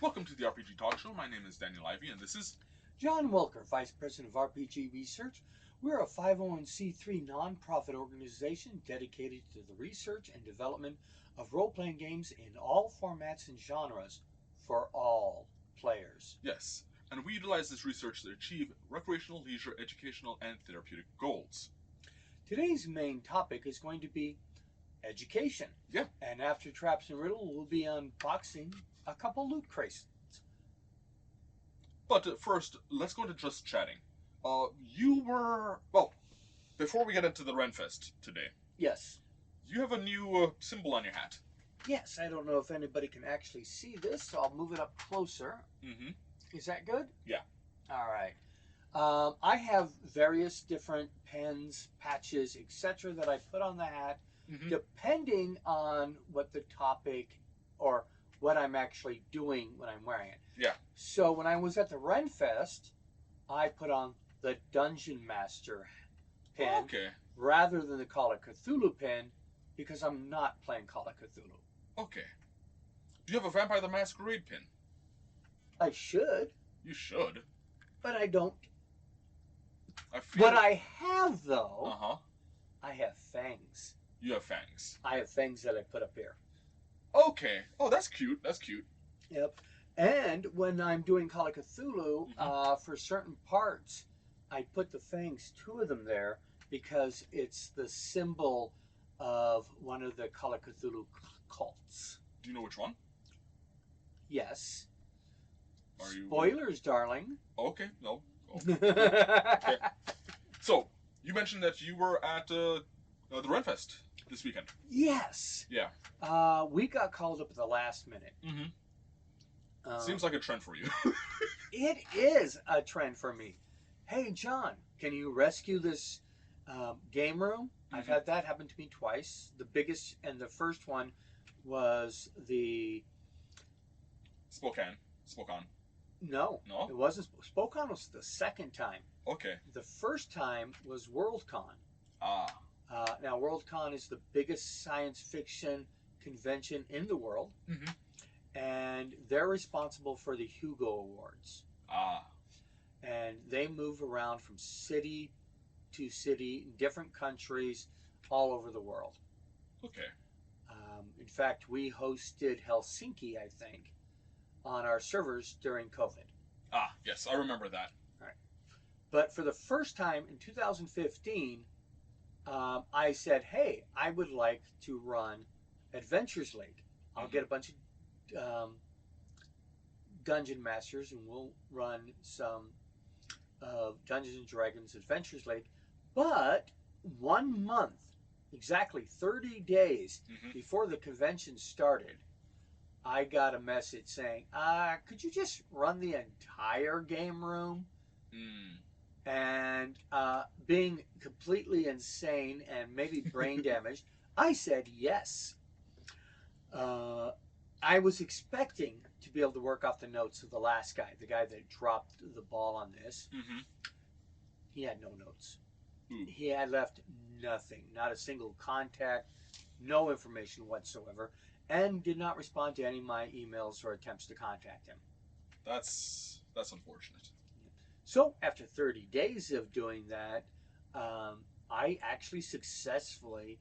Welcome to the RPG Talk Show. My name is Daniel Ivey, and this is John Welker, Vice President of RPG Research. We're a 501c3 nonprofit organization dedicated to the research and development of role-playing games in all formats and genres for all players. Yes, and we utilize this research to achieve recreational, leisure, educational, and therapeutic goals. Today's main topic is going to be education. Yeah. And after Traps and Riddle, we'll be unboxing a couple loot crates. But first, let's go to just chatting. Before we get into the Renfest today, Yes. you have a new symbol on your hat. Yes, I don't know if anybody can actually see this, so I'll move it up closer. Mm-hmm. Is that good? Yeah. All right. I have various different pens, patches, etc. that I put on the hat, depending on what the topic or what I'm actually doing when I'm wearing it. Yeah. So when I was at the Renfest, I put on the Dungeon Master pen rather than the Call of Cthulhu pen because I'm not playing Call of Cthulhu. Okay. Do you have a Vampire the Masquerade pin? I should. You should. But I don't. What I have, though, I have fangs. You have fangs. I have fangs that I put up here. Okay. Oh, that's cute. That's cute. Yep. And when I'm doing Call of Cthulhu, for certain parts, I put the fangs, 2 of them there, because it's the symbol of one of the Call of Cthulhu cults. Do you know which one? Yes. Are you... Spoilers, darling. Okay. No. Okay. So, you mentioned that you were at the Renfest this weekend. Yes. Yeah. We got called up at the last minute. Seems like a trend for you. It is a trend for me. Hey, John, can you rescue this game room? I've had that happen to me twice. The biggest and the first one was the... Spokane. No, it wasn't. Spokane was the second time. Okay. The first time was WorldCon. Now, WorldCon is the biggest science fiction convention in the world, and they're responsible for the Hugo Awards. And they move around from city to city in different countries all over the world. Okay. In fact, we hosted Helsinki, I think, on our servers during COVID. Yes, I remember that. All right. But for the first time in 2015, I said, hey, I would like to run Adventures League. I'll get a bunch of Dungeon Masters, and we'll run some Dungeons and Dragons Adventures League. But 1 month, exactly 30 days before the convention started, I got a message saying, could you just run the entire game room? And being completely insane and maybe brain damaged, I said yes. I was expecting to be able to work off the notes of the last guy, the guy that dropped the ball on this. He had no notes. He had left nothing, not a single contact, no information whatsoever, and did not respond to any of my emails or attempts to contact him. That's unfortunate. So after 30 days of doing that, I actually successfully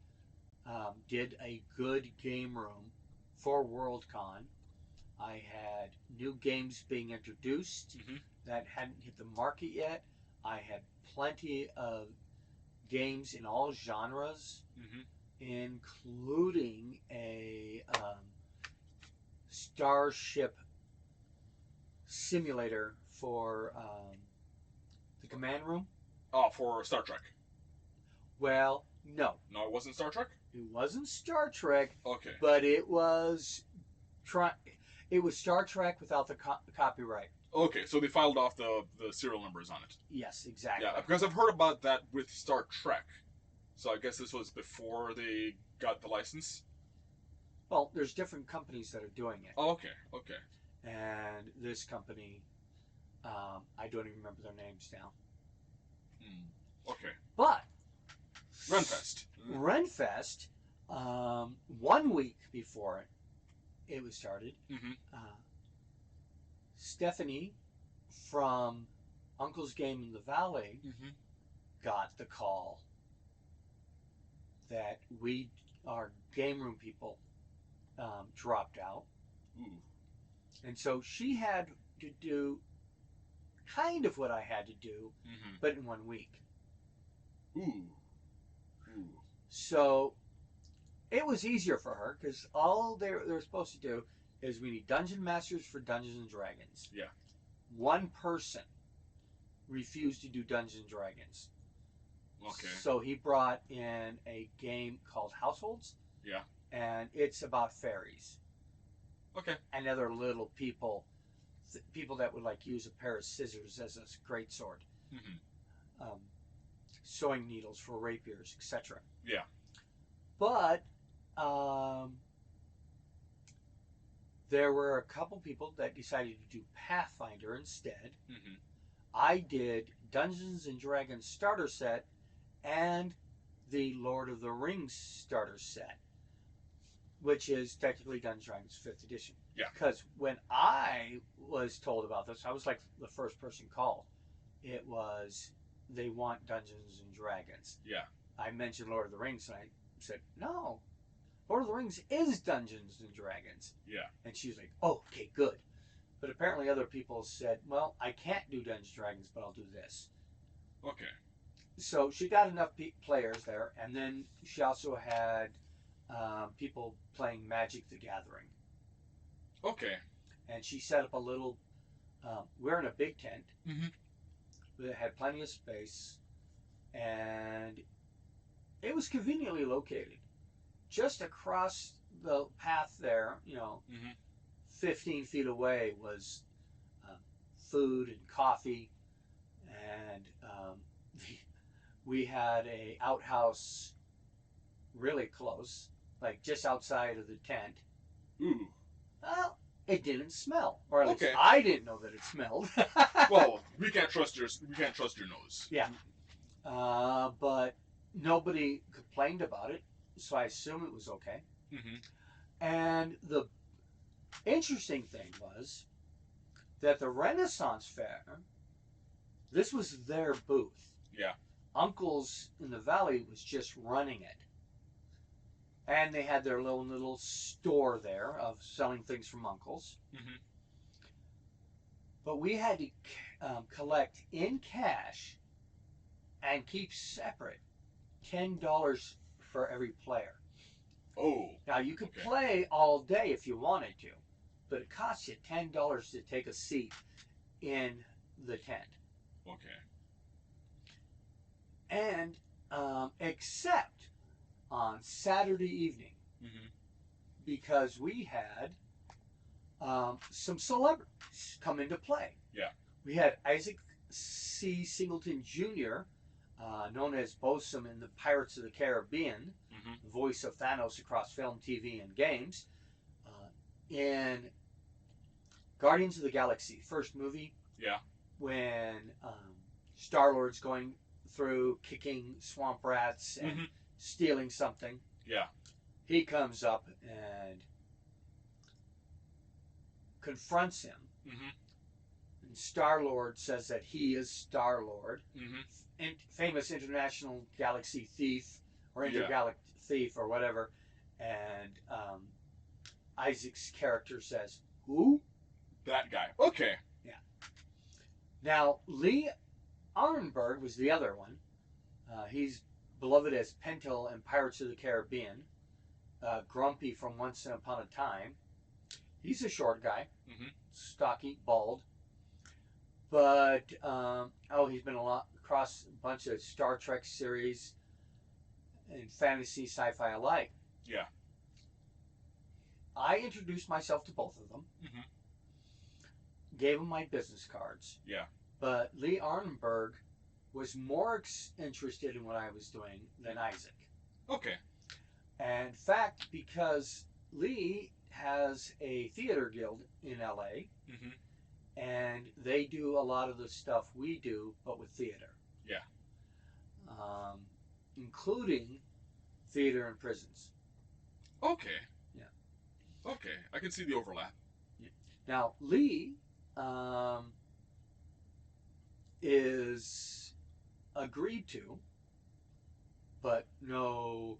did a good game room for WorldCon. I had new games being introduced that hadn't hit the market yet. I had plenty of games in all genres, including a starship simulator for the command room. For Star Trek. Well, no. No, it wasn't Star Trek? It wasn't Star Trek. Okay. But it was Star Trek without the copyright. Okay, so they filed off the serial numbers on it. Yes, exactly. Yeah, because I've heard about that with Star Trek. So I guess this was before they got the license? Well, there's different companies that are doing it. Oh, okay. And this company, I don't even remember their names now. Okay. But Renfest. Renfest, 1 week before it was started, Stephanie from Uncle's Game in the Valley got the call that our game room people, dropped out. Ooh. And so she had to do kind of what I had to do, but in 1 week. Ooh. So it was easier for her because all they were supposed to do is we need dungeon masters for Dungeons and Dragons. Yeah. One person refused to do Dungeons and Dragons. Okay. So he brought in a game called Households. Yeah. And it's about fairies. Okay. And other little people that would like use a pair of scissors as a great sword. Sewing needles for rapiers, etc. Yeah. But there were a couple people that decided to do Pathfinder instead. I did Dungeons and Dragons starter set and the Lord of the Rings starter set, which is technically Dungeons and Dragons 5th edition. Yeah. Because when I was told about this, I was like the first person called. It was, they want Dungeons and Dragons. Yeah. I mentioned Lord of the Rings, and I said, no, Lord of the Rings is Dungeons and Dragons. Yeah. And she was like, oh, okay, good. But apparently other people said, well, I can't do Dungeons and Dragons, but I'll do this. Okay. So she got enough players there, and then she also had people playing Magic the Gathering. Okay. And she set up a little, we're in a big tent. That had plenty of space, and it was conveniently located. Just across the path there, 15 feet away was food and coffee, and we had a outhouse really close, like just outside of the tent. Ooh. Well, it didn't smell, or at least Okay. I didn't know that it smelled. Well, we can't trust your nose. Yeah. But nobody complained about it, so I assume it was okay. And the interesting thing was that the Renaissance Fair, this was their booth. Yeah. Uncle's in the Valley was just running it. And they had their little store there of selling things from Uncle's. But we had to collect in cash and keep separate $10 for every player. Oh. Now you could play all day if you wanted to, but it costs you $10 to take a seat in the tent. Okay. And except on Saturday evening, because we had some celebrities come into play. Yeah. We had Isaac C. Singleton Jr., known as Bosun in the Pirates of the Caribbean, the voice of Thanos across film, TV, and games. In Guardians of the Galaxy, first movie. Yeah. When Star-Lord's going through kicking swamp rats and stealing something. Yeah. He comes up and confronts him. And Star-Lord says that he is Star-Lord. Famous international galaxy thief or intergalactic thief or whatever. And Isaac's character says, who? That guy. Okay. Yeah. Now, Lee Arenberg was the other one. He's beloved as Pentel in Pirates of the Caribbean. Grumpy from Once Upon a Time. He's a short guy. Stocky, bald. But, he's been across a bunch of Star Trek series and fantasy, sci-fi alike. Yeah. I introduced myself to both of them. Gave them my business cards. Yeah. But Lee Arenberg was more interested in what I was doing than Isaac. Okay. And in fact, because Lee has a theater guild in LA, and they do a lot of the stuff we do, but with theater. Yeah. Including theater in prisons. Okay. Yeah. Okay, I can see the overlap. Yeah. Now, Lee is agreed to, but no,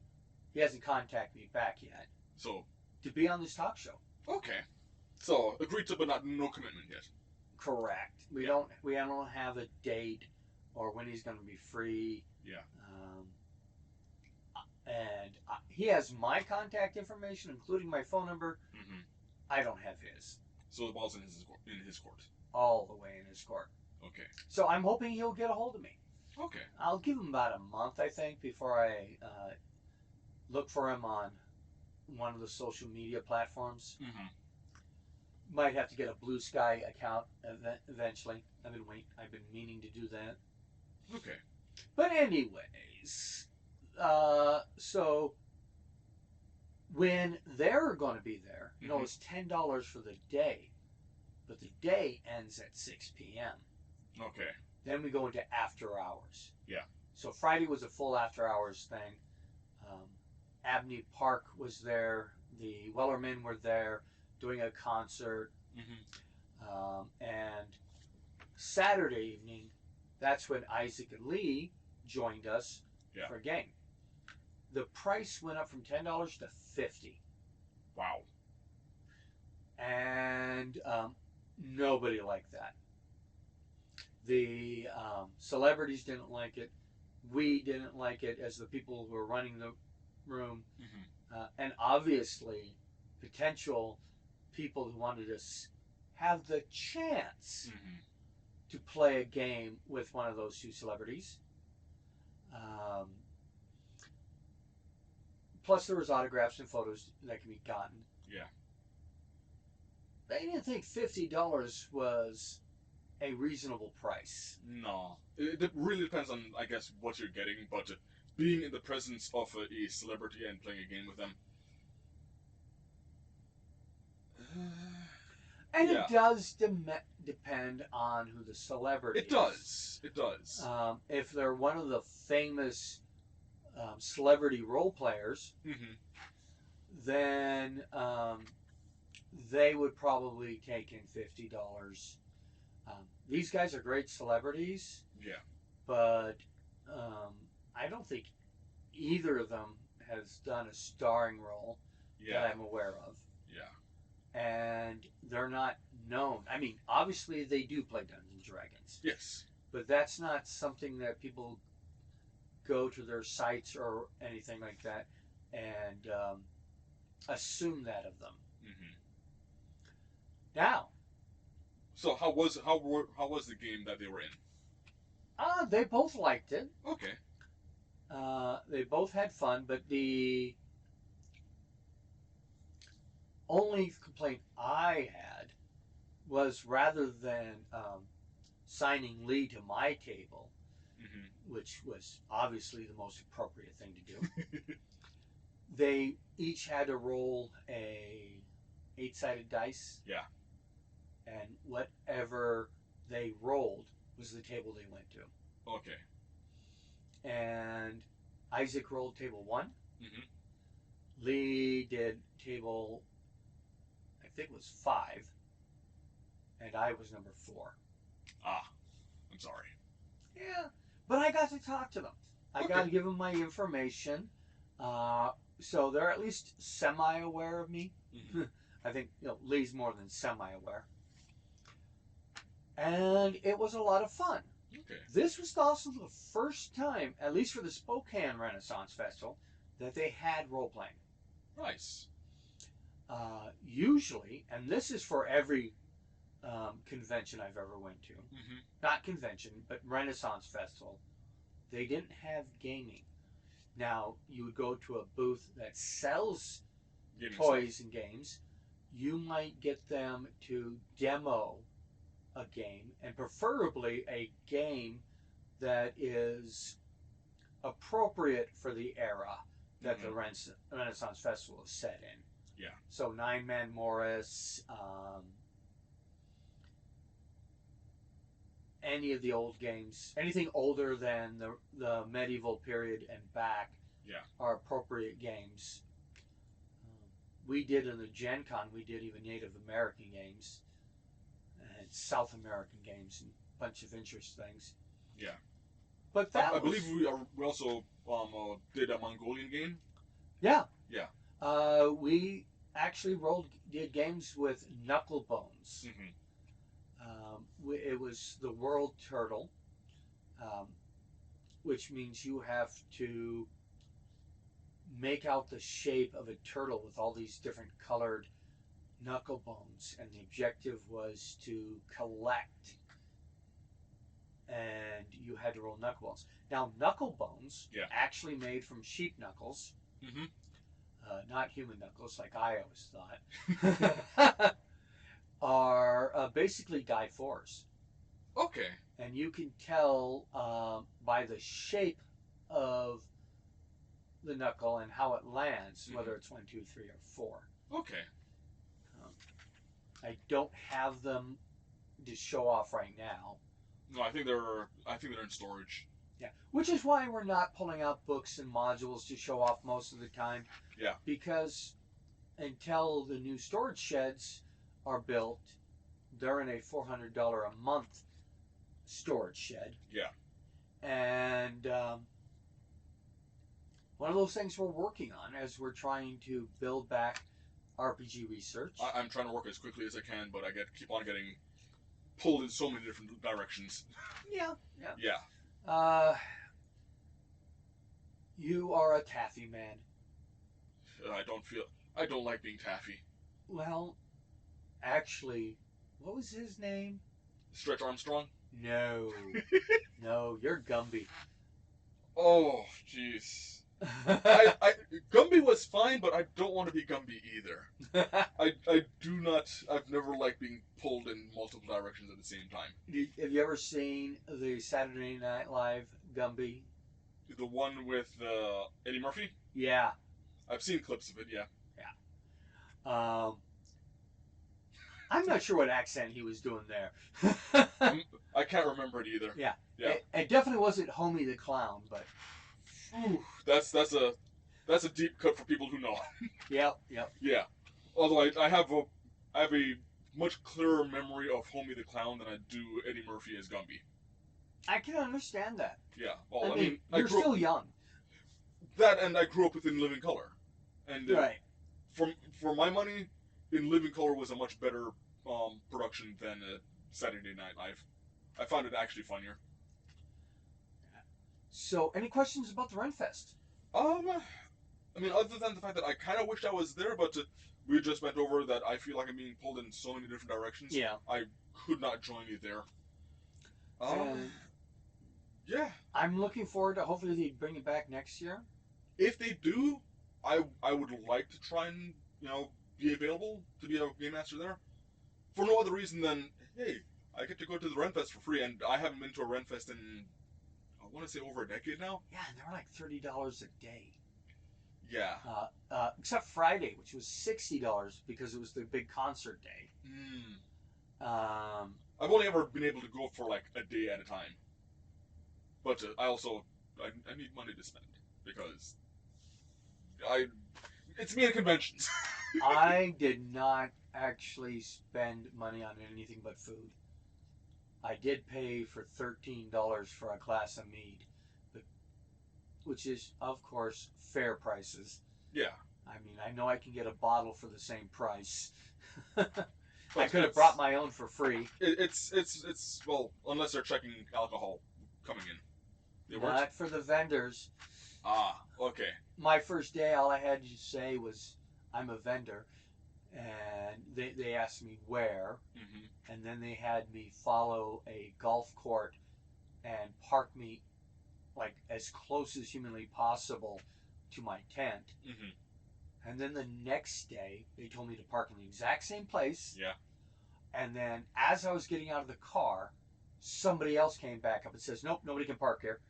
he hasn't contacted me back yet. So, to be on this talk show. okay. So, agreed to, but no commitment yet. Correct. We don't have a date or when he's going to be free. Yeah. And he has my contact information, including my phone number. Mm-hmm. I don't have his. So the ball's in his court. All the way in his court. Okay. So I'm hoping he'll get a hold of me. Okay. I'll give him about a month, I think, before I look for him on one of the social media platforms. Mm-hmm. Might have to get a Blue Sky account eventually. I've been meaning to do that. Okay. But anyways, so when they're going to be there, you know, it's $10 for the day, but the day ends at 6 p.m. Okay. Then we go into after hours. Yeah. So Friday was a full after hours thing. Abney Park was there. The Wellermen were there doing a concert. Mm-hmm. And Saturday evening, that's when Isaac and Lee joined us for a game. The price went up from $10 to $50. Wow. And nobody liked that. The celebrities didn't like it. We didn't like it as the people who were running the room. Mm-hmm. And obviously, potential people who wanted to have the chance to play a game with one of those two celebrities. Plus, there was autographs and photos that can be gotten. Yeah. They didn't think $50 was a reasonable price. No. It really depends on, I guess, what you're getting, but being in the presence of a celebrity and playing a game with them. And it does depend on who the celebrity is. It does. It does. If they're one of the famous celebrity role players, then they would probably take in $50. These guys are great celebrities. Yeah. But I don't think either of them has done a starring role that I'm aware of. Yeah. And they're not known. I mean, obviously they do play Dungeons and Dragons. Yes. But that's not something that people go to their sites or anything like that and assume that of them. Now. So how was the game that they were in? They both liked it. Okay. They both had fun, but the only complaint I had was rather than signing Lee to my table, which was obviously the most appropriate thing to do, they each had to roll a 8-sided dice. Yeah. And whatever they rolled was the table they went to. Okay. And Isaac rolled table 1. Lee did table, I think it was 5. And I was number 4. I'm sorry. Yeah, but I got to talk to them. I got to give them my information. So they're at least semi-aware of me. I think Lee's more than semi-aware. And it was a lot of fun. Okay. This was also the first time, at least for the Spokane Renaissance Festival, that they had role-playing. Nice. Usually, and this is for every convention I've ever went to, not convention, but Renaissance Festival, they didn't have gaming. Now, you would go to a booth that sells toys and games. You might get them to demo a game, and preferably a game that is appropriate for the era that the Renaissance Festival is set in. Yeah. So Nine Man Morris, any of the old games, anything older than the medieval period and back, are appropriate games. We did in the Gen Con, we did even Native American games. and South American games and a bunch of interest things. Yeah. But that I believe we also did a Mongolian game. Yeah. Yeah. We actually did games with knuckle bones. It was the world turtle, which means you have to make out the shape of a turtle with all these different colored knuckle bones, and the objective was to collect, and you had to roll knuckle bones. Now, knuckle bones, actually made from sheep knuckles, not human knuckles like I always thought, are basically die 4s. Okay. And you can tell by the shape of the knuckle and how it lands, whether it's 1, 2, 3, or 4. Okay. I don't have them to show off right now. No, I think they're in storage. Yeah, which is why we're not pulling out books and modules to show off most of the time. Yeah. Because until the new storage sheds are built, they're in a $400 a month storage shed. Yeah. And one of those things we're working on as we're trying to build back RPG research. I'm trying to work as quickly as I can, but I keep on getting pulled in so many different directions. Yeah. Yeah. You are a taffy man. I don't like being taffy. Well, actually, what was his name? Stretch Armstrong? No. No, you're Gumby. Oh, jeez. Gumby was fine, but I don't want to be Gumby either. I've never liked being pulled in multiple directions at the same time. Have you ever seen the Saturday Night Live Gumby? The one with Eddie Murphy? Yeah. I've seen clips of it, yeah. Yeah. I'm not sure what accent he was doing there. I can't remember it either. Yeah. Yeah. It definitely wasn't Homie the Clown, but... Ooh, that's a deep cut for people who know. Yep. Yeah. Although I have a much clearer memory of Homie the Clown than I do Eddie Murphy as Gumby. I can understand that. Yeah. Well, I mean you're still young. That, and I grew up with In Living Color. And right. For my money, In Living Color was a much better production than Saturday Night Live. I found it actually funnier. So, any questions about the Renfest? I mean, other than the fact that I kind of wished I was there, but we just went over that I feel like I'm being pulled in so many different directions. Yeah. I could not join you there. Yeah. I'm looking forward to hopefully they bring it back next year. If they do, I would like to try and, be available to be a game master there. For no other reason than, hey, I get to go to the Renfest for free, and I haven't been to a Renfest in, I want to say, over a decade now. Yeah, and they were like $30 a day. Yeah. Except Friday, which was $60 because it was the big concert day. I've only ever been able to go for like a day at a time. But I need money to spend because it's me at conventions. I did not actually spend money on anything but food. I did pay for $13 for a glass of mead, which is, of course, fair prices. Yeah. I mean, I know I can get a bottle for the same price. I could have brought my own for free. It's well, unless they're checking alcohol coming in. Not for the vendors. Ah, okay. My first day, all I had to say was, I'm a vendor. And they asked me where. Mm-hmm. And then they had me follow a golf court and park me like as close as humanly possible to my tent. Mm-hmm. And then the next day, they told me to park in the exact same place. Yeah. And then as I was getting out of the car, somebody else came back up and says, nope, nobody can park here.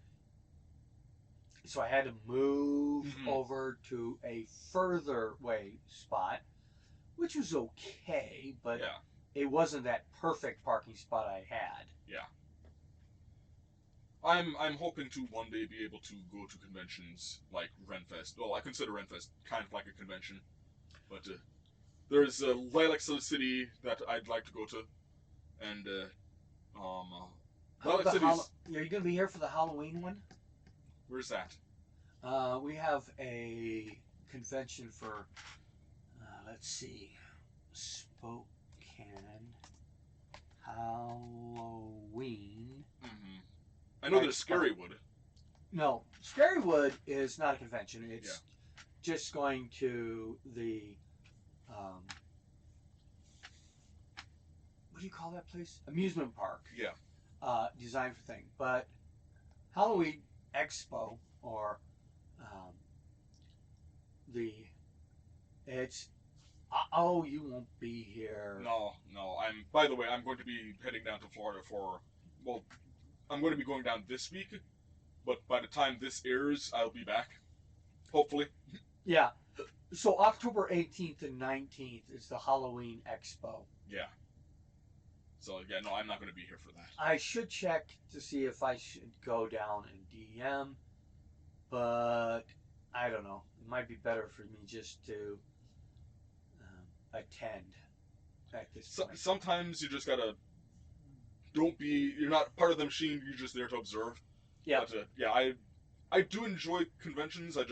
So I had to move over to a further away spot, which was okay, but it wasn't that perfect parking spot I had. Yeah. I'm hoping to one day be able to go to conventions like Renfest. Well, I consider Renfest kind of like a convention, but there's Lilac City that I'd like to go to. And How well, the cities. Are you going to be here for the Halloween one? Where's that? We have a convention for, let's see, Spokane Halloween. Mm-hmm. I know there's Expo. Scarywood. No, Scarywood is not a convention. Yeah. It's just going to the, um, what do you call that place? Amusement park. Yeah. Designed for thing. But Halloween Expo, or um, the, it's, oh, you won't be here. No. By the way, I'm going to be heading down to Florida for. Well, I'm going to be going down this week, but by the time this airs, I'll be back. Hopefully. Yeah. So October 18th and 19th is the Halloween Expo. Yeah. So yeah, no, I'm not going to be here for that. I should check to see if I should go down and DM, but I don't know. It might be better for me just to attend at this point. Sometimes you just gotta. Don't be. You're not part of the machine. You're just there to observe. Yeah. But yeah, I do enjoy conventions. I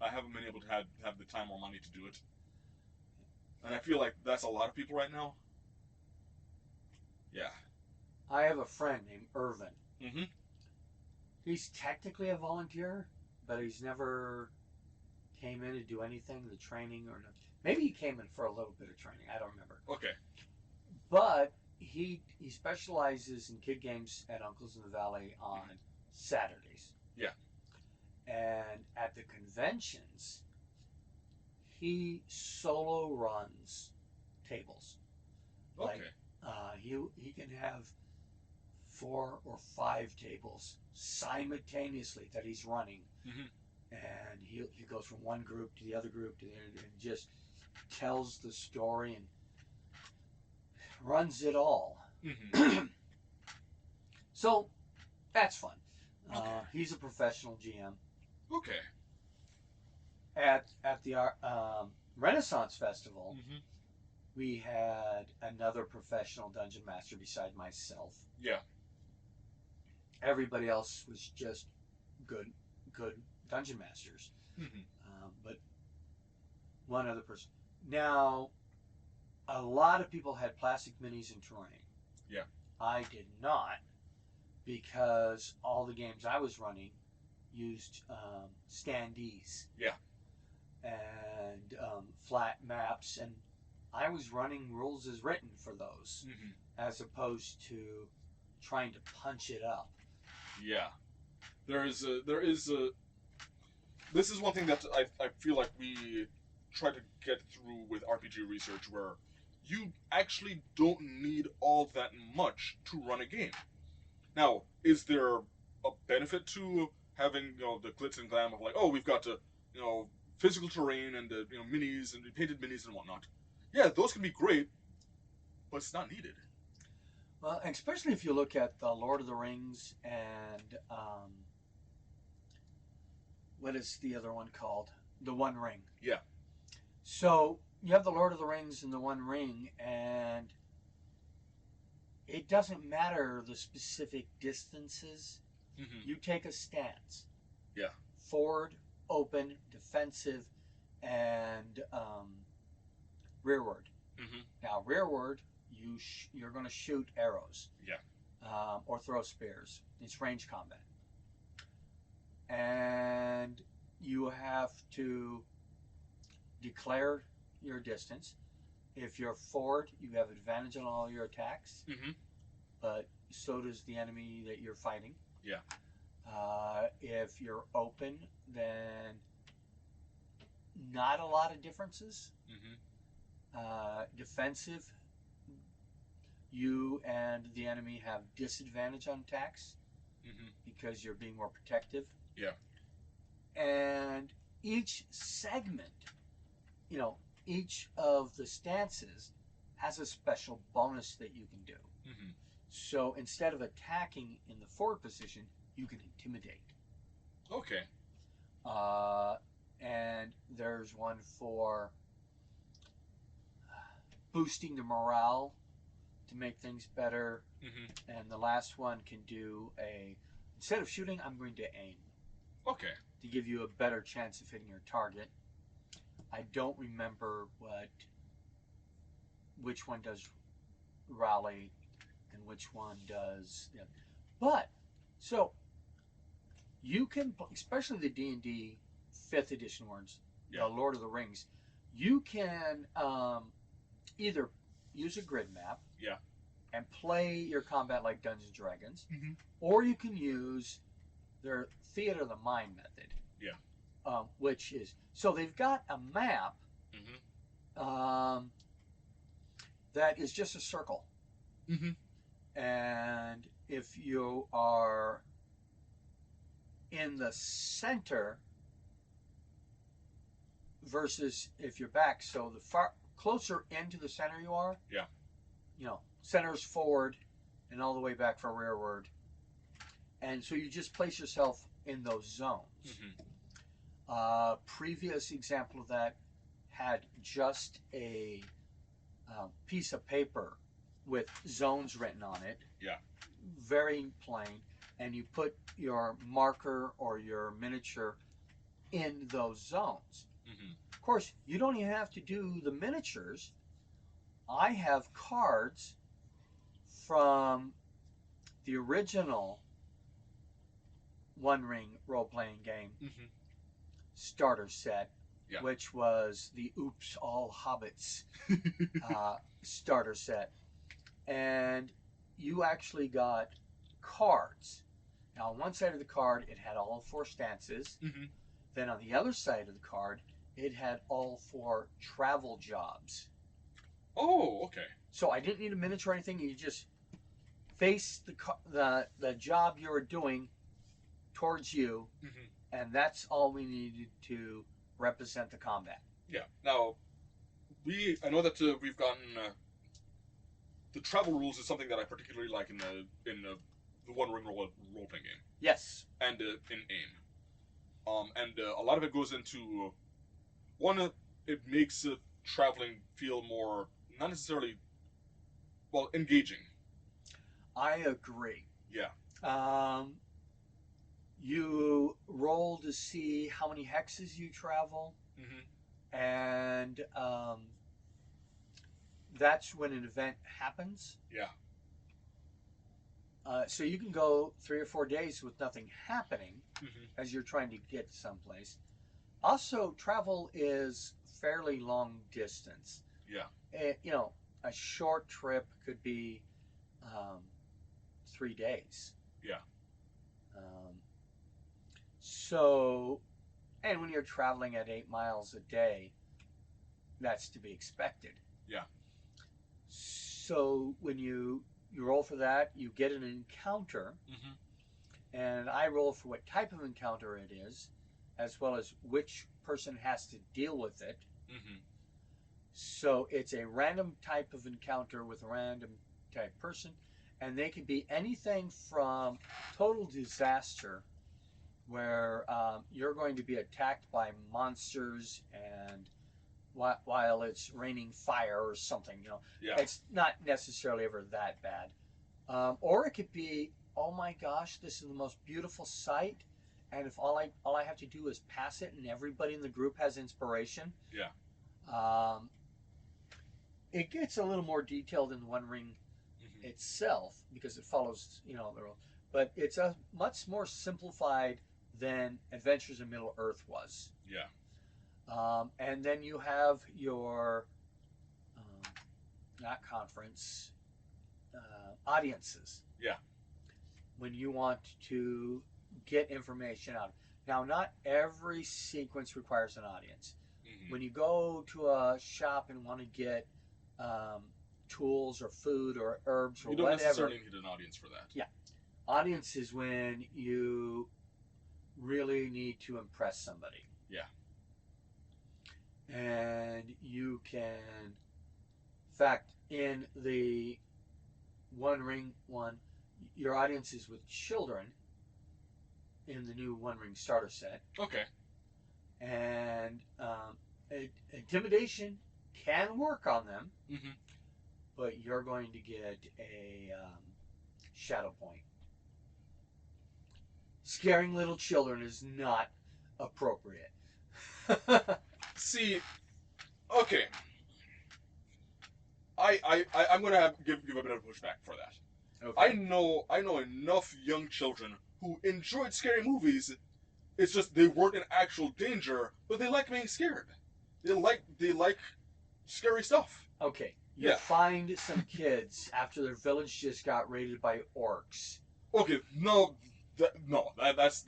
haven't been able to have the time or money to do it. And I feel like that's a lot of people right now. Yeah. I have a friend named Irvin. Mm-hmm. He's technically a volunteer, but he's never came in to do anything, the training or nothing. Maybe he came in for a little bit of training. I don't remember. Okay. But he specializes in kid games at Uncle's in the Valley on Saturdays. Yeah. And at the conventions, he solo runs tables. Okay. Like, he can have 4 or 5 tables simultaneously that he's running. Mm-hmm. And he goes from one group to the other group to the other, and just tells the story and runs it all. Mm-hmm. So that's fun. Okay. He's a professional GM. Okay. At the Renaissance Festival, Mm-hmm. we had another professional dungeon master beside myself. Yeah. Everybody else was just good dungeon masters. Mm-hmm. But one other person. Now, a lot of people had plastic minis and terrain. Yeah. I did not, because all the games I was running used standees. Yeah. And flat maps, and I was running rules as written for those, Mm-hmm. as opposed to trying to punch it up. Yeah. This is one thing that I feel like we try to get through with RPG research, where you actually don't need all that much to run a game. Now, is there a benefit to having the glitz and glam of like, oh, we've got physical terrain and minis and painted minis and whatnot? Yeah, those can be great, but it's not needed. Well, especially if you look at the Lord of the Rings and what is the other one called? The One Ring. Yeah. So you have the Lord of the Rings and the One Ring, and it doesn't matter the specific distances. Mm-hmm. You take a stance. Yeah. Forward, open, defensive, and rearward. Mm-hmm. Now, rearward, you're going to shoot arrows. Yeah. Or throw spears. It's range combat. And you have to declare your distance. If you're forward, you have advantage on all your attacks. Mm-hmm. But so does the enemy that you're fighting. Yeah. If you're open, then not a lot of differences. Mm-hmm. Defensive, you and the enemy have disadvantage on attacks. Mm-hmm. Because you're being more protective. Yeah. And each segment, each of the stances has a special bonus that you can do. Mm-hmm. So instead of attacking in the forward position, you can intimidate. Okay. And there's one for boosting the morale to make things better. And the last one can do instead of shooting, I'm going to aim. Okay. To give you a better chance of hitting your target. I don't remember which one does rally and which one does. Yeah. But so you can, especially the D&D 5th edition ones, Yeah. Lord of the Rings, you can either use a grid map. Yeah. And play your combat like Dungeons & Dragons, or you can use their theater of the mind method. Yeah. Which is, so they've got a map that is just a circle. And if you are in the center versus if you're back, so the far closer into the center you are, yeah, you know, center's forward and all the way back for rearward. And so you just place yourself in those zones. Previous example of that had just a piece of paper with zones written on it. Yeah. Very plain. And you put your marker or your miniature in those zones. Of course, you don't even have to do the miniatures. I have cards from the original One Ring role-playing game starter set, which was the Oops All Hobbits starter set. And you actually got cards. Now, on one side of the card, it had all 4 stances. Then on the other side of the card, it had all 4 travel jobs. Oh, okay. So I didn't need a miniature or anything. You just face the job you were doing towards you, and that's all we needed to represent the combat. Yeah. Now, I know that we've gotten the travel rules is something that I particularly like in the One Ring role-playing game. Yes. And in AIM. And a lot of it goes into one. It makes traveling feel more not necessarily engaging. I agree. Yeah. You roll to see how many hexes you travel, and that's when an event happens. Yeah. So you can go 3 or 4 days with nothing happening as you're trying to get someplace. Also, travel is fairly long distance. Yeah. You know, a short trip could be 3 days. Yeah. So, and when you're traveling at 8 miles a day, that's to be expected. Yeah. So when you roll for that, you get an encounter, and I roll for what type of encounter it is, as well as which person has to deal with it. So it's a random type of encounter with a random type person, and they can be anything from total disaster, where you're going to be attacked by monsters and while it's raining fire or something, you know. Yeah. It's not necessarily ever that bad. Or it could be, oh my gosh, this is the most beautiful sight, and if all I have to do is pass it and everybody in the group has inspiration. Yeah. It gets a little more detailed in the One Ring itself because it follows, you know, the rule. But it's a much more simplified than Adventures in Middle Earth was. Yeah. And then you have your, not conference, audiences. Yeah. When you want to get information out. Now, not every sequence requires an audience. When you go to a shop and want to get tools or food or herbs or whatever. You don't necessarily need an audience for that. Yeah. Audience is when you really need to impress somebody. Yeah. And you can, in fact, in the One Ring one, your audience is with children in the new One Ring starter set. Okay. And intimidation can work on them, but you're going to get a shadow point. Scaring little children is not appropriate. See, okay. I'm gonna give a bit of pushback for that. Okay. I know enough young children who enjoyed scary movies. It's just they weren't in actual danger, but they like being scared. They like scary stuff. Okay. You Yeah. find some kids after their village just got raided by orcs. Okay, no, that's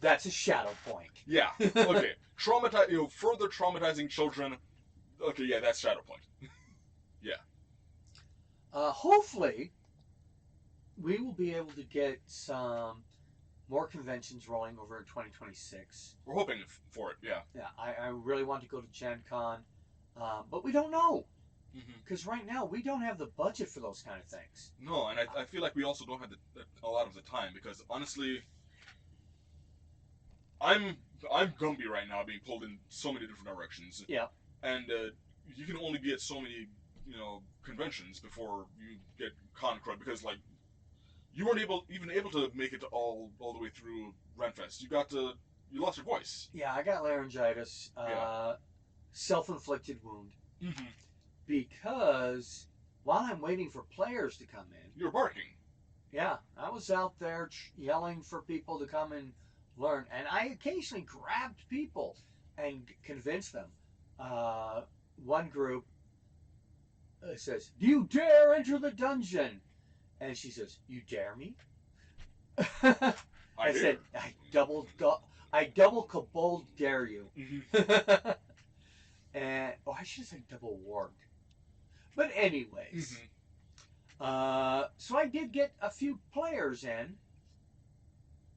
That's a shadow point. yeah. Okay, further traumatizing children. Okay, yeah, that's shadow point. Hopefully, we will be able to get some more conventions rolling over in 2026. We're hoping for it. Yeah. Yeah, I really want to go to Gen Con, but we don't know. Mm-hmm. Because right now, we don't have the budget for those kind of things. No, and I feel like we also don't have a lot of the time because honestly, I'm Gumby right now, being pulled in so many different directions. Yeah. And you can only be at so many conventions before you get con crud because like you weren't even able to make it all the way through Renfest. You lost your voice. Yeah, I got laryngitis, self-inflicted wound, Mm-hmm. because while I'm waiting for players to come in, You're barking. yeah, I was out there yelling for people to come and learn, and I occasionally grabbed people and convinced them. One group says, "Do you dare enter the dungeon?" And she says, "You dare me?" I said, "I double kabold dare you." Mm-hmm. And I should have said double warg. But anyways, Mm-hmm. so I did get a few players in,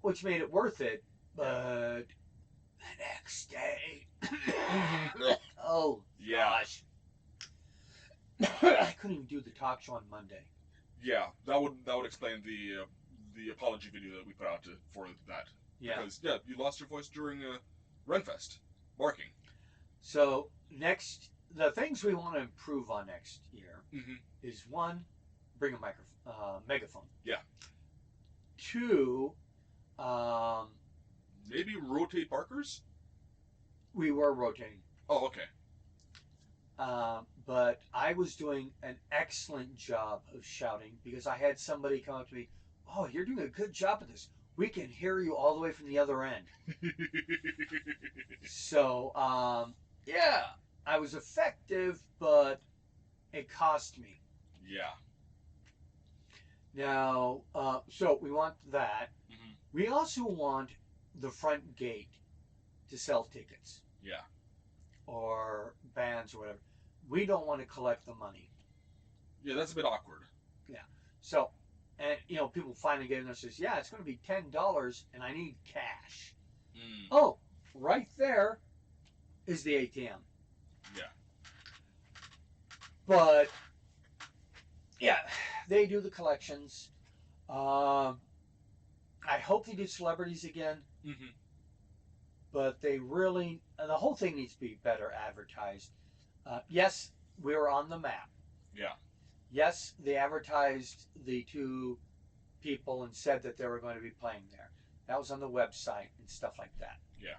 which made it worth it. But the next day, oh Yeah. gosh, I couldn't even do the talk show on Monday. Yeah, that would explain the apology video that we put out for that. Yeah. Because you lost your voice during Renfest, barking. So the things we want to improve on next year Mm-hmm. is one, bring a megaphone. Yeah. Two, maybe rotate barkers. we were rotating. Oh, okay. But I was doing an excellent job of shouting because I had somebody come up to me, "Oh, you're doing a good job of this. We can hear you all the way from the other end." So, yeah, I was effective, but it cost me. Yeah. Now, so we want that. Mm-hmm. We also want the front gate to sell tickets. Yeah. Or bands or whatever. We don't want to collect the money. Yeah, that's a bit awkward. Yeah. So, and people finally get in there and says, "Yeah, it's going to be $10 and I need cash." Mm. Oh, right there is the ATM. Yeah. But yeah, they do the collections. I hope they do celebrities again. Mm-hmm. But they really, the whole thing needs to be better advertised. Yes, we were on the map. Yeah. Yes, they advertised the two people and said that they were going to be playing there. That was on the website and stuff like that. Yeah.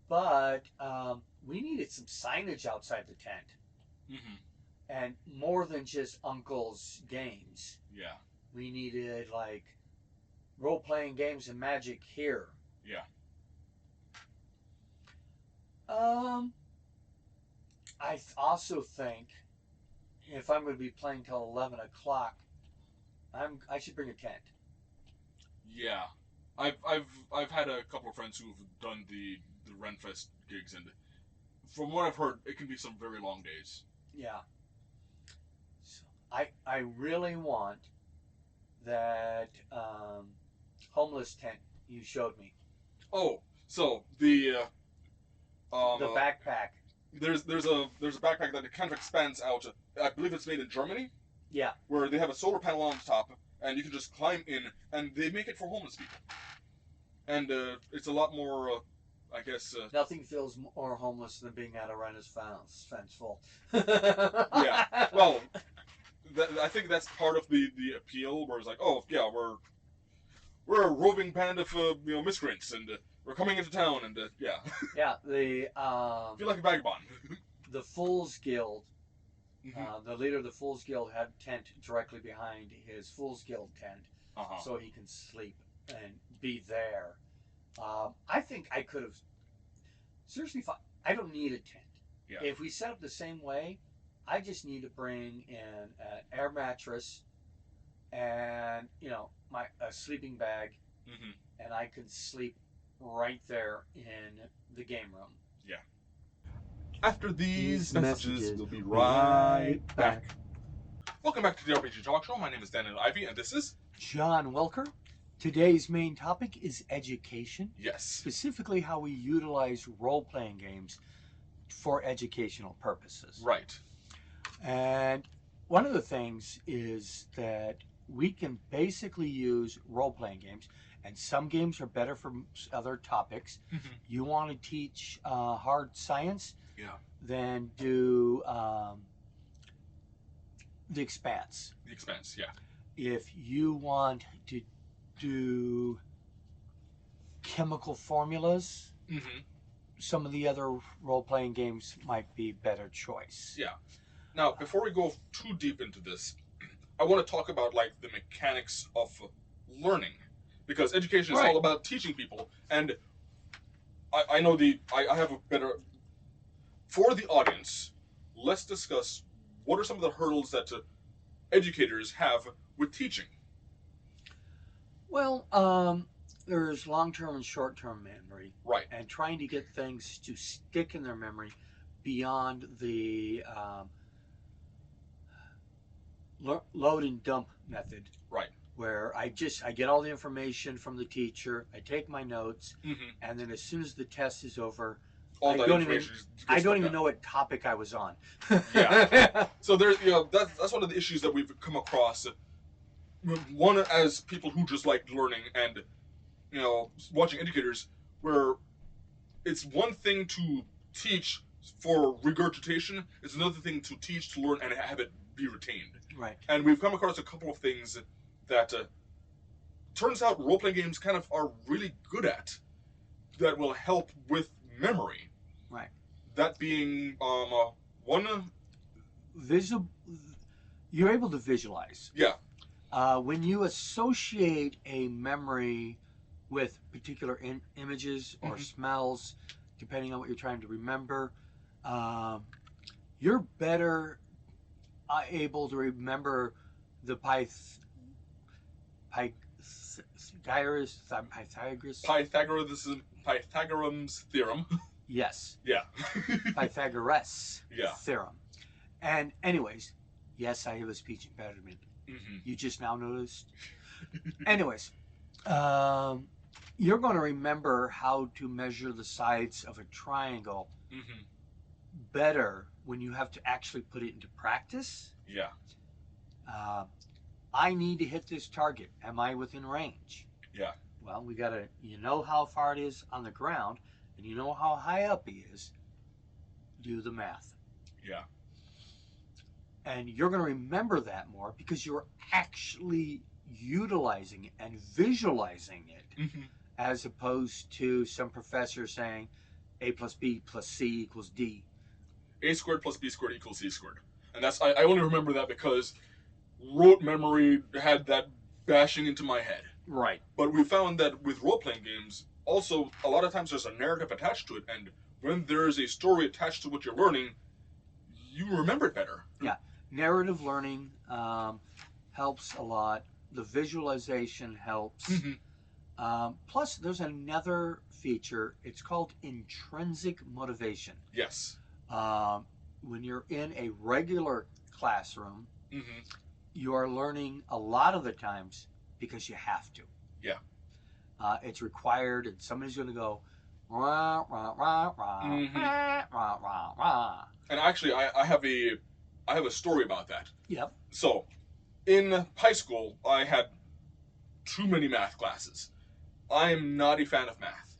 But we needed some signage outside the tent. Mm-hmm. And more than just Uncle's games. Yeah. We needed like role-playing games and magic here. Yeah. I also think if I'm going to be playing till 11 o'clock, I should bring a tent. Yeah. I've had a couple of friends who've done the Renfest gigs, and from what I've heard, it can be some very long days. Yeah. So I really want that homeless tent you showed me. Oh, so the backpack. There's a backpack that kind of expands out. I believe it's made in Germany. Yeah. Where they have a solar panel on top, and you can just climb in, and they make it for homeless people. And it's a lot more I guess. Nothing feels more homeless than being at a renter's fence full. Yeah. Well, I think that's part of the appeal, where it's like, oh yeah, we're a roving band of miscreants, and we're coming into town, and yeah. Yeah, Feel like a vagabond. the Fools Guild. Mm-hmm. The leader of the Fools Guild had a tent directly behind his Fools Guild tent, so he can sleep and be there. I think I could have seriously thought I don't need a tent. Yeah. If we set up the same way, I just need to bring in an air mattress and a sleeping bag, and I can sleep right there in the game room. Yeah. After these messages, we'll be right back. Welcome back to the RPG Talk Show. My name is Daniel Ivy, and this is John Welker. Today's main topic is education. Yes. Specifically, how we utilize role-playing games for educational purposes. Right. And one of the things is that we can basically use role-playing games, and some games are better for other topics. You want to teach hard science? Yeah. Then do The Expanse. The Expanse, yeah. If you want to do chemical formulas, some of the other role-playing games might be better choice. Yeah. Now, before we go too deep into this, I want to talk about like the mechanics of learning, because education is all about teaching people, and I know I have a better for the audience. Let's discuss what are some of the hurdles that educators have with teaching. Well, there's long-term and short-term memory. Right. And trying to get things to stick in their memory beyond the load and dump method. Right. Where I get all the information from the teacher, I take my notes, and then as soon as the test is over, I don't even know what topic I was on. Yeah. So there's that's one of the issues that we've come across. One, as people who just like learning and watching educators, where it's one thing to teach for regurgitation, it's another thing to teach, to learn, and have it be retained. Right. And we've come across a couple of things that turns out role-playing games kind of are really good at, that will help with memory. Right. That being one. You're able to visualize. Yeah. When you associate a memory with particular images or smells, depending on what you're trying to remember, you're better able to remember the Pythagoras theorem. Yes. Yeah. Pythagoras yeah. theorem. And anyways, yes, I have a speech impediment. You just now noticed. Anyways, you're going to remember how to measure the sides of a triangle better when you have to actually put it into practice. Yeah. I need to hit this target. Am I within range? Yeah. Well, we got to, how far it is on the ground, and you know how high up he is. Do the math. Yeah. And you're going to remember that more because you're actually utilizing it and visualizing it, as opposed to some professor saying A plus B plus C equals D. A squared plus B squared equals C squared. And that's, I only remember that because rote memory had that bashing into my head. Right. But we found that with role-playing games, also, a lot of times there's a narrative attached to it, and when there's a story attached to what you're learning, you remember it better. Yeah. Narrative learning helps a lot. The visualization helps. Plus, there's another feature. It's called intrinsic motivation. Yes. When you're in a regular classroom, you are learning a lot of the times because you have to. Yeah. It's required, and somebody's going to go, rah, rah, rah, rah, rah, rah, rah, rah. And actually, I have a story about that. Yep. So, in high school, I had too many math classes. I am not a fan of math.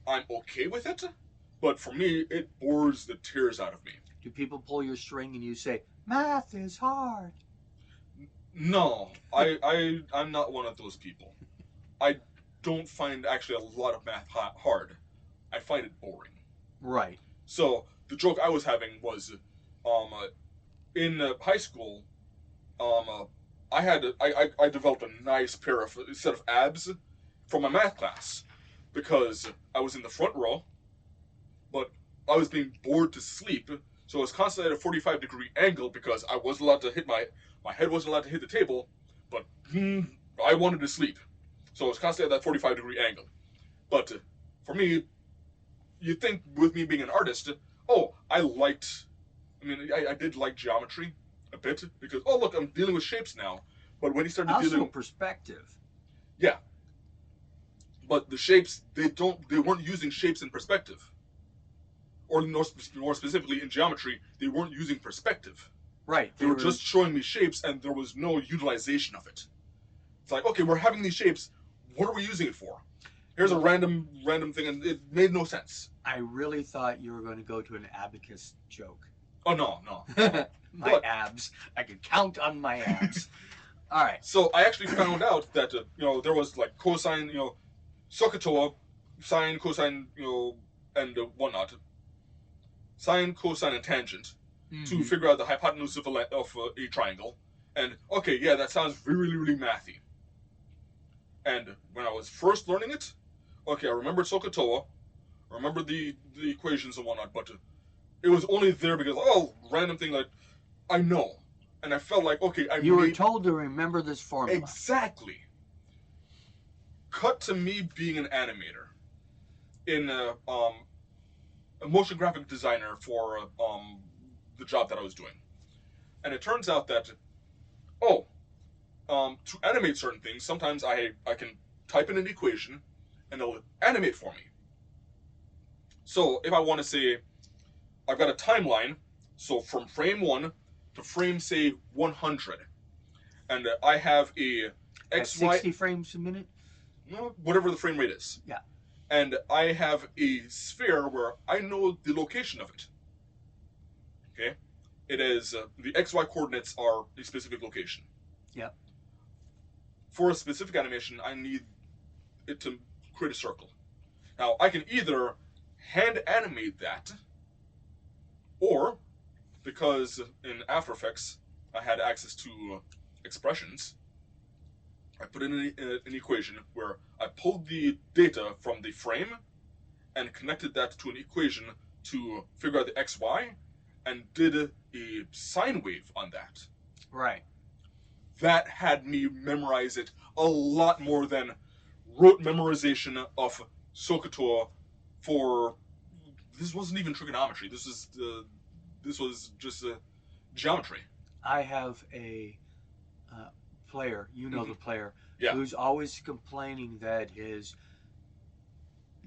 I'm okay with it, but for me, it bores the tears out of me. Do people pull your string and you say, math is hard? No, I'm not one of those people. I don't find actually a lot of math hard. I find it boring. Right. So the joke I was having was, uh, in high school, I developed a nice set of abs from my math class because I was in the front row, but I was being bored to sleep, so I was constantly at a 45-degree angle because I wasn't allowed to hit my head wasn't allowed to hit the table, but I wanted to sleep, so I was constantly at that 45-degree angle. But for me, you'd think with me being an artist, oh, I did like geometry a bit because, oh, look, I'm dealing with shapes now. But when he started Also dealing, perspective. yeah, but the shapes, they weren't using shapes in perspective. Or more specifically in geometry, they weren't using perspective. Right. They were just showing me shapes and there was no utilization of it. It's like, okay, we're having these shapes, what are we using it for? Here's a random thing, and it made no sense. I really thought you were going to go to an abacus joke. Oh, no. My abs. I could count on my abs. All right. So I actually found out that, there was like cosine, SOHCAHTOA, sine, cosine, and whatnot. Sine, cosine, and tangent to figure out the hypotenuse of a triangle. And, okay, yeah, that sounds really, really mathy. And when I was first learning it, okay, I remembered SOHCAHTOA, I remembered the equations and whatnot, but it was only there because, random thing like, I know. And I felt like, okay, You were told to remember this formula. Exactly. Cut to me being an animator in a motion graphic designer for the job that I was doing. And it turns out that, to animate certain things, sometimes I can type in an equation and it'll animate for me. So if I want to say, I've got a timeline, so from frame 1 to frame, say, 100, and I have a At 60 frames a minute? Whatever the frame rate is. Yeah. And I have a sphere where I know the location of it. Okay? It is, the XY coordinates are a specific location. Yeah. For a specific animation, I need it to create a circle. Now, I can either hand animate that, or, because in After Effects I had access to expressions, I put in an equation where I pulled the data from the frame and connected that to an equation to figure out the XY and did a sine wave on that. Right. That had me memorize it a lot more than rote memorization of SOHCAHTOA for... This wasn't even trigonometry. This was just geometry. I have a player, the player, Yeah. who's always complaining that his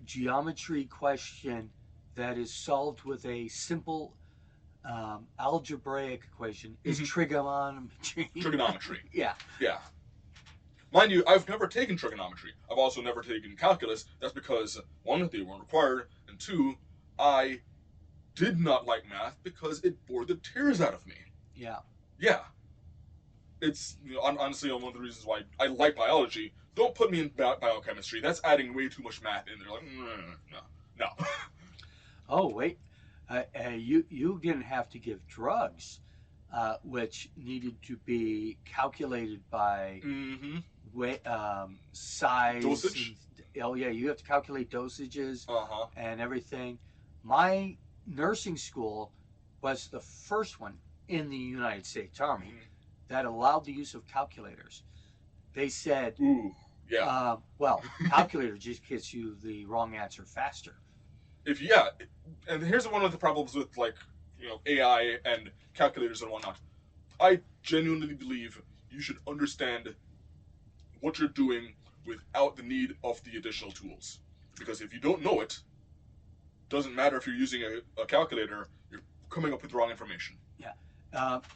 geometry question that is solved with a simple algebraic equation is trigonometry. Trigonometry. Yeah. Yeah. Mind you, I've never taken trigonometry. I've also never taken calculus. That's because, 1, they weren't required, and 2, I did not like math because it bored the tears out of me. Yeah. Yeah. It's, honestly, one of the reasons why I like biology. Don't put me in biochemistry. That's adding way too much math in there. Like, no. Oh, wait. You didn't have to give drugs, which needed to be calculated by size. Dosage? You have to calculate dosages Uh-huh. and everything. My nursing school was the first one in the United States Army that allowed the use of calculators. They said, ooh, yeah. Calculator just gets you the wrong answer faster. And here's one of the problems with, AI and calculators and whatnot. I genuinely believe you should understand what you're doing without the need of the additional tools. Because if you don't know it, doesn't matter if you're using a calculator, you're coming up with the wrong information. Yeah.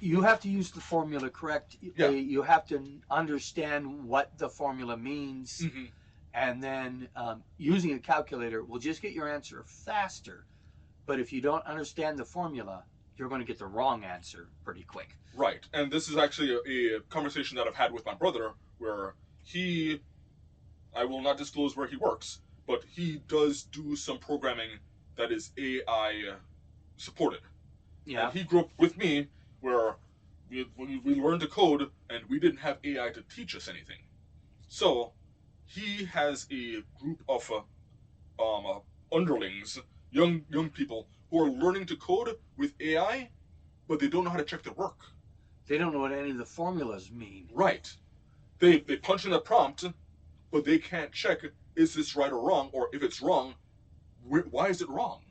You have to use the formula correct. Yeah. You have to understand what the formula means and then using a calculator will just get your answer faster. But if you don't understand the formula, you're going to get the wrong answer pretty quick. Right, and this is actually a conversation that I've had with my brother, where I will not disclose where he works, but he does do some programming that is AI supported. Yeah. And he grew up with me, where we learned to code, and we didn't have AI to teach us anything. So he has a group of underlings, young people who are learning to code with AI, but they don't know how to check their work. They don't know what any of the formulas mean. Right. They punch in the prompt, but they can't check, is this right or wrong, or if it's wrong, why is it wrong?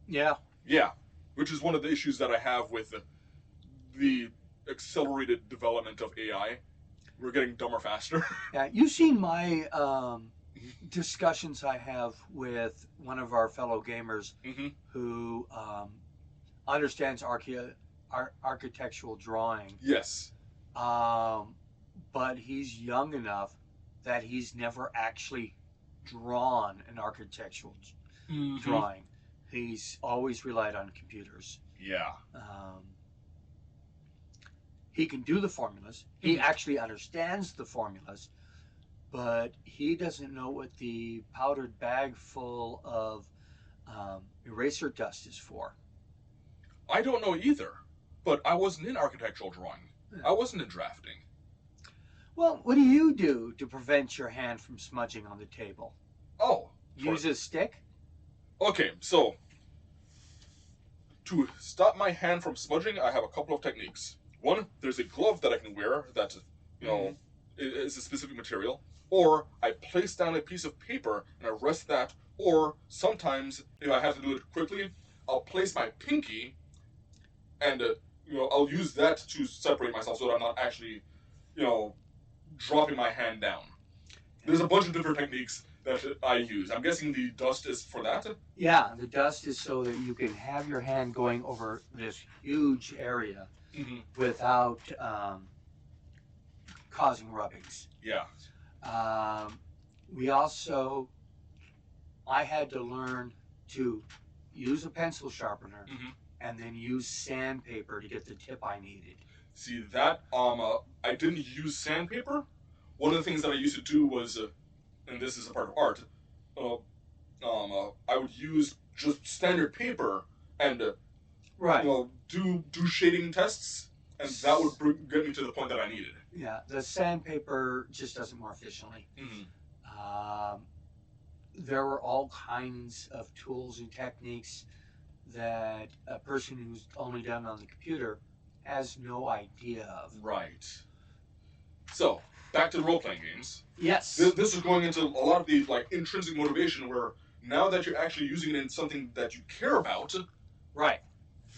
Yeah. Yeah, which is one of the issues that I have with the accelerated development of AI. We're getting dumber faster. Yeah, you've seen my discussions I have with one of our fellow gamers Mm-hmm. who understands architectural drawing. Yes. But he's young enough that he's never actually drawn an architectural drawing. He's always relied on computers. Yeah. He can do the formulas. He actually understands the formulas, but he doesn't know what the powdered bag full of eraser dust is for. I don't know either, but I wasn't in architectural drawing. Yeah. I wasn't in drafting. Well, what do you do to prevent your hand from smudging on the table? Oh. Use a stick? Okay, so to stop my hand from smudging, I have a couple of techniques. One, there's a glove that I can wear that, is a specific material. Or I place down a piece of paper and I rest that. Or sometimes, if I have to do it quickly, I'll place my pinky and, I'll use that to separate myself so that I'm not actually, dropping my hand down. There's a bunch of different techniques that I use. I'm guessing the dust is for that? Yeah, the dust is so that you can have your hand going over this huge area without causing rubbings. Yeah. I had to learn to use a pencil sharpener and then use sandpaper to get the tip I needed. See that? I didn't use sandpaper. One of the things that I used to do was, and this is a part of art, I would use just standard paper and do shading tests, and that would get me to the point that I needed. Yeah, the sandpaper just does it more efficiently. There were all kinds of tools and techniques that a person who's only done on the computer has no idea of. Right. So, back to the role-playing games. Yes. This is going into a lot of the intrinsic motivation, where now that you're actually using it in something that you care about, right,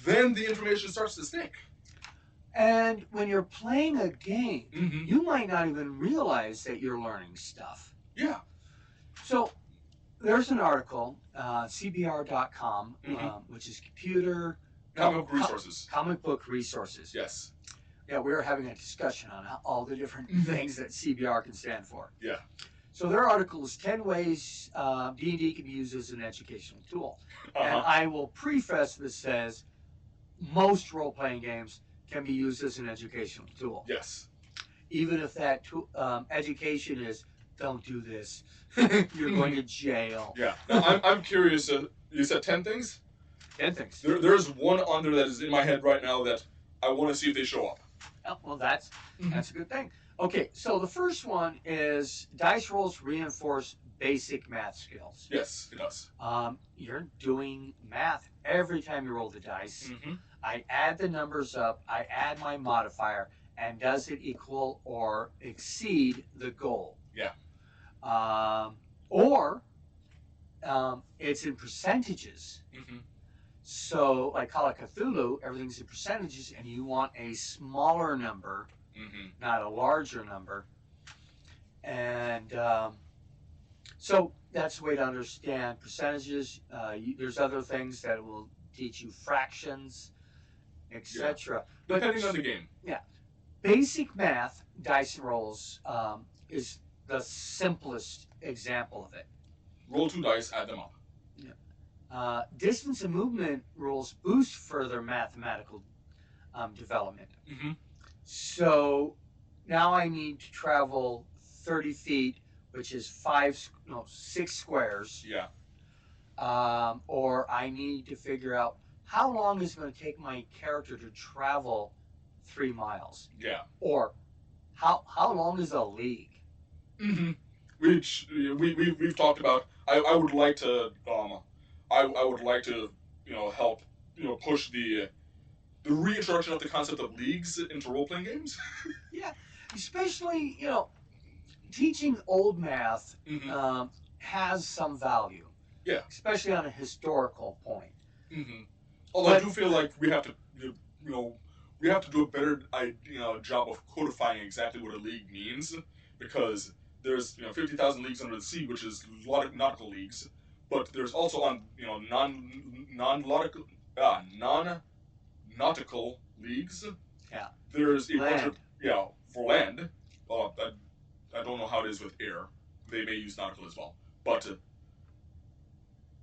then the information starts to stick. And when you're playing a game, you might not even realize that you're learning stuff. Yeah. So there's an article, cbr.com, which is comic book resources. Yes. Yeah, we were having a discussion on all the different things that CBR can stand for. Yeah. So their article is 10 ways D&D can be used as an educational tool. And I will preface this says most role-playing games can be used as an educational tool. Yes. Even if that education is, don't do this, you're going to jail. Yeah. Now, I'm curious, you said 10 things? 10 things. There's one on there that is in my head right now that I want to see if they show up. Oh, well, that's a good thing. Okay, so the first one is dice rolls reinforce basic math skills. Yes, it does. You're doing math every time you roll the dice. I add the numbers up, I add my modifier, and does it equal or exceed the goal? Yeah. Or it's in percentages. So, like Call of Cthulhu, everything's in percentages, and you want a smaller number, not a larger number. And so that's the way to understand percentages. There's other things that will teach you fractions, etc. Depending on the game. Yeah. Basic math, dice and rolls, is the simplest example of it. Roll 2 dice, add them up. Distance and movement rules boost further mathematical development. Mm-hmm. So now I need to travel 30 feet, which is 6 squares. Yeah. Or I need to figure out how long is it going to take my character to travel 3 miles. Yeah. Or how long is a league? Mm-hmm. Which we've talked about. I would like to I would like to help push the reintroduction of the concept of leagues into role playing games. Yeah, especially teaching old math Mm-hmm. has some value. Yeah. Especially on a historical point. Mm-hmm. Although I do feel like we have to we have to do a better job of codifying exactly what a league means, because there's 50,000 leagues under the sea, which is a lot of nautical leagues, but there's also on non nautical leagues. Yeah. There's a bunch Land. of for land. I don't know how it is with air. They may use nautical as well, but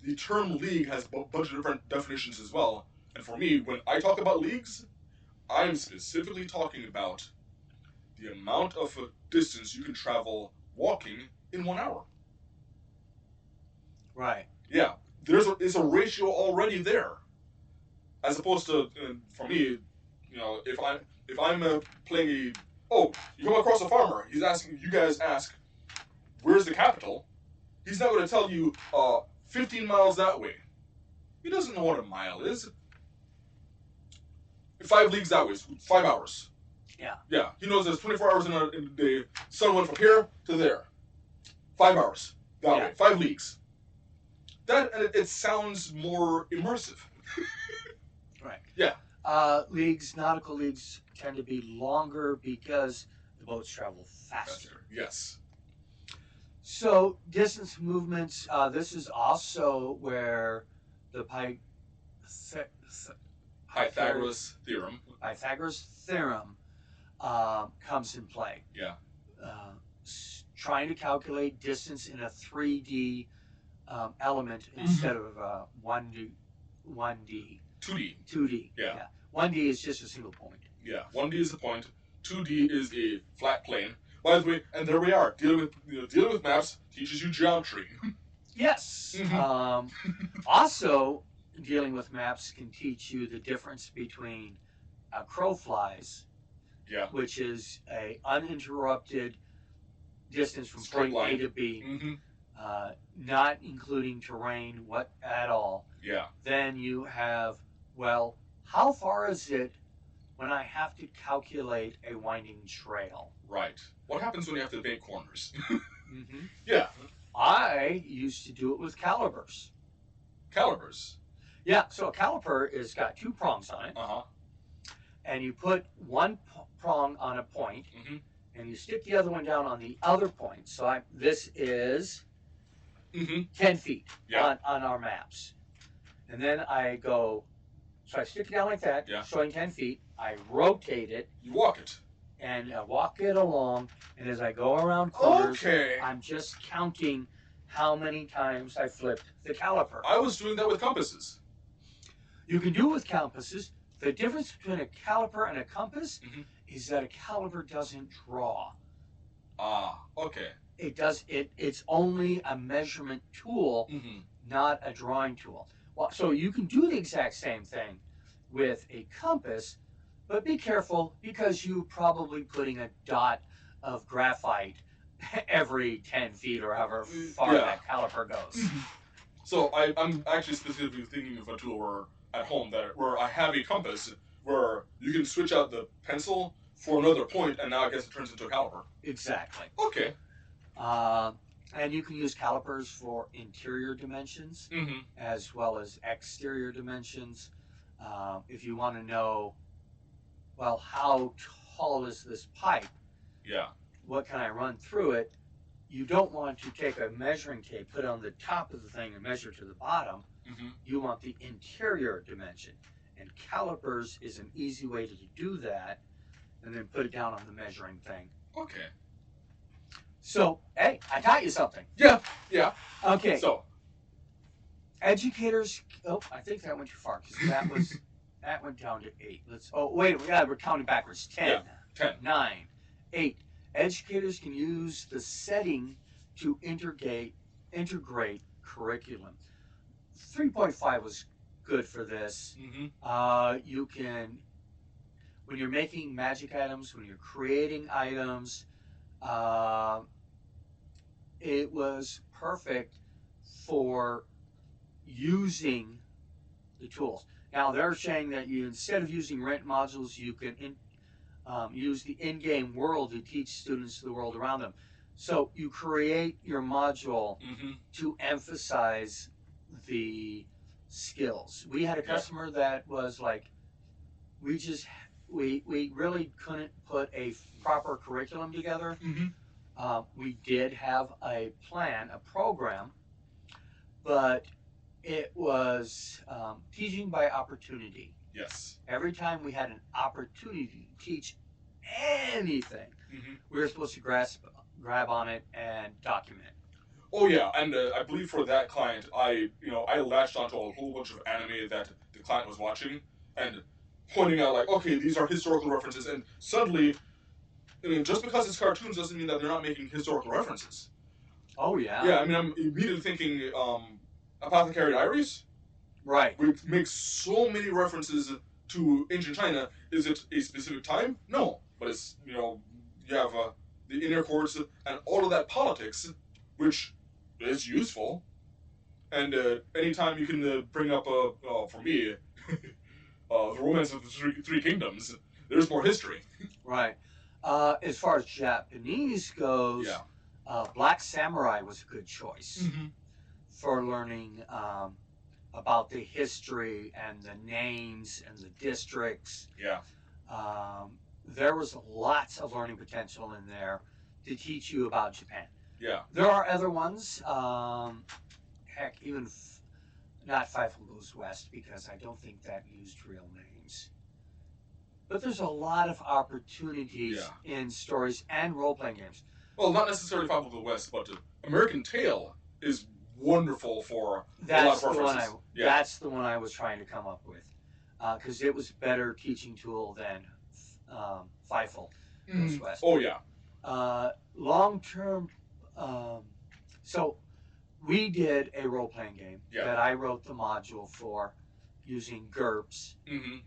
the term league has a bunch of different definitions as well. And for me, when I talk about leagues, I'm specifically talking about the amount of distance you can travel walking in 1 hour. Right. Yeah, there's a ratio already there. As opposed to, for me, if I'm playing you come across a farmer, he's asking, you guys ask, where's the capital? He's not going to tell you 15 miles that way. He doesn't know what a mile is. 5 leagues that way, 5 hours. Yeah. Yeah, he knows there's 24 hours in a day. Sun went from here to there. 5 hours that way, 5 leagues. That it sounds more immersive. Right. Yeah. Nautical leagues tend to be longer because the boats travel faster. Yes. So distance movements. This is also where the Pythagoras theorem comes in play. Yeah. Trying to calculate distance in a 3D element instead of 1D. 2D. Yeah. 1D is just a single point. Yeah. 1D is a point. 2D is a flat plane. By the way, and there we are. Dealing with maps teaches you geometry. Yes. Also, dealing with maps can teach you the difference between a crow flies, which is a uninterrupted distance from Straight point line. A to B, Mm-hmm. not including terrain at all. Yeah. Then you have, well, how far is it when I have to calculate a winding trail? Right. What happens when you have to make corners? Mm-hmm. Yeah. I used to do it with calipers. Calipers. Yeah, so a caliper is got 2 prongs on it. Uh-huh. And you put one prong on a point, and you stick the other one down on the other point. So this is 10 feet on our maps. And then I go, so I stick it down like that, showing 10 feet. I rotate it. You walk it. And I walk it along. And as I go around corners, okay, I'm just counting how many times I flipped the caliper. I was doing that with compasses. You can do it with compasses. The difference between a caliper and a compass is that a caliper doesn't draw. Ah, okay. It's only a measurement tool, not a drawing tool. Well, so you can do the exact same thing with a compass, but be careful because you're probably putting a dot of graphite every 10 feet or however far that caliper goes. So I'm actually specifically thinking of a tool where at home where I have a compass where you can switch out the pencil for another point, and now I guess it turns into a caliper. Exactly. Okay. And you can use calipers for interior dimensions as well as exterior dimensions. If you want to know, well, how tall is this pipe? Yeah. What can I run through it? You don't want to take a measuring tape, put it on the top of the thing and measure to the bottom. You want the interior dimension. And calipers is an easy way to do that, and then put it down on the measuring thing. Okay. So, hey, I taught you something. Yeah, yeah. Okay, So, educators. Oh, I think that went too far because that went down to 8. Oh, wait, we're counting backwards. 10, yeah, 10. 9, 8. Educators can use the setting to integrate curriculum. 3.5 was good for this. Mm-hmm. You can, when you're making magic items, when you're creating items, uh, it was perfect for using the tools. Now they're saying that you, instead of using rent modules, you can use the in-game world to teach students the world around them. So you create your module Mm-hmm. to emphasize the skills. We had a Yeah. customer that was like, we just we really couldn't put a proper curriculum together. Mm-hmm. We did have a plan, a program, but it was teaching by opportunity. Yes. Every time we had an opportunity to teach anything, Mm-hmm. we were supposed to grab on it and document. Oh yeah, and I believe for that client, I latched onto a whole bunch of anime that the client was watching, and pointing out like, okay, these are historical references, and suddenly, I mean, just because it's cartoons doesn't mean that they're not making historical references. Oh yeah. Yeah, I mean, I'm immediately thinking, Apothecary Diaries, Right. which makes so many references to ancient China. Is it a specific time? No, but it's you have the inner courts and all of that politics, which is useful. And anytime you can bring up, for me, the romance of the three kingdoms, there's more history. Right. As far as Japanese goes, Yeah. Black Samurai was a good choice Mm-hmm. for learning about the history and the names and the districts. Yeah. There was lots of learning potential in there to teach you about Japan. Yeah. There are other ones. Heck, even not Five Goes West, because I don't think that used real names. But there's a lot of opportunities in stories and role-playing games. Well, not necessarily Five of the West, but American Tail is wonderful for That's a lot the of one references. that's the one I was trying to come up with, because it was a better teaching tool than Fifle Goes West. Oh yeah. Long-term. So we did a role-playing game that I wrote the module for using GURPS,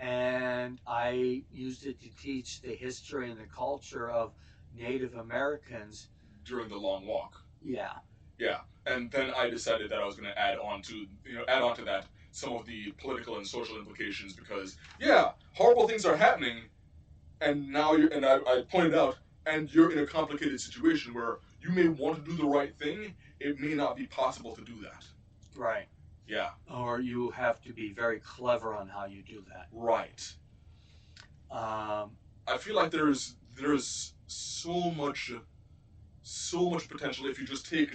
and I used it to teach the history and the culture of Native Americans during the long walk. Yeah. Yeah, and then I decided that I was going to add on to that some of the political and social implications, because horrible things are happening, and now I pointed out, and you're in a complicated situation where you may want to do the right thing. It may not be possible to do that. Right. Yeah. Or you have to be very clever on how you do that. Right. I feel like there's so much potential if you just take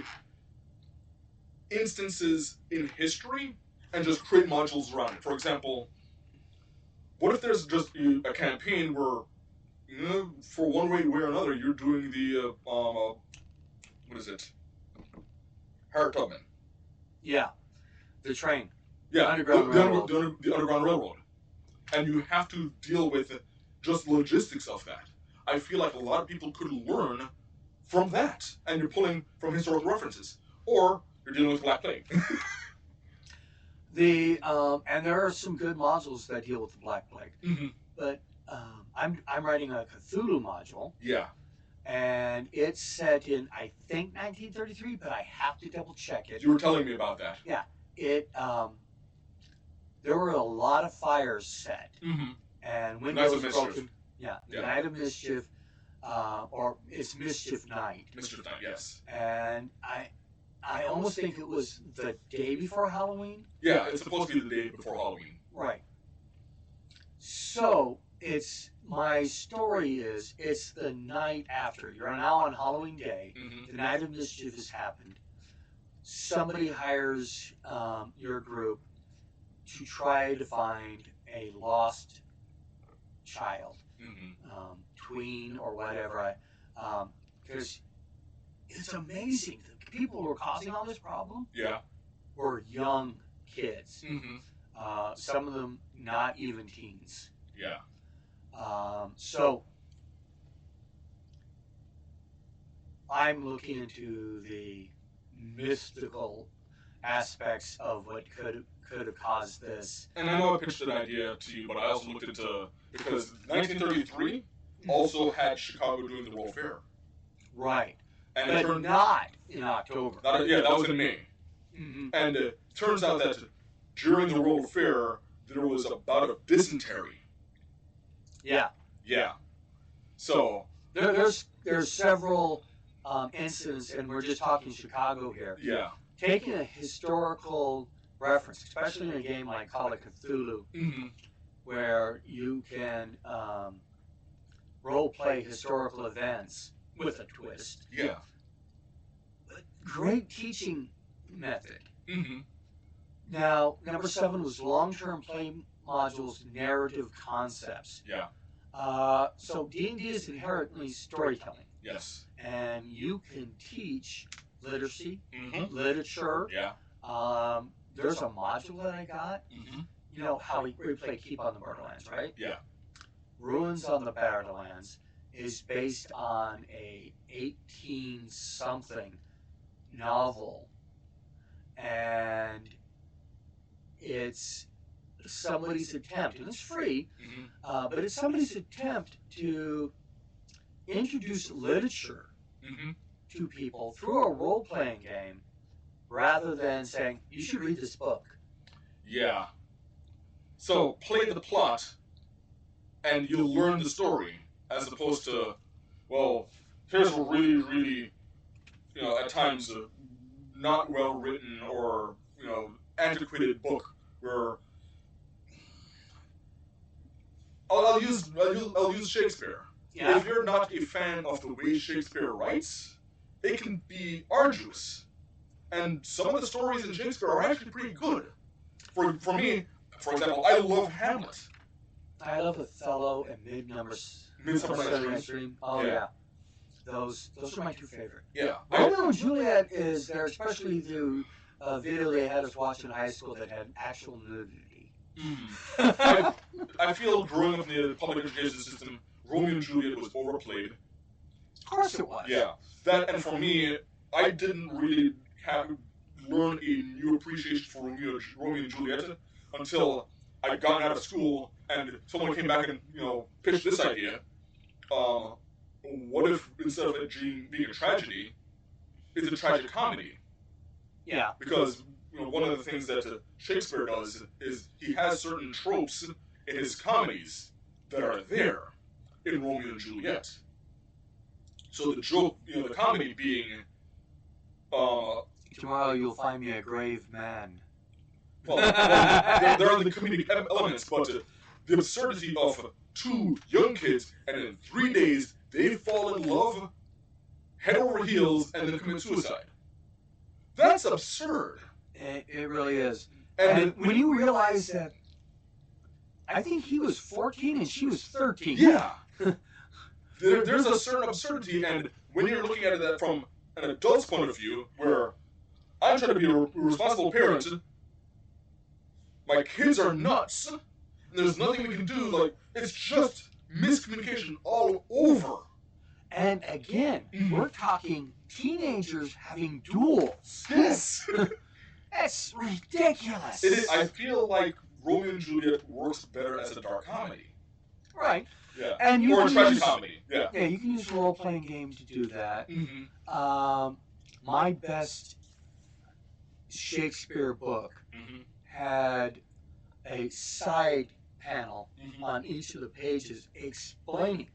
instances in history and just create modules around it. For example, what if there's just a campaign where, for one way or another, you're doing the what is it? Harriet Tubman. Yeah, the train. Yeah, Underground Railroad. the Underground Railroad, and you have to deal with just logistics of that. I feel like a lot of people could learn from that, and you're pulling from historical references, or you're dealing with Black Plague. And there are some good modules that deal with the Black Plague. Mm-hmm. But I'm writing a Cthulhu module. Yeah. And it's set in, I think, 1933, but I have to double check it. You were telling me about that. Yeah. There were a lot of fires set. Mm-hmm. And windows broken. Yeah. Night of Mischief, or it's Mischief Night. Mischief Night, yes. And I almost think it was the day before Halloween. Yeah, it's supposed to be the day before Halloween. Right. So my story is it's the night after. You're now on Halloween Day. Mm-hmm. The Night of Mischief has happened. Somebody hires your group to try to find a lost child, tween or whatever, because it's amazing. The people who were causing all this problem Yeah. were young kids. Mm-hmm. Some of them not even teens. Yeah. So I'm looking into the mystical aspects of what could have caused this. And I know I pitched an idea to you, but I also looked into, because 1933 also had Chicago doing the World Fair. Right. And But it turned, not in October. yeah, that was in May. Mm-hmm. And it turns out that during the World Fair, there was a bout of dysentery. Yeah. Yeah. So There's several incidents, and we're just talking Chicago here. yeah. Taking a historical reference, especially in a game like Call of Cthulhu, Mm-hmm. where you can role play historical events with a twist. Yeah. Great teaching method. Mm-hmm. Now, number 7 was long-term play modules, narrative concepts. Yeah. So D&D is inherently storytelling, Yes. and you can teach literacy, Mm-hmm. literature. Yeah. There's a module that I got. Mm-hmm. You know how we play Keep on the Borderlands, right? Yeah. Ruins on the Borderlands is based on a 18-something novel, and it's somebody's attempt, and it's free, Mm-hmm. but it's somebody's attempt to introduce literature Mm-hmm. to people through a role-playing game, rather than saying, you should read this book. Yeah. So play the plot, and you'll learn the story, as opposed to, well, here's a really, really, at times not well written or antiquated book where I'll use Shakespeare. Yeah. If you're not a fan of the way Shakespeare writes, it can be arduous. And some of the stories in Shakespeare are actually pretty good. For me, for example, I love Hamlet. I love Othello and Midsummer Night's Dream. Dream. Oh Yeah. yeah. Those are my two favorite. Yeah. Romeo and Juliet is there, especially the video they had us watch in high school that had actual nudity. I feel growing up in the public education system, Romeo and Juliet was overplayed. Of course it was. Yeah. That, and for me, I didn't really learn a new appreciation for Romeo and Juliet until I'd gotten out of school and someone came back and pitched this idea. What if instead of it being a tragedy, it's a tragic comedy? Yeah. Because one of the things that Shakespeare does is he has certain tropes in his comedies that are there in Romeo and Juliet. So the joke, the comedy being, Tomorrow you'll find me a grave man. well, there are the comedic elements, but the absurdity of 2 young kids, and in 3 days they fall in love, head over heels, and then commit suicide. That's absurd. It really is. And And when you realize that, I think he was 14 and she was 13. yeah, there's a certain absurdity, and when you're looking at it from an adult's point of view, where I'm trying to be a responsible parent, my kids are nuts, and there's nothing we can do. Like, it's just miscommunication all over. And again, we're talking teenagers having duels. Yes. That's ridiculous. It is. I feel like Romeo and Juliet works better as a dark comedy. Right. Yeah. And you Or a can tragic use, comedy. Yeah. Yeah, you can use a role-playing game to do that. Mm-hmm. My best Shakespeare book Mm-hmm. had a side panel Mm-hmm. on each of the pages explaining,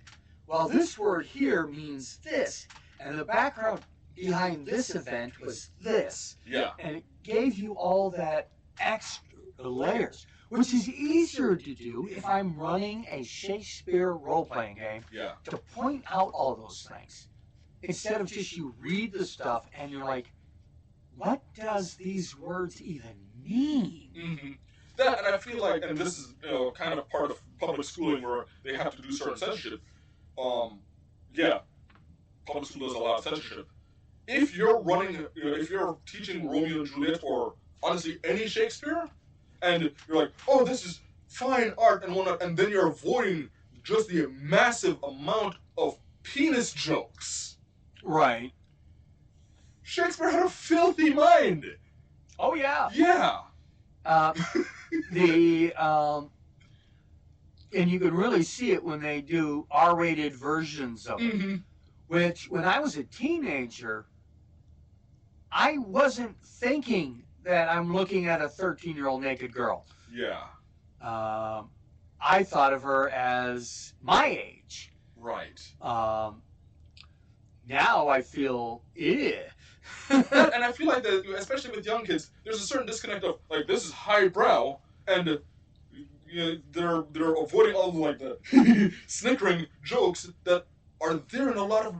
well, this word here means this, and the background behind this event was this. Yeah. And it gave you all that extra layers, which is easier to do if I'm running a Shakespeare role-playing game, Yeah. to point out all those things, instead of just you read the stuff and you're like, what does these words even mean? Mm-hmm. That, and I feel like, and this is kind of part of public schooling where they have to do certain censorship. Yeah, public school does a lot of censorship. if you're running, if you're teaching Romeo and Juliet or honestly any Shakespeare, and you're like, oh, this is fine art and whatnot, and then you're avoiding just the massive amount of penis jokes. Right. Shakespeare had a filthy mind. Oh yeah. Yeah. And you can really see it when they do R-rated versions of it. Mm-hmm. Which, when I was a teenager, I wasn't thinking that I'm looking at a 13-year-old naked girl. Yeah. I thought of her as my age. Right. Now I feel, ew. And I feel like that, especially with young kids, there's a certain disconnect of like this is highbrow, and they're avoiding all of like the snickering jokes that are there in a lot of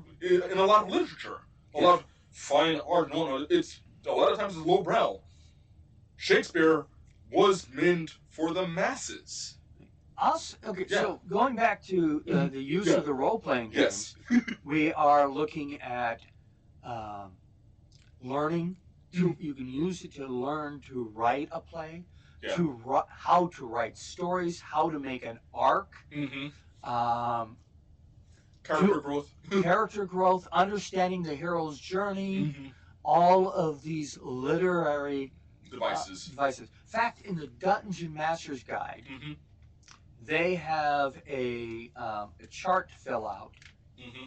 literature, a lot of fine art. No, it's a lot of times it's lowbrow. Shakespeare was meant for the masses. Okay, so going back to the use of the role-playing games, we are looking at learning. You can use it to learn to write a play, how to write stories, how to make an arc, character growth, understanding the hero's journey, all of these literary devices. In fact, in the Dungeon Master's Guide, they have a chart to fill out,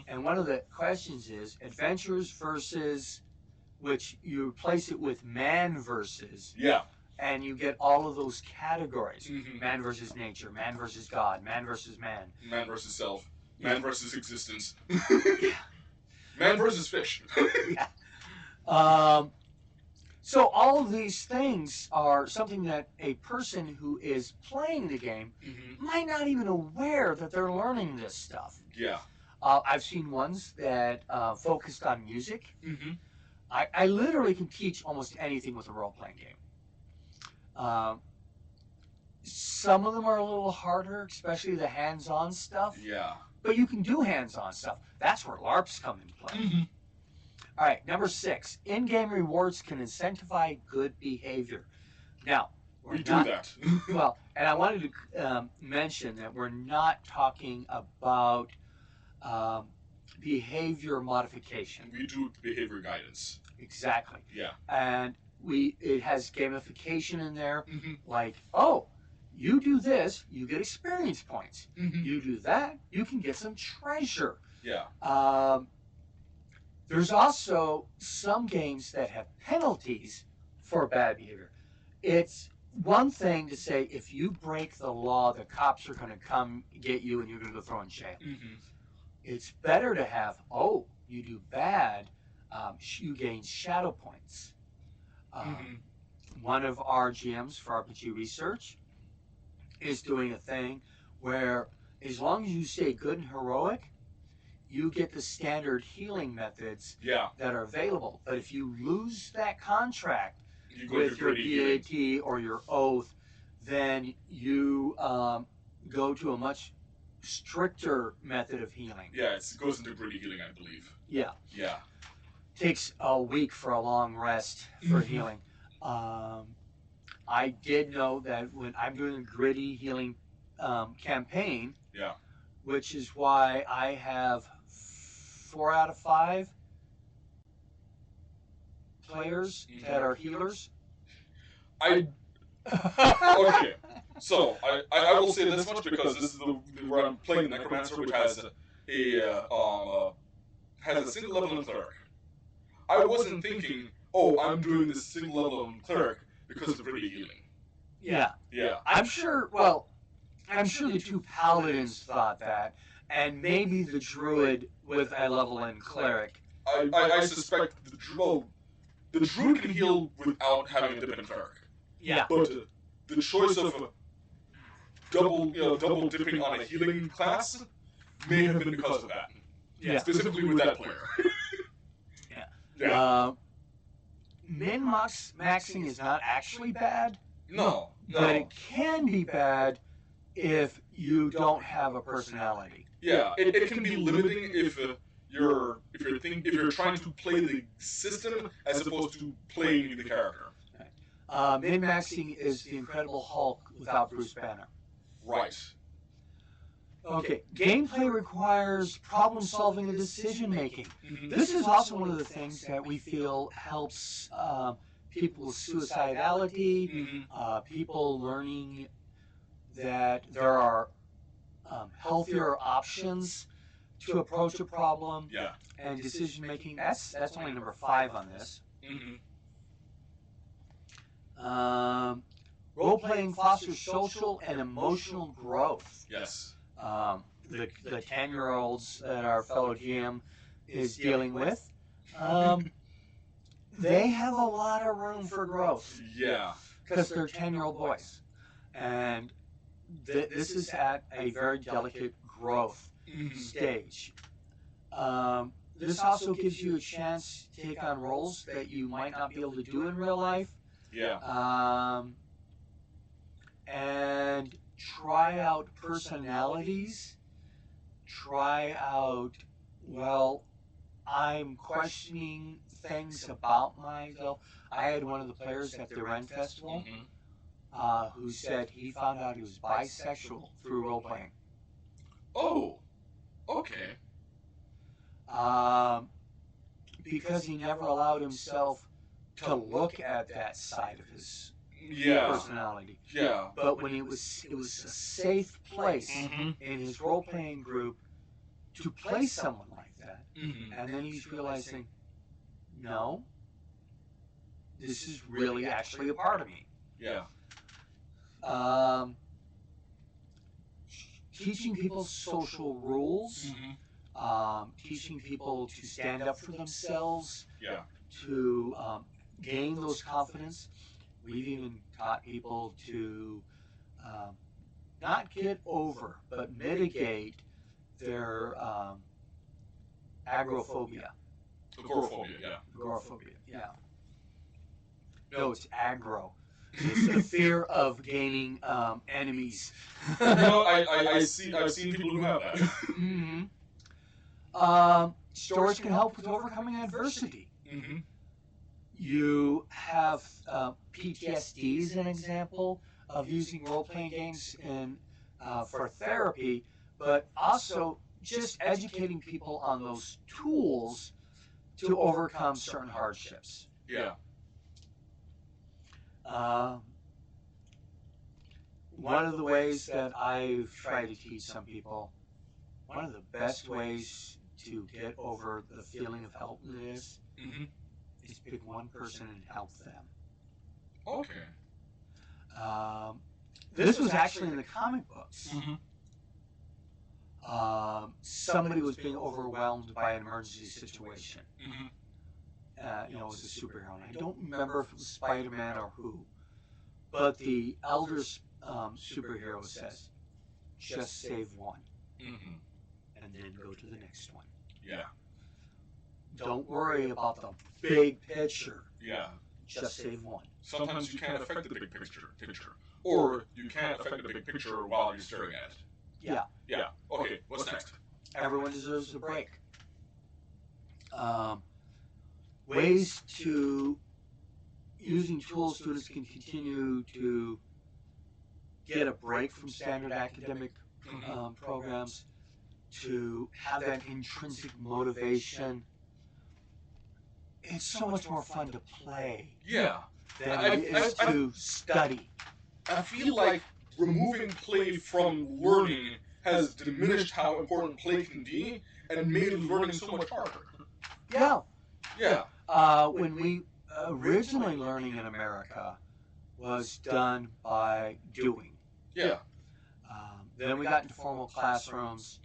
and one of the questions is adventures versus, which you replace it with man versus. Yeah. And you get all of those categories: man versus nature, man versus God, man versus man, man versus self, man versus existence, man versus fish. So all of these things are something that a person who is playing the game might not even aware that they're learning this stuff. Yeah. I've seen ones that focused on music. I literally can teach almost anything with a role-playing game. Some of them are a little harder, especially the hands-on stuff. Yeah. But you can do hands-on stuff. That's where LARPs come into play. All right, number 6. In-game rewards can incentivize good behavior. Now, we do that. Well, and I wanted to mention that we're not talking about behavior modification. We do behavior guidance. Exactly. Yeah. And it has gamification in there, like, oh, you do this, you get experience points. You do that, you can get some treasure. Yeah. There's also some games that have penalties for bad behavior. It's one thing to say, if you break the law, the cops are going to come get you and you're going to go throw in jail. It's better to have, oh, you do bad, you gain shadow points. One of our GMs for RPG Research is doing a thing where as long as you stay good and heroic, you get the standard healing methods that are available. But if you lose that contract with your BAT or your oath, then you go to a much stricter method of healing. Yeah, it goes into gritty healing, I believe. Yeah. Yeah. Takes a week for a long rest for healing. I did know that when I'm doing a gritty healing campaign, which is why I have 4 out of 5 players that are healers. Okay, so I will say this much because this is where I'm playing the Necromancer, which has a single level in Cleric. I wasn't thinking, oh, I'm doing this single level in Cleric because of gritty healing. Yeah. I'm sure the 2 paladins thought that, and maybe the druid with a level in cleric. I suspect the druid can heal without having a dip in cleric. Yeah. But the choice of double dipping on a healing class may have been because of that. Yeah. Specifically with that player. Min-maxing is not actually bad. No. But it can be bad if you don't have a personality. Yeah, it can be limiting if if you're trying to play the system as opposed to playing the character. Min-maxing is the Incredible Hulk without Bruce Banner. Right. Okay, gameplay requires problem solving and decision making. This is also one of the things that we feel helps people with suicidality, people learning that there are healthier options to approach a problem, and decision making. That's only number 5 on this. Role playing fosters social and emotional growth. Yes. The 10-year-olds that our fellow GM is dealing with, they have a lot of room for growth. Yeah. Because they're 10-year-old boys. And this is at a very delicate growth stage. This also gives you a chance to take on roles that you might not be able to do in real life. Yeah. And try out personalities. Try out, well, I'm questioning things about myself. I had one of the players at the Ren Festival who said he found out he was bisexual through role playing. Oh, okay. Because he never allowed himself to look at that side of his personality. Yeah. But when it was a safe place in his role playing group to play someone like that, and then he's realizing, no, this is really actually a part of me. Yeah. Teaching people social rules, teaching people to stand up for themselves, to gain those confidence. We've even taught people to not get over, but mitigate their agoraphobia. Agoraphobia, Agoraphobia, yeah. No, it's aggro. It's the fear of gaining enemies. I've seen people who have that. Stories can help with overcoming adversity. You have PTSD as an example of using role-playing games for therapy, but also just educating people on those tools to overcome certain hardships. Yeah. One of the ways that I've tried to teach some people, one of the best ways to get over the feeling of helplessness is pick one person and help them. Okay. This was actually in the comic books. Somebody was being overwhelmed by an emergency situation. It was a superhero. And I don't remember if it was Spider-Man or who, but the elder superhero says, just save one, and then go to the next one. Yeah. Don't worry about the big picture. Yeah. Just save one. Sometimes you can't affect the big picture, or you can't affect the big picture while you're staring at it. Yeah. Yeah. Okay. What's next? Everyone deserves a break. Ways to using tools students can continue to get a break from standard academic programs, to have that intrinsic motivation. It's so much more fun to play than it is to study. I feel like removing play from learning has diminished how important play can be and made learning so much harder. Yeah. Yeah. When we originally learning in America was done by doing. Yeah. Then we got into formal classrooms,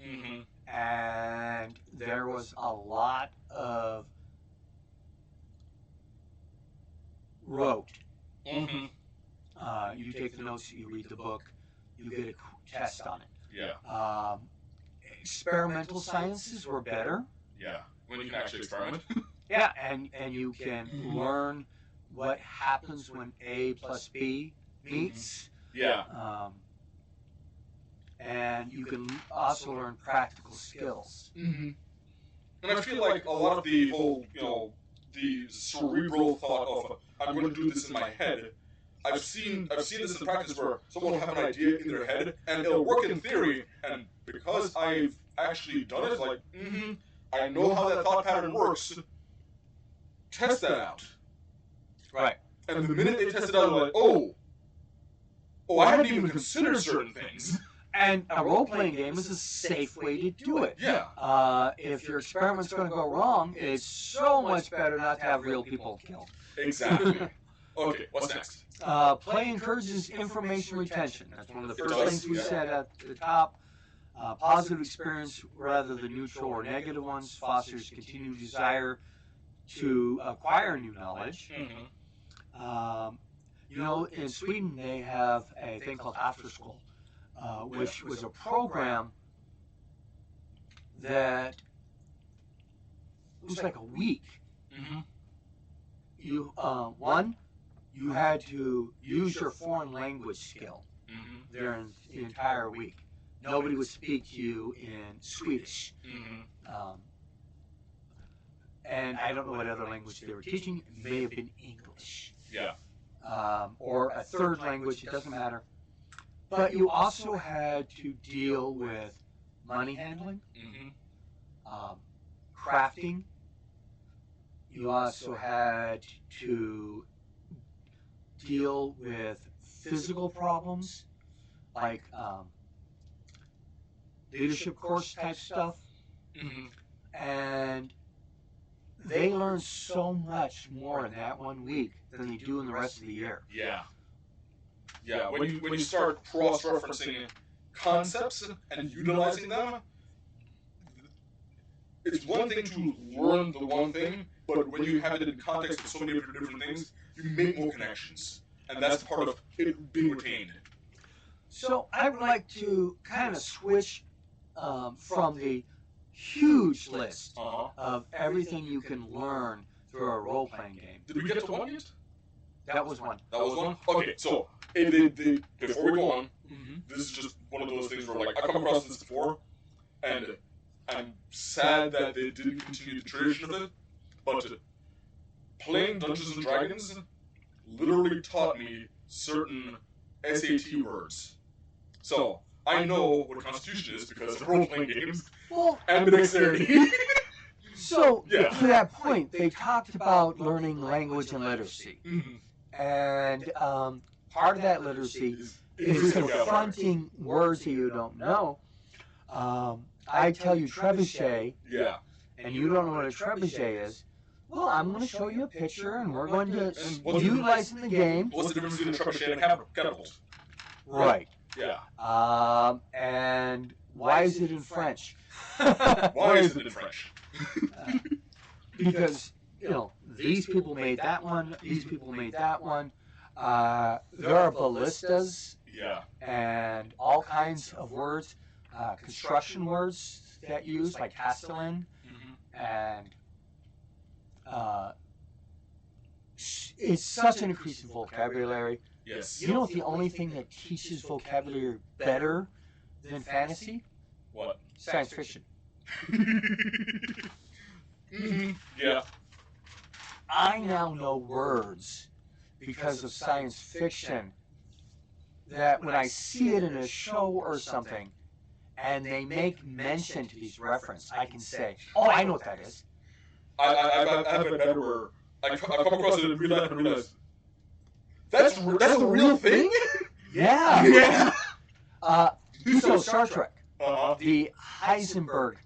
and there was a lot of rote. You take the notes, you read the book, you get a test on it. Yeah. Experimental sciences were better. Yeah. When you can actually experiment. Yeah, and you can learn what happens when A plus B meets. Yeah. And you can also learn practical skills. And I feel like a lot of the whole, the cerebral thought of I'm going to do this in my head. I've seen this in practice where someone will have an idea in their head and it'll work in theory, and because I've actually done it, like, I know how that thought pattern works. Test that out. Right. And the minute they test it out, they're like, oh, I hadn't even considered certain things. And a role-playing game is a safe way to do it. Yeah. If your experiment's going to go wrong, it's so much better not to have real people killed. Exactly. Okay, what's next? Play encourages information retention. That's one of the first things we said at the top. Positive experience rather than neutral or negative ones fosters continued desire to acquire new knowledge. In Sweden they have a thing called After School, which was a program that was like a week. You you had to use your foreign language skill during the entire week. Nobody would speak to you in Swedish. And I don't know what other language they were teaching. It may have been English. Yeah. Or a third language, it doesn't matter. But you also had to deal with money handling, crafting. You also had to deal with physical problems, like leadership course type stuff. And they learn so much more in that 1 week than they do in the rest of the year. Yeah. Yeah, when you start cross-referencing concepts and utilizing them, it's one thing to learn the one thing, but when you have it in context of so many different things, you make more connections. And that's part of it being retained. So I would like to kind of switch from the huge list of everything you can learn through a role-playing game. Did we get to one yet? That was one. That was one? Okay, so before we go on, this is just one of those things where, like, I've come across this before, and I'm sad that they didn't continue the tradition of it, but playing Dungeons & Dragons literally taught me certain SAT words. So, I know what Constitution is because of role-playing games and dexterity. So, to that point, they talked about learning language and literacy. And part of that literacy is confronting words that you don't know. I tell you trebuchet, and you don't know what a trebuchet is. Well, I'm going to show you a picture, and we're going to utilize in the game. What's the difference between a trebuchet and a catapult? Right. Yeah. And why is it in French? Why is it in French? Because, these people made that one, these people made that one. There are ballistas and all kinds of words, construction words that use, like castellan, and it's such an increase in vocabulary. Yes. You know the only thing that teaches vocabulary better than fantasy? What? Science fiction. Yeah. I now know words because of science fiction that when I see it in a show or something and they make mention to these references, I can say, oh, I know what that is. I have it better where I come across it in real life and realize that's a real thing? Yeah. So Star Trek, the Heisenberg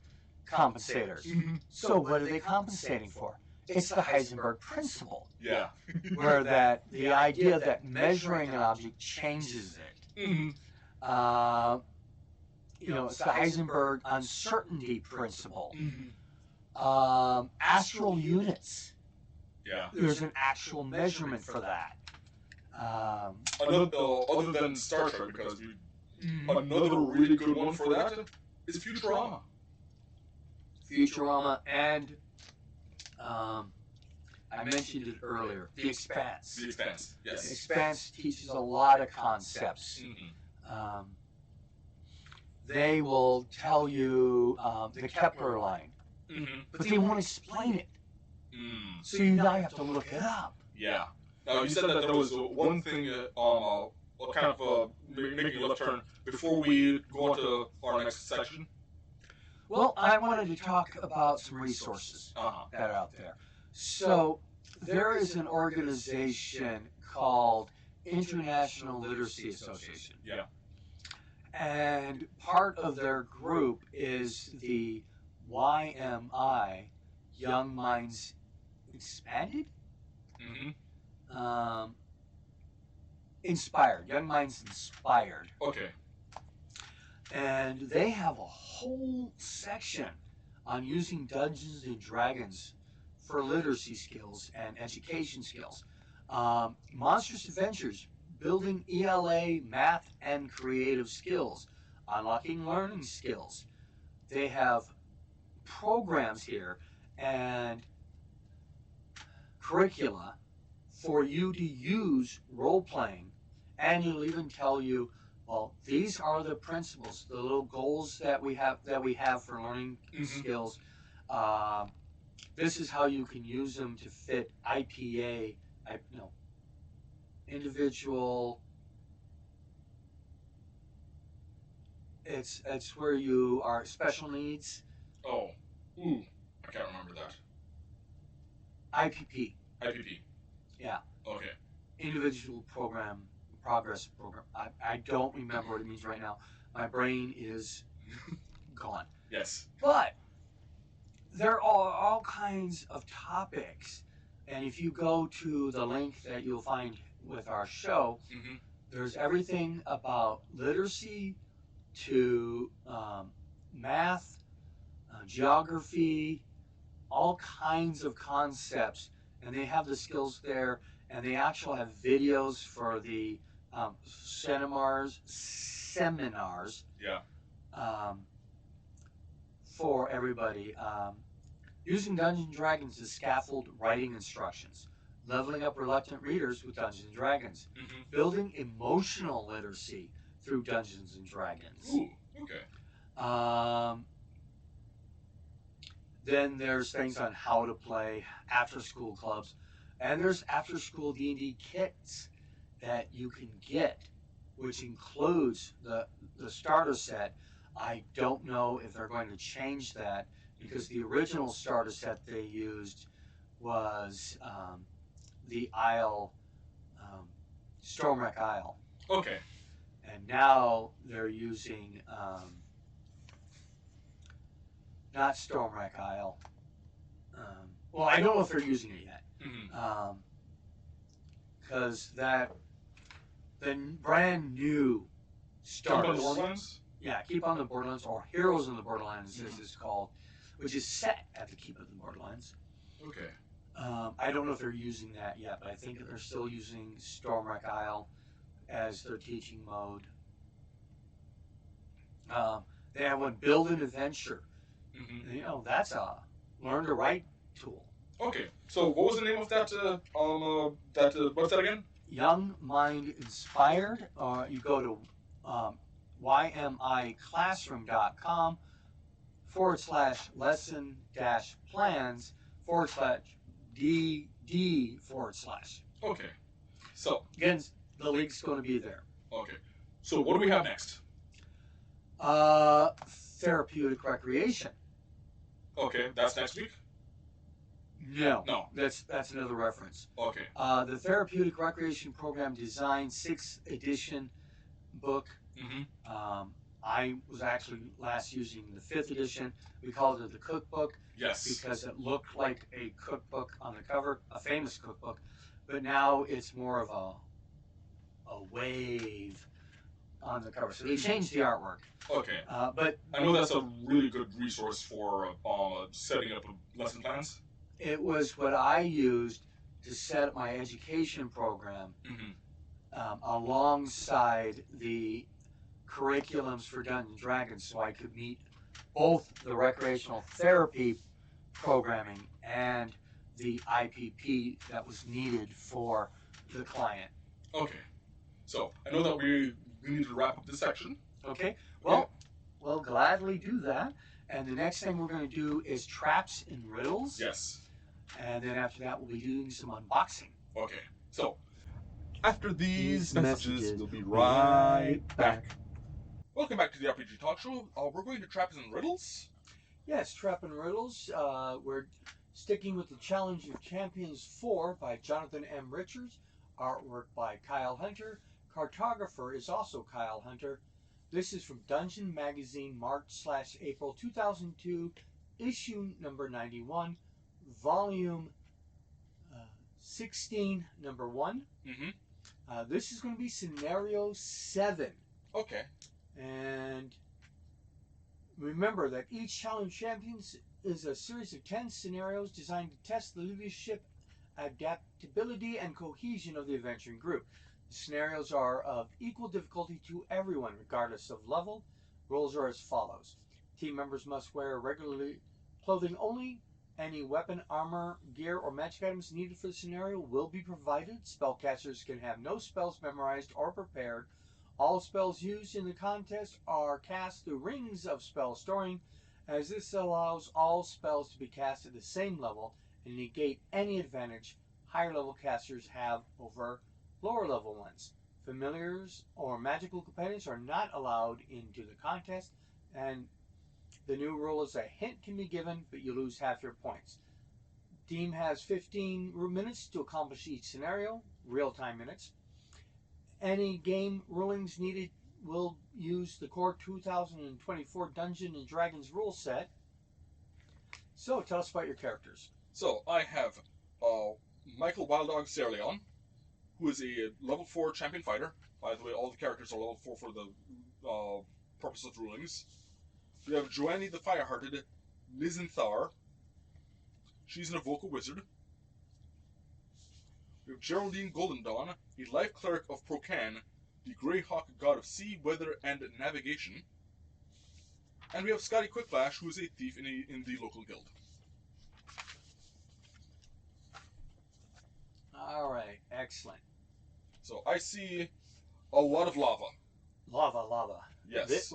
compensators. So what are they compensating for? It's the Heisenberg principle. Yeah. Where the idea that measuring an object changes it. It's the Heisenberg uncertainty principle. Astral units. Yeah. There's an actual measurement for that. Other than Star Trek, because another really good one for that is Futurama. Futurama and I mentioned it earlier, The Expanse. The Expanse, yes. The Expanse teaches a lot of concepts. They will tell you the Kepler line. but they won't explain it. So you now have to look it up. Yeah. Now you said that there was one thing, kind of making a left turn before we go on to our next section. Well, I wanted to talk about some resources that are out there. So there is an organization called International Literacy Association. Yeah. And part of their group is the YMI, Young Minds Expanded? Inspired, Young Minds Inspired. Okay. And they have a whole section on using Dungeons and Dragons for literacy skills and education skills. Monstrous Adventures, building ELA, math, and creative skills, unlocking learning skills. They have programs here and curricula for you to use role-playing, and it'll even tell you, well, these are the principles, the little goals that we have for learning skills. This is how you can use them to fit IPA, individual. It's where you are special needs. Oh, I can't remember that. IPP. IPP. Yeah. Okay. Individual progress program. I don't remember what it means right now. My brain is gone. Yes. But there are all kinds of topics, and if you go to the link that you'll find with our show, there's everything about literacy to math, geography, all kinds of concepts, and they have the skills there, and they actually have videos for the seminars. Yeah. For everybody. Using Dungeons & Dragons to scaffold writing instructions. Leveling up reluctant readers with Dungeons & Dragons. Building emotional literacy through Dungeons & Dragons. Ooh, okay. Then there's things on how to play, after-school clubs, and there's after-school D&D kits that you can get, which includes the starter set. I don't know if they're going to change that, because the original starter set they used was the Isle, Stormwreck Isle. Okay. And now they're using not Stormwreck Isle. Well, I don't know if they're using it yet, because the brand new starter. Borderlands? Yeah, Keep on the Borderlands, or Heroes in the Borderlands, as it's called, which is set at the Keep of the Borderlands. Okay. I don't know if they're using that yet, but I think they're still using Stormwreck Isle as their teaching mode. They have one, Build an Adventure. That's a learn to write tool. Okay. So what was the name of that website again? Young Mind Inspired. You go to ymiclassroom.com/lesson-plans/DD/. Okay. So again, the link's going to be there. Okay. So what do we have next? Therapeutic recreation. Okay, that's next week? No. No. That's another reference. Okay. The Therapeutic Recreation Program Design 6th edition book. I was actually last using the 5th edition. We called it the cookbook. Yes. Because it looked like a cookbook on the cover, a famous cookbook. But now it's more of a wave on the cover. So they changed the artwork. Okay. But I know that's a really good resource for setting up lesson plans. It was what I used to set up my education program alongside the curriculums for Dungeons & Dragons, so I could meet both the recreational therapy programming and the IPP that was needed for the client. Okay. So I know that we need to wrap up this section. Okay. Well, we'll gladly do that. And the next thing we're going to do is traps and riddles. Yes. And then after that, we'll be doing some unboxing. Okay. So, after these messages, we'll be right back. Welcome back to the RPG Talk Show. We're going to traps and riddles. Yes, Trap and Riddles. We're sticking with the Challenge of Champions 4 by Jonathan M. Richards. Artwork by Kyle Hunter. Cartographer is also Kyle Hunter. This is from Dungeon Magazine, March/April 2002, issue number 91, volume 16, number 1. Mm-hmm. This is going to be scenario 7. Okay. And remember that each Challenge Champions is a series of 10 scenarios designed to test the leadership, adaptability, and cohesion of the adventuring group. The scenarios are of equal difficulty to everyone, regardless of level. Rules are as follows. Team members must wear regularly clothing only. Any weapon, armor, gear, or magic items needed for the scenario will be provided. Spellcasters can have no spells memorized or prepared. All spells used in the contest are cast through rings of spell storing, as this allows all spells to be cast at the same level and negate any advantage higher level casters have over lower level ones. Familiars or magical companions are not allowed into the contest, and the new rule is a hint can be given, but you lose half your points. Team has 15 minutes to accomplish each scenario, real-time minutes. Any game rulings needed will use the core 2024 Dungeons & Dragons rule set. So, tell us about your characters. So, I have Michael Wild Dog Serleon, who is a level 4 champion fighter. By the way, all the characters are level 4 for the purpose of rulings. We have Joannie the Firehearted Nyzanthar. She's an Evoca wizard. We have Geraldine Golden Dawn, a life cleric of Procan, the Greyhawk god of sea, weather, and navigation. And we have Scotty Quickflash, who is a thief in the local guild. Alright, excellent. So I see a lot of lava. Lava. Yes.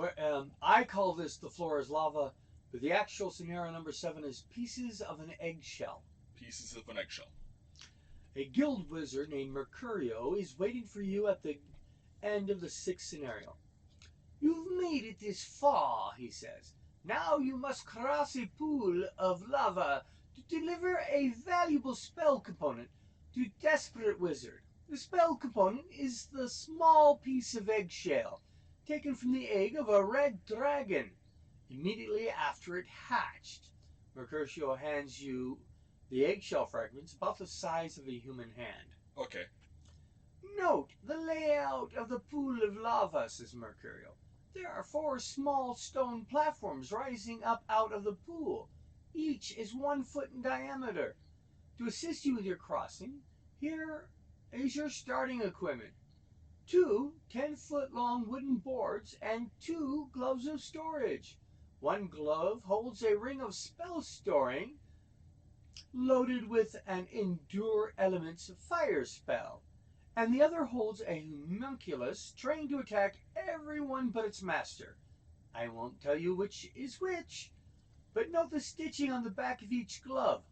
I call this the floor is lava, but the actual scenario number 7 is pieces of an eggshell. Pieces of an eggshell. A guild wizard named Mercurio is waiting for you at the end of the 6th scenario. You've made it this far, he says. Now you must cross a pool of lava to deliver a valuable spell component to Desperate Wizard. The spell component is the small piece of eggshell taken from the egg of a red dragon immediately after it hatched. Mercutio hands you the eggshell fragments about the size of a human hand. Okay. Note the layout of the pool of lava, says Mercurio. There are 4 small stone platforms rising up out of the pool. Each is 1 foot in diameter. To assist you with your crossing, here is your starting equipment. 2 10-foot-long wooden boards and 2 gloves of storage. 1 glove holds a ring of spell storing loaded with an Endure Elements fire spell, and the other holds a homunculus trained to attack everyone but its master. I won't tell you which is which, but note the stitching on the back of each glove.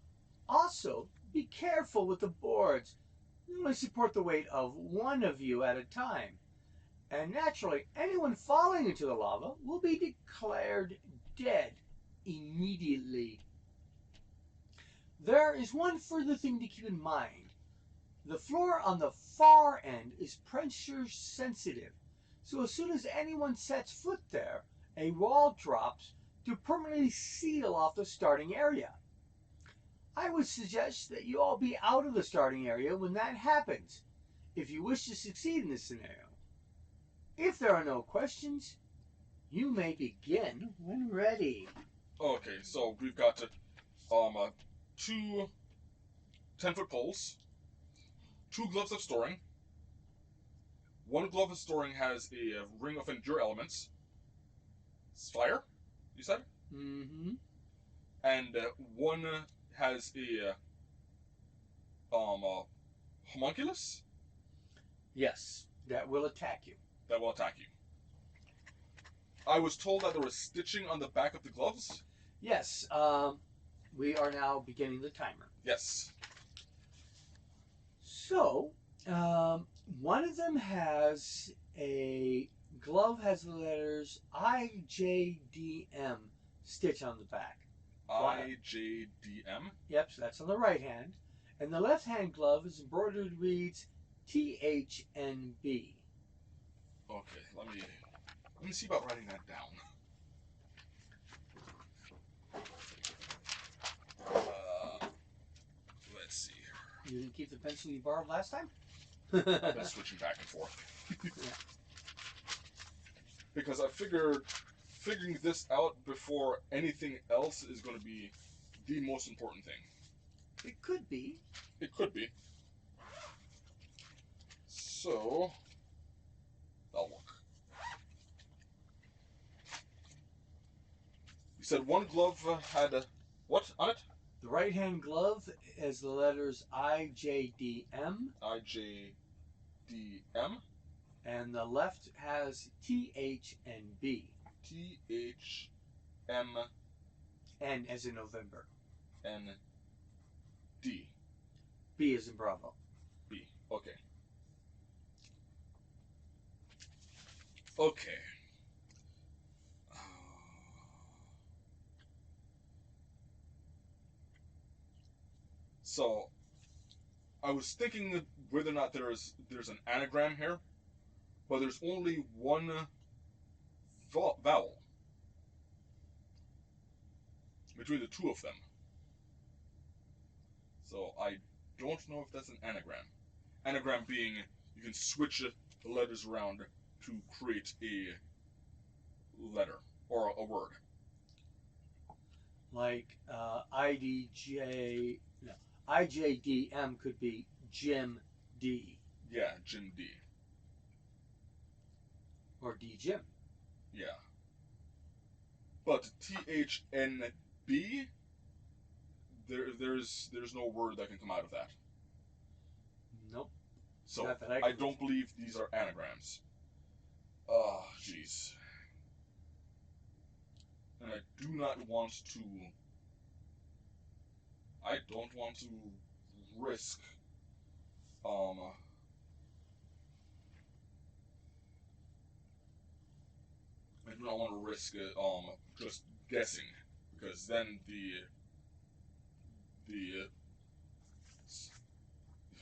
Also, be careful with the boards. They only support the weight of 1 of you at a time. And naturally, anyone falling into the lava will be declared dead immediately. There is one further thing to keep in mind. The floor on the far end is pressure sensitive, so as soon as anyone sets foot there, a wall drops to permanently seal off the starting area. I would suggest that you all be out of the starting area when that happens, if you wish to succeed in this scenario. If there are no questions, you may begin when ready. Okay, so we've got 2 10-foot poles, 2 gloves of storing. 1 glove of storing has a ring of Endure Elements. It's fire, you said? Mm-hmm. And 1 has a homunculus Yes, that will attack you. that will attack you. I was told that there was stitching on the back of the gloves. Yes, we are now beginning the timer. Yes. So, one of them has a glove has the letters IJDM stitch on the back. IJDM. Yep, so that's on the right hand. And the left hand glove is embroidered reads THNB. Okay, let me see about writing that down. Let's see here. You didn't keep the pencil you borrowed last time? I've been switching back and forth. Because I figuring this out before anything else is going to be the most important thing. It could be. It could be. So, that'll work. You said one glove had what on it? The right hand glove has the letters IJDM. IJDM. And the left has THNB. THM. N as in November. ND. B as in Bravo. B. Okay. Okay. So, I was thinking whether or not there's an anagram here, but there's only one vowel between the two of them. So I don't know if that's an anagram. Anagram being you can switch the letters around to create a letter or a word. Like IJDM could be Jim D. Yeah, Jim D. Or D Jim. Yeah. But THNB, there's no word that can come out of that. Nope. So Not that I don't believe these are anagrams. Jeez. And I do not want to. I don't want to risk. I do not want to risk just guessing, because then the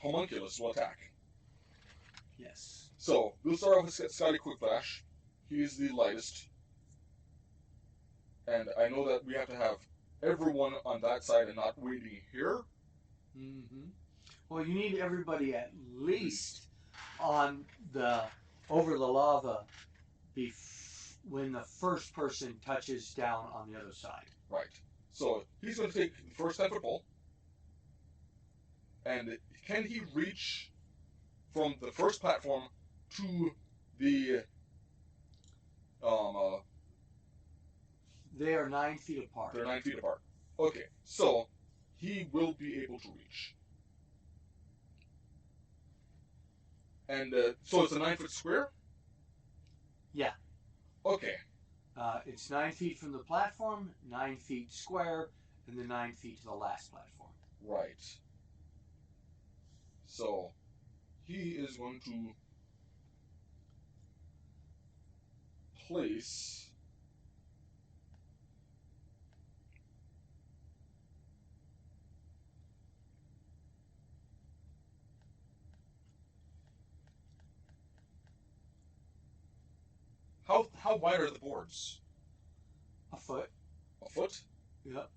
homunculus will attack. Yes. So we'll start off with Scotty Quickflash. He's the lightest, and I know that we have to have everyone on that side and not waiting here. Mm-hmm. Well, you need everybody at least on the over the lava when the first person touches down on the other side. Right. So he's going to take the first 10-foot pole, and can he reach from the first platform to the They are 9 feet apart. They're 9 feet apart. Okay, so he will be able to reach. And so it's a 9-foot square? Yeah. Okay. It's 9 feet from the platform, 9 feet square, and then 9 feet to the last platform. Right. So he is going to place how wide are the boards? A foot. A foot? Yep.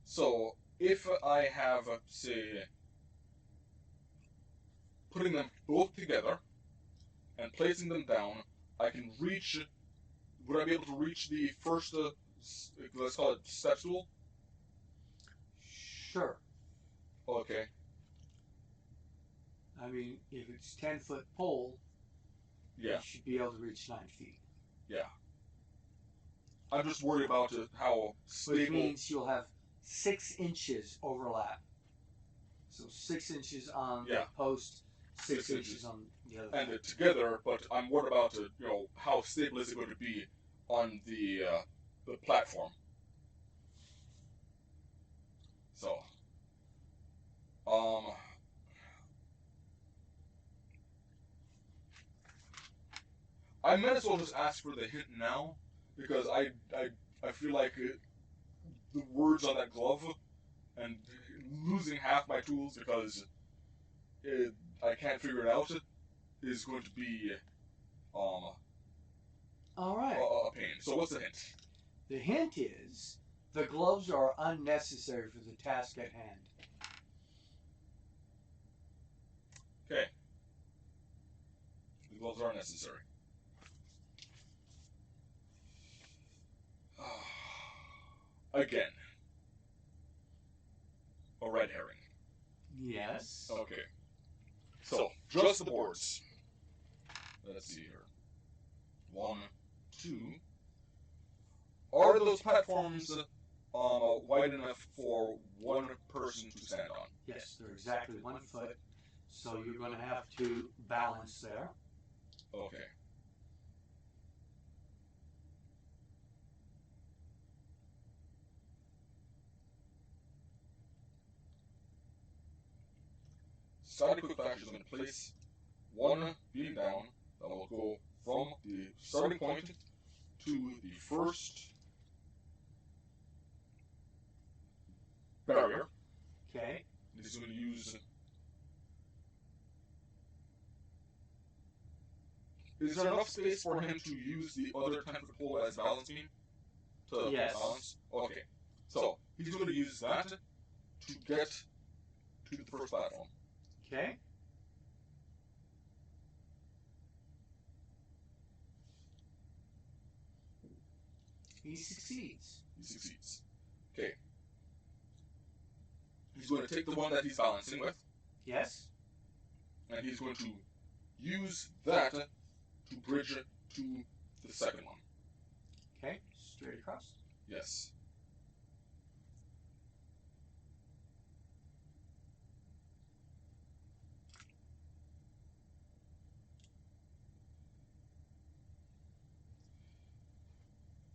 So if I have, say, putting them both together and placing them down, I can reach. Would I be able to reach the first, let's call it step stool? Sure. Okay. I mean, if it's 10-foot pole, Yeah. you should be able to reach 9 feet. Yeah. I'm just worried about how stable. Which means you'll have 6 inches overlap. So 6 inches on the post, 6 inches on the other. And together, but I'm worried about how stable is it going to be on the platform. I might as well just ask for the hint now, because I feel like the words on that glove and losing half my tools because I can't figure it out is going to be All right. a pain. So what's the hint? The hint is the gloves are unnecessary for the task at hand. Okay. The gloves are necessary. Again. A red herring. Yes. Okay. So, just the boards. Let's see here. 1, 2. Are those platforms wide enough for one person to stand on? Yes, they're exactly 1 foot. So you're going to have to balance there. Okay. Scotty Quickflash is going to place one beam down that will go from the starting point to the first barrier. Okay. He's going to use. Is there enough space for him to use the other 10-foot pole as balance beam? To Yes. balance? Okay. So, he's going to use that to get to the first platform. Okay. He succeeds. He succeeds. Okay. He's going to take the one that he's balancing with, Yes. and he's going to use that to bridge to the second one. Okay. Straight across. Yes.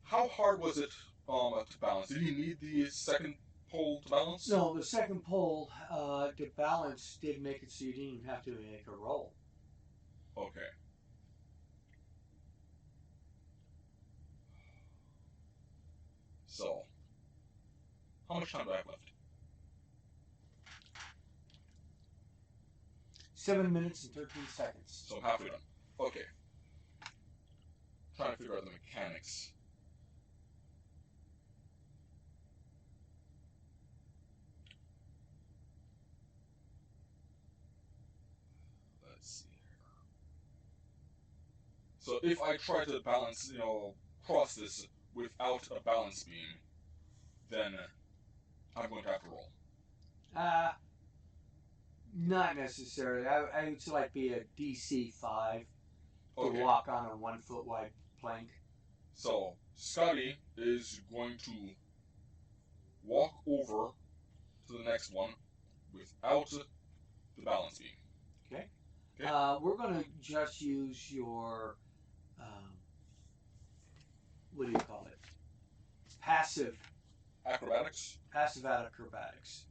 How hard was it to balance? Did he need the second pole to balance? No, the second pole to balance did make it so you didn't even have to make a roll. Okay. So, how much time do I have left? 7 minutes and 13 seconds. So I'm halfway done. Okay. Trying to figure out the mechanics. Let's see here. So if I try to balance, cross this without a balance beam, then I'm going to have to roll. Not necessarily. I would say like be a DC 5 to Okay. walk on a 1 foot wide plank. So Scotty is going to walk over to the next one without the balance beam. Okay. Okay. We're going to just use your, what do you call it? Passive Acrobatics? Passive acrobatics.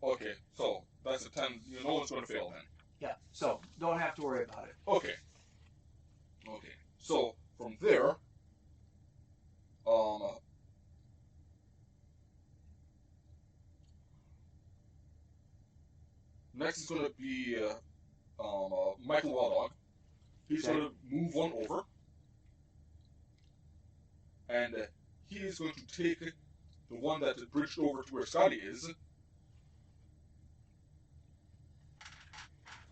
Okay, so that's a 10. No one's going to fail then. Yeah, so don't have to worry about it. Okay. Okay. So from there, next is going to be Michael Wildog. He's Okay. going to move one over, and he is going to take the one that bridged over to where Scotty is.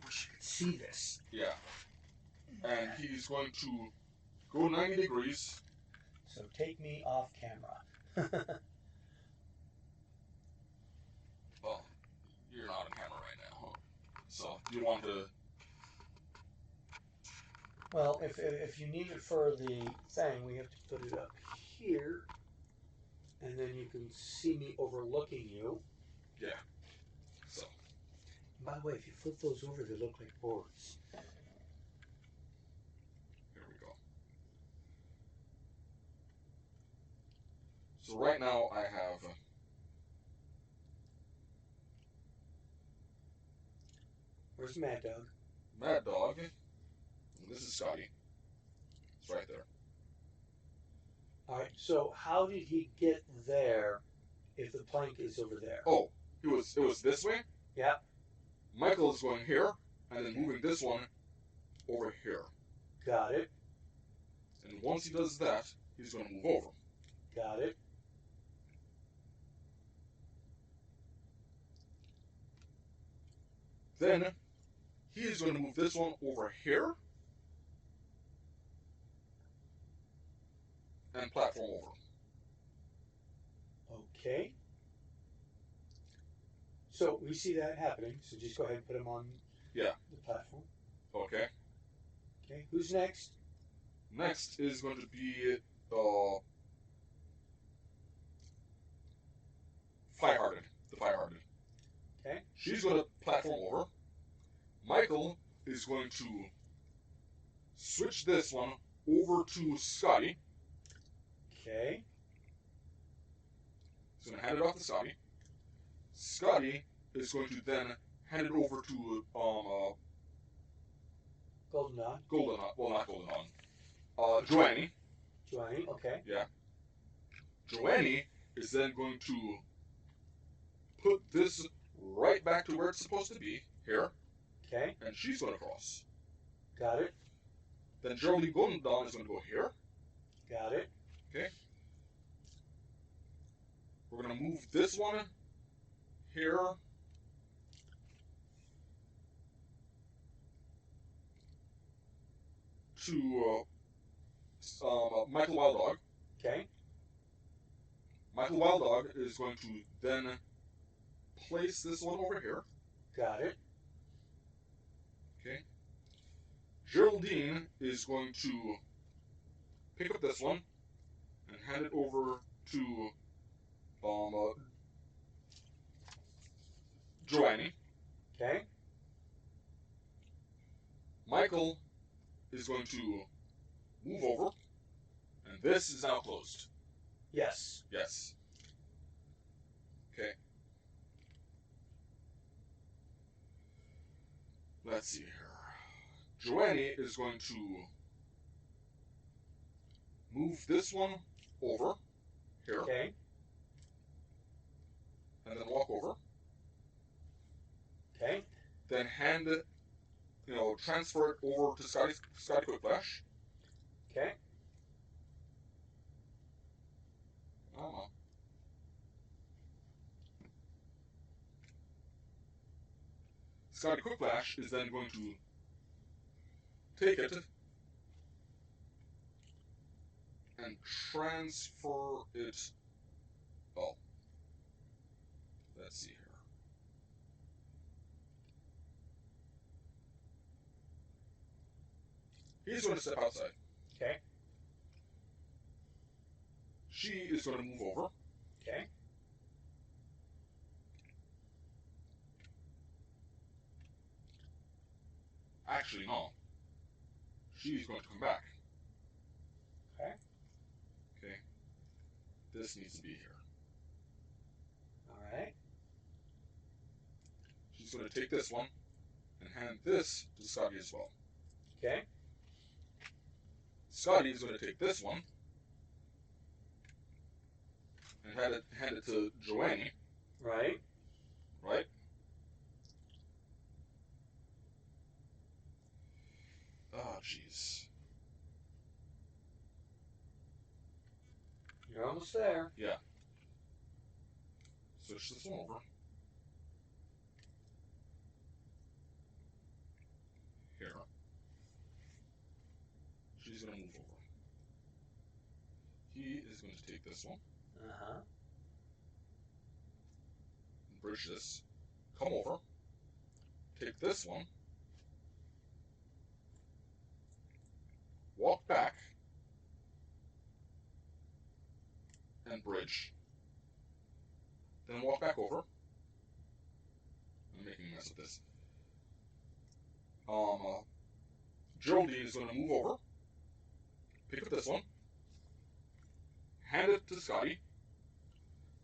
Wish you could see this. Yeah. And he's going to go 90 degrees. So take me off camera. Well, you're not on camera right now, huh? So you want to... Well, if you need it for the thing, we have to put it up here, and then you can see me overlooking you. Yeah. So. By the way, if you flip those over, they look like boards. Here we go. So right now I have... Where's Mad Dog? Mad Dog. And this is Scotty. It's right there. All right. So how did he get there if the plank is over there? Oh, it was this way. Yeah. Michael is going here, and then moving this one over here. Got it. And once he does that, he's going to move over. Got it. Then he is going to move this one over here and platform over. Okay. So we see that happening. So just go ahead and put him on Yeah. the platform. Okay. Okay. Who's next? Next is going to be Firehearted. The Firehearted. Okay. She's going to platform over. Michael is going to switch this one over to Scotty. Okay. He's going to hand it off to Scotty. Scotty is going to then hand it over to Golden Dawn. Golden. Well, not Golden Dawn. Joannie. Joannie. Okay. Yeah. Joannie is then going to put this right back to where it's supposed to be, here, Okay. and she's going to cross. Got it. Then Geraldine Golden Dawn is going to go here. Got it. Okay. We're going to move this one here. To Michael Wild Dog. Okay. Michael Wild Dog is going to then place this one over here. Got it. Okay. Geraldine is going to pick up this one and hand it over to Joannie. Okay. Michael is going to move over, and this is now closed. Yes. Yes. Okay. Let's see here. Joannie is going to move this one over here, Okay. and then walk over. Okay. Then hand it, transfer it over to Scotty Quickflash. Okay. Scotty Quickflash is then going to take it and transfer it. Oh, let's see here. He's going to step outside. Okay. She is going to move over. Okay. Actually, no. She's going to come back. Okay. Okay. This needs to be here. All right. She's going to take this one and hand this to Scotty as well. Okay. Scotty is going to take this one and hand it to Joannie. Right. Right? Oh, jeez. You're almost there. Yeah. Switch this one over. Here. She's going to move over. He is going to take this one. Uh-huh. Bridge this. Come over. Take this one. Walk back. And bridge. Then walk back over. I'm making a mess of this. Geraldine is going to move over. Pick up this one. Hand it to Scotty.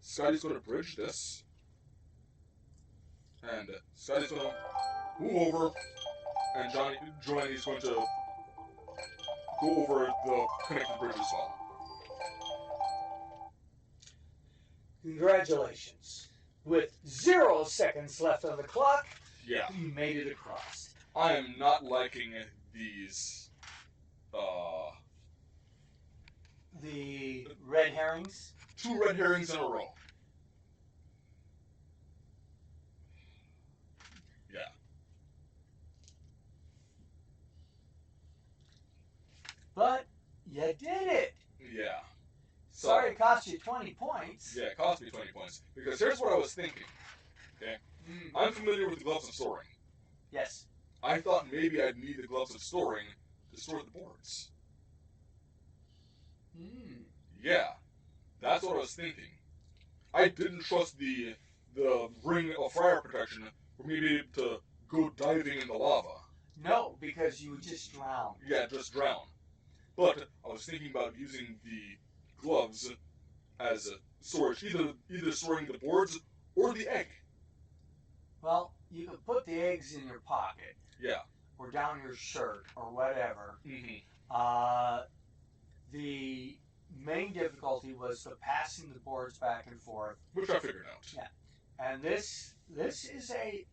Scotty's going to bridge this. And Scotty's going to move over. And Joannie's going to go over the connected bridge as well. Congratulations. With 0 seconds left on the clock, Yeah. you made it across. I am not liking these, The red herrings. 2 red herrings in a row. Yeah. But you did it. Yeah. So, Sorry it cost you 20 points. Yeah, it cost me 20 points. Because here's what I was thinking. Okay? I'm familiar with the gloves of storing. Yes. I thought maybe I'd need the gloves of storing to store the boards. Yeah. That's what I was thinking. I didn't trust the ring of fire protection for me to be able to go diving in the lava. No, because you would just drown. Yeah, just drown. But I was thinking about using the gloves as a storage, either storing the boards or the egg. Well, you could put the eggs in your pocket. Yeah. Or down your shirt or whatever. Mm-hmm. The main difficulty was the passing the boards back and forth. Which I figured out. Yeah. And this is a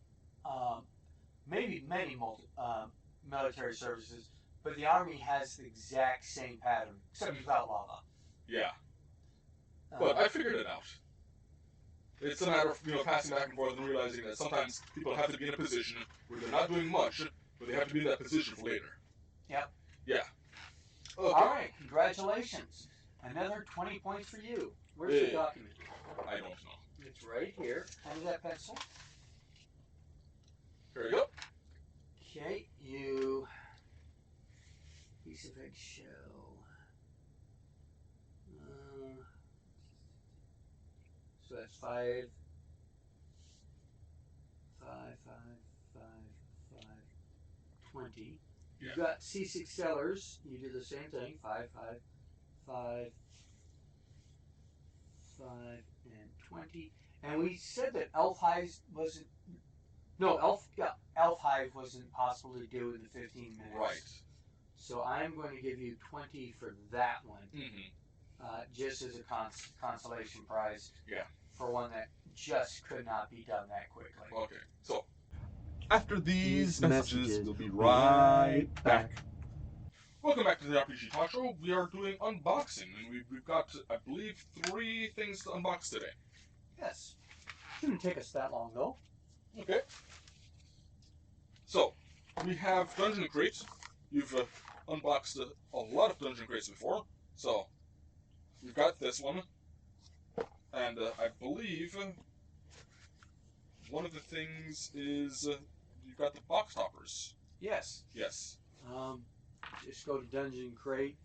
maybe many military services, but the Army has the exact same pattern, except without lava. Yeah. But I figured it out. It's a matter of passing back and forth and realizing that sometimes people have to be in a position where they're not doing much, but they have to be in that position for later. Yep. Yeah. Okay. All right. Congratulations. Another 20 points for you. Where's the document? I don't know. It's right here. Hand me that pencil. Here we go. Okay, you piece of eggshell. So that's 5, 5, 5, 5, 5, 20. Yeah. You've got C6 sellers. You do the same thing. 5, 5, 5, 5, and 20. And we said that elf hive wasn't. No, elf hive wasn't possible to do in the 15 minutes. Right. So I'm going to give you 20 for that one, just as a consolation prize. Yeah. For one that just could not be done that quickly. Okay. So after these messages, we'll be right back. Welcome back to the RPG Talk Show. We are doing unboxing, and we've got, I believe, 3 things to unbox today. Yes. Shouldn't take us that long, though. Okay. So, we have Dungeon Crate. You've unboxed a lot of Dungeon Crates before. So, we've got this one. And I believe one of the things is you've got the box toppers. Yes. Yes. Just go to Dungeon Crate,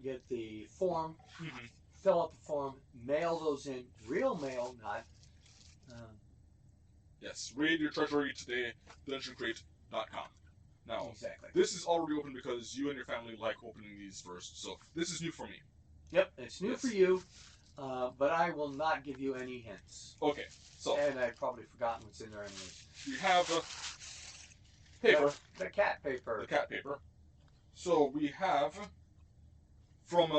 get the form, Mm-hmm. fill out the form, mail those in. Real mail, not. Yes. Raid your treasury today, dungeoncrate.com. Now, Exactly. this is already open because you and your family like opening these first, so this is new for me. Yep, it's new for you, but I will not give you any hints. Okay, so. And I've probably forgotten what's in there anyways. We have paper. The cat paper. The cat paper. So we have from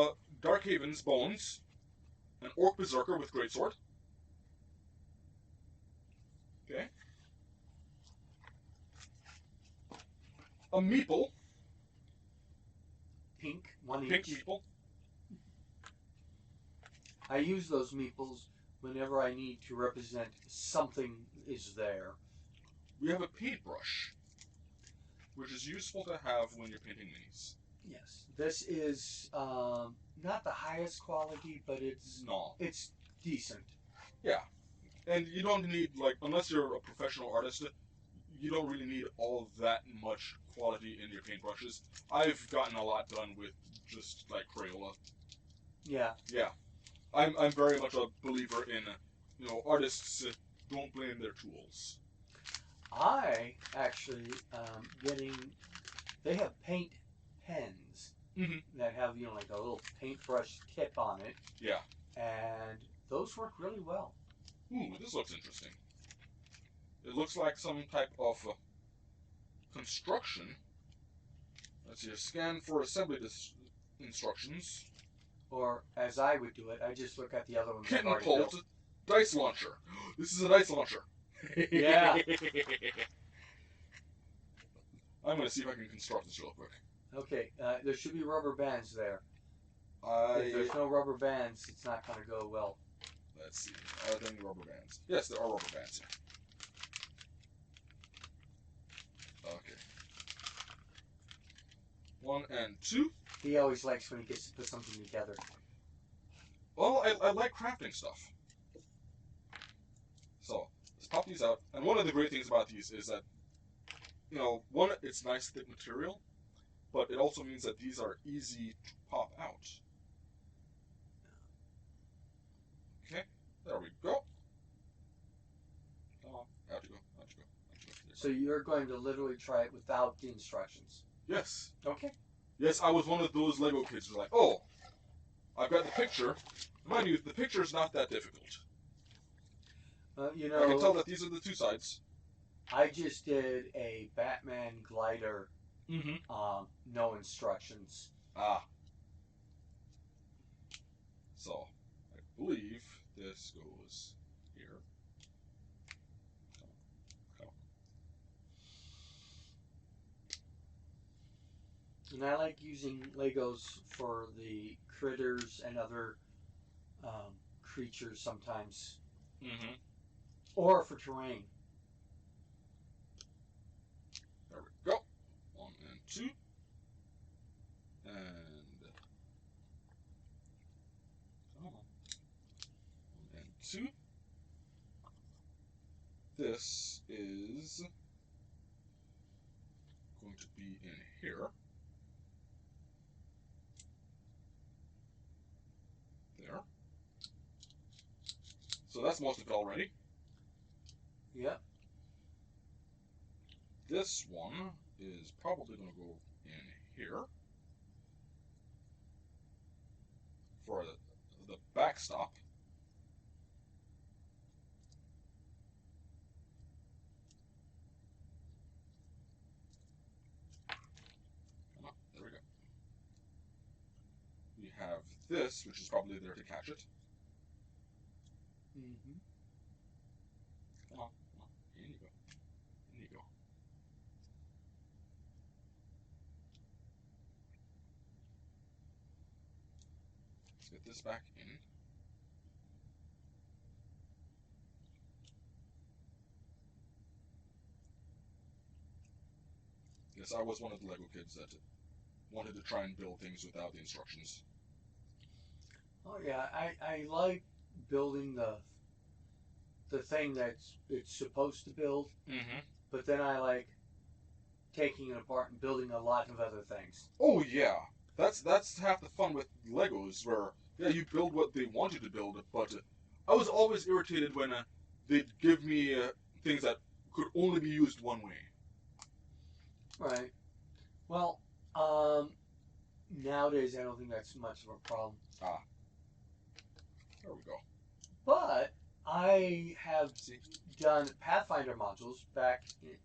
Darkhaven's Bones, an Orc Berserker with Greatsword. Okay. A meeple. Pink, one Pink each. meeple. I use those meeples whenever I need to represent something is there. We have a paintbrush, which is useful to have when you're painting minis. Yes. This is not the highest quality, but it's decent. Yeah. And you don't need, unless you're a professional artist, you don't really need all that much quality in your paintbrushes. I've gotten a lot done with just, Crayola. Yeah. Yeah. I'm very much a believer in, artists don't blame their tools. I actually they have paint pens that have, like a little paintbrush tip on it. Yeah. And those work really well. Ooh, this looks interesting. It looks like some type of construction. Let's see. Scan for assembly instructions. Or as I would do it, I just look at the other ones I've Kitten already pult built. dice launcher. This is a dice launcher. Yeah. I'm gonna see if I can construct this real quick. Okay, there should be rubber bands there. If there's no rubber bands, it's not going to go well. Let's see. Are there any rubber bands? Yes, there are rubber bands here. Okay. 1 and 2. He always likes when he gets to put something together. Well, I like crafting stuff. So, let's pop these out. And one of the great things about these is that, you know, one, it's nice thick material, but it also means that these are easy to pop out. Okay, there we go. Come on, out you go, out you go, out you go. So you're going to literally try it without the instructions? Yes. Okay. Yes, I was one of those Lego kids who were like, oh, I've got the picture. Mind you, the picture's not that difficult. You know, I can tell that these are the two sides. I just did a Batman glider, no instructions. Ah. So, I believe this goes here. Come on. Come on. And I like using Legos for the critters and other creatures sometimes. Or for terrain. There we go. 1 and 2. And come on. 1 and 2. This is going to be in here. There. So that's most of it already. Yep. This one is probably going to go in here for the backstop. Come on, there we go. We have this, which is probably there to catch it. Come on, come on. In you go. In you go. Let's get this back in. Yes, I was one of the Lego kids that wanted to try and build things without the instructions. Oh yeah, I like building the thing that's it's supposed to build, but then I like taking it apart and building a lot of other things. Oh yeah, that's half the fun with Legos, where yeah you build what they want you to build, but I was always irritated when they'd give me things that could only be used one way. Right. Well, nowadays I don't think that's much of a problem. Ah, there we go. But I have done Pathfinder modules back in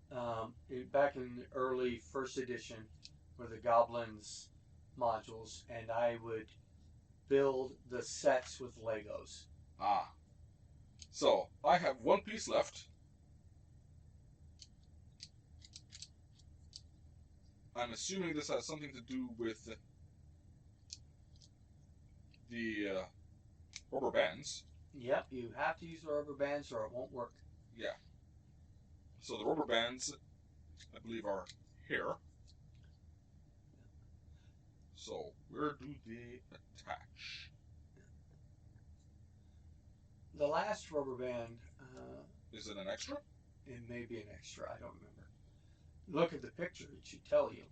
the early first edition, were the Goblins modules, and I would build the sets with Legos. Ah, so I have one piece left. I'm assuming this has something to do with the rubber bands. Yep, you have to use the rubber bands or it won't work. Yeah. So the rubber bands, I believe, are here. So where do they attach? The last rubber band... Is it an extra? It may be an extra, I don't remember. Look at the picture, it should tell you.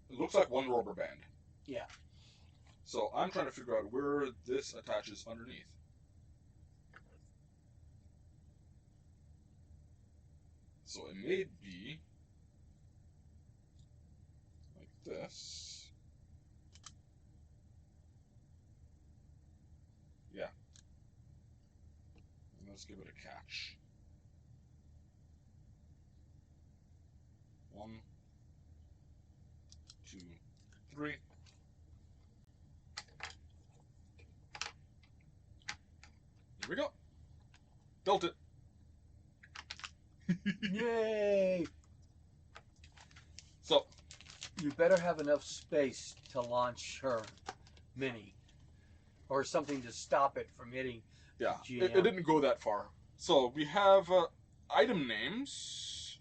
It looks like one rubber band. Yeah. So I'm trying to figure out where this attaches underneath. So it may be like this. Yeah. And let's give it a catch. 1, 2, 3. Here we go. Built it. Yay! So, You better have enough space to launch her mini, or something to stop it from hitting yeah, GM. it didn't go that far. So, we have item names,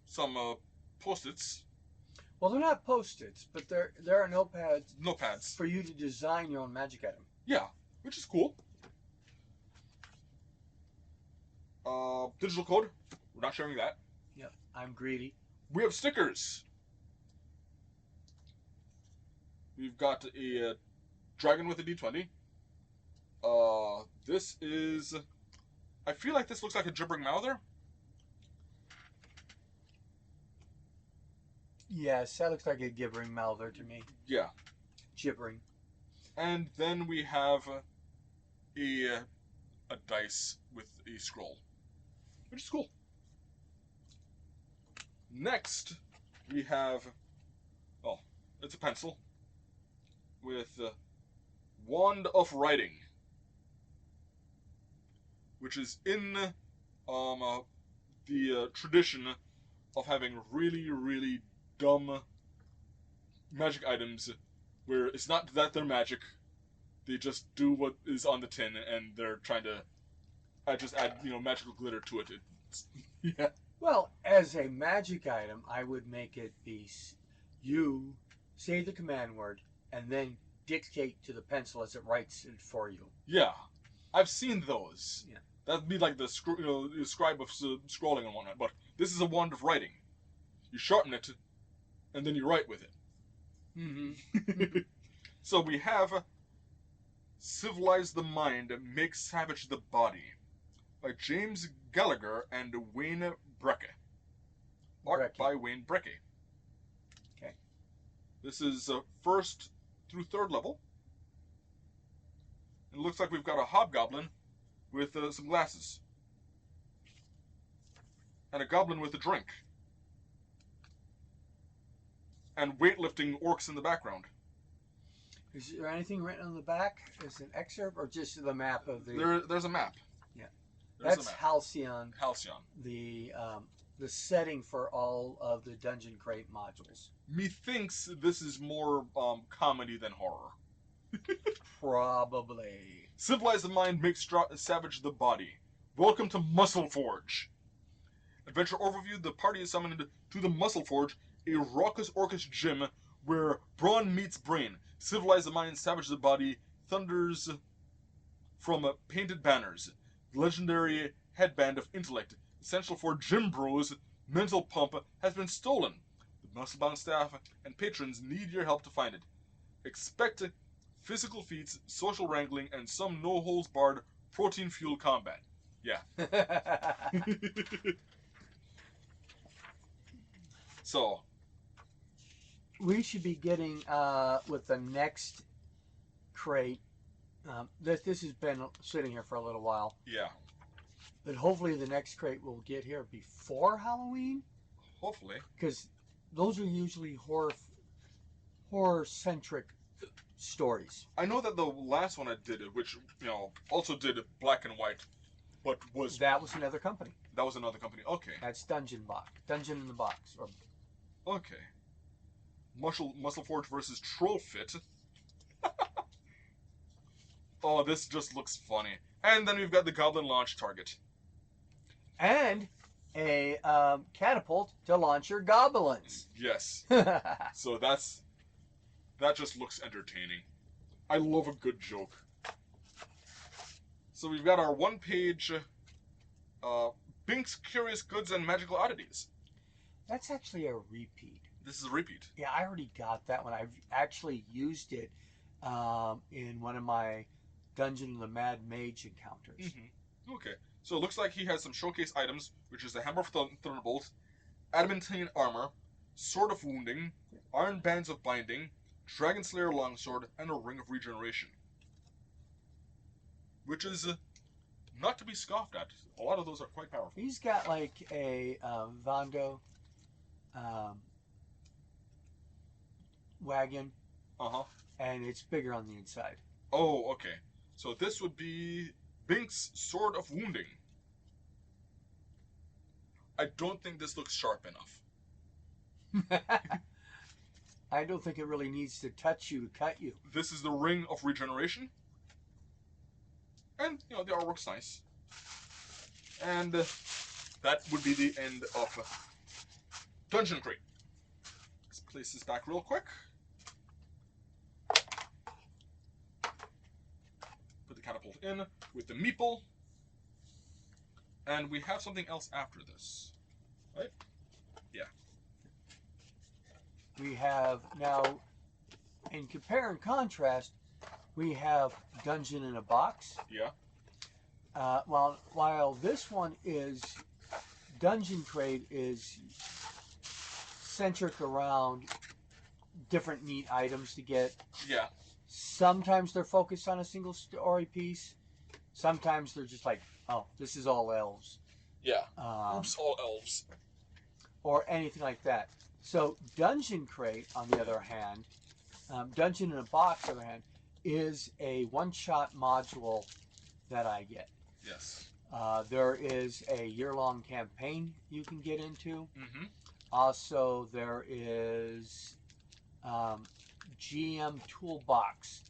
some post-its, Well, they're not post-its, but there are notepads notepads. for you to design your own magic item. Yeah, which is cool. Digital code. We're not sharing that. Yep, I'm greedy. We have stickers. We've got a dragon with a D20. This is... I feel like this looks like a gibbering mouther. Yes, that looks like a gibbering mouther to me. Yeah. Gibbering. And then we have a dice with a scroll, which is cool. Next, we have... Oh, it's a pencil with Wand of Writing, which is in the tradition of having really, really dumb magic items where it's not that they're magic, they just do what is on the tin and they're trying to just add, magical glitter to it. Yeah. Well, as a magic item, I would make it be you say the command word and then dictate to the pencil as it writes it for you. Yeah. I've seen those. Yeah. That'd be like the scribe of scrolling and whatnot, but this is a wand of writing. You sharpen it, and then you write with it. Mm-hmm. So we have Civilize the Mind, Make Savage the Body by James Gallagher and Wayne Brecke. Art by Wayne Brecke. Okay. This is first through third level. It looks like we've got a hobgoblin with some glasses. And a goblin with a drink. And weightlifting orcs in the background. Is there anything written on the back as an excerpt, or just the map of the... There's a map. Yeah. There's That's a map. Halcyon. Halcyon. The setting for all of the Dungeon Crate modules. Methinks this is more comedy than horror. Probably. Civilize the mind, make savage the body. Welcome to Muscle Forge. Adventure overview: the party is summoned to the Muscle Forge, a raucous orcish gym where brawn meets brain. Civilize the mind, savage the body. Thunders from painted banners. Legendary headband of intellect, essential for gym bros. Mental pump has been stolen. The muscle-bound staff and patrons need your help to find it. Expect physical feats, social wrangling, and some no-holds-barred protein-fueled combat. Yeah. So, we should be getting with the next crate. This has been sitting here for a little while. yeah. But hopefully the next crate will get here before Halloween. Hopefully. Because those are usually horror-centric stories. I know that the last one I did, which, also did black and white, but was... That was another company. That was another company. Okay. That's Dungeon in the Box. Okay. Muscle Forge versus Troll Fit. Oh, this just looks funny. And then we've got the Goblin launch target. And a catapult to launch your goblins. Yes. So that just looks entertaining. I love a good joke. So we've got our one-page Bink's Curious Goods and Magical Oddities. That's actually a repeat. This is a repeat. Yeah, I already got that one. I've actually used it in one of my Dungeon of the Mad Mage encounters. Mm-hmm. Okay. So it looks like he has some showcase items, which is the Hammer of Thunderbolt, Adamantine Armor, Sword of Wounding, Iron Bands of Binding, Dragon Slayer Longsword, and a Ring of Regeneration. Which is not to be scoffed at. A lot of those are quite powerful. He's got like a Vondo um, wagon, Uh-huh. and it's bigger on the inside. Oh, okay. So this would be Bink's Sword of Wounding. I don't think this looks sharp enough. I don't think it really needs to touch you to cut you. This is the Ring of Regeneration. And, you know, the artwork's nice. And that would be the end of Dungeon Crate. Let's place this back real quick. Put the catapult in with the meeple. And we have something else after this. Right? Yeah. We have now, in compare and contrast, we have Dungeon in a Box. Yeah. While this one is Dungeon Crate is centric around different neat items to get. Yeah. Sometimes they're focused on a single story piece. Sometimes they're just like, oh, this is all elves. Yeah. Oops, all elves. Or anything like that. So Dungeon Crate, on the other hand, Dungeon in a Box, on the other hand, is a one-shot module that I get. Yes. There is a year-long campaign you can get into. Mm-hmm. Also, there is GM Toolbox,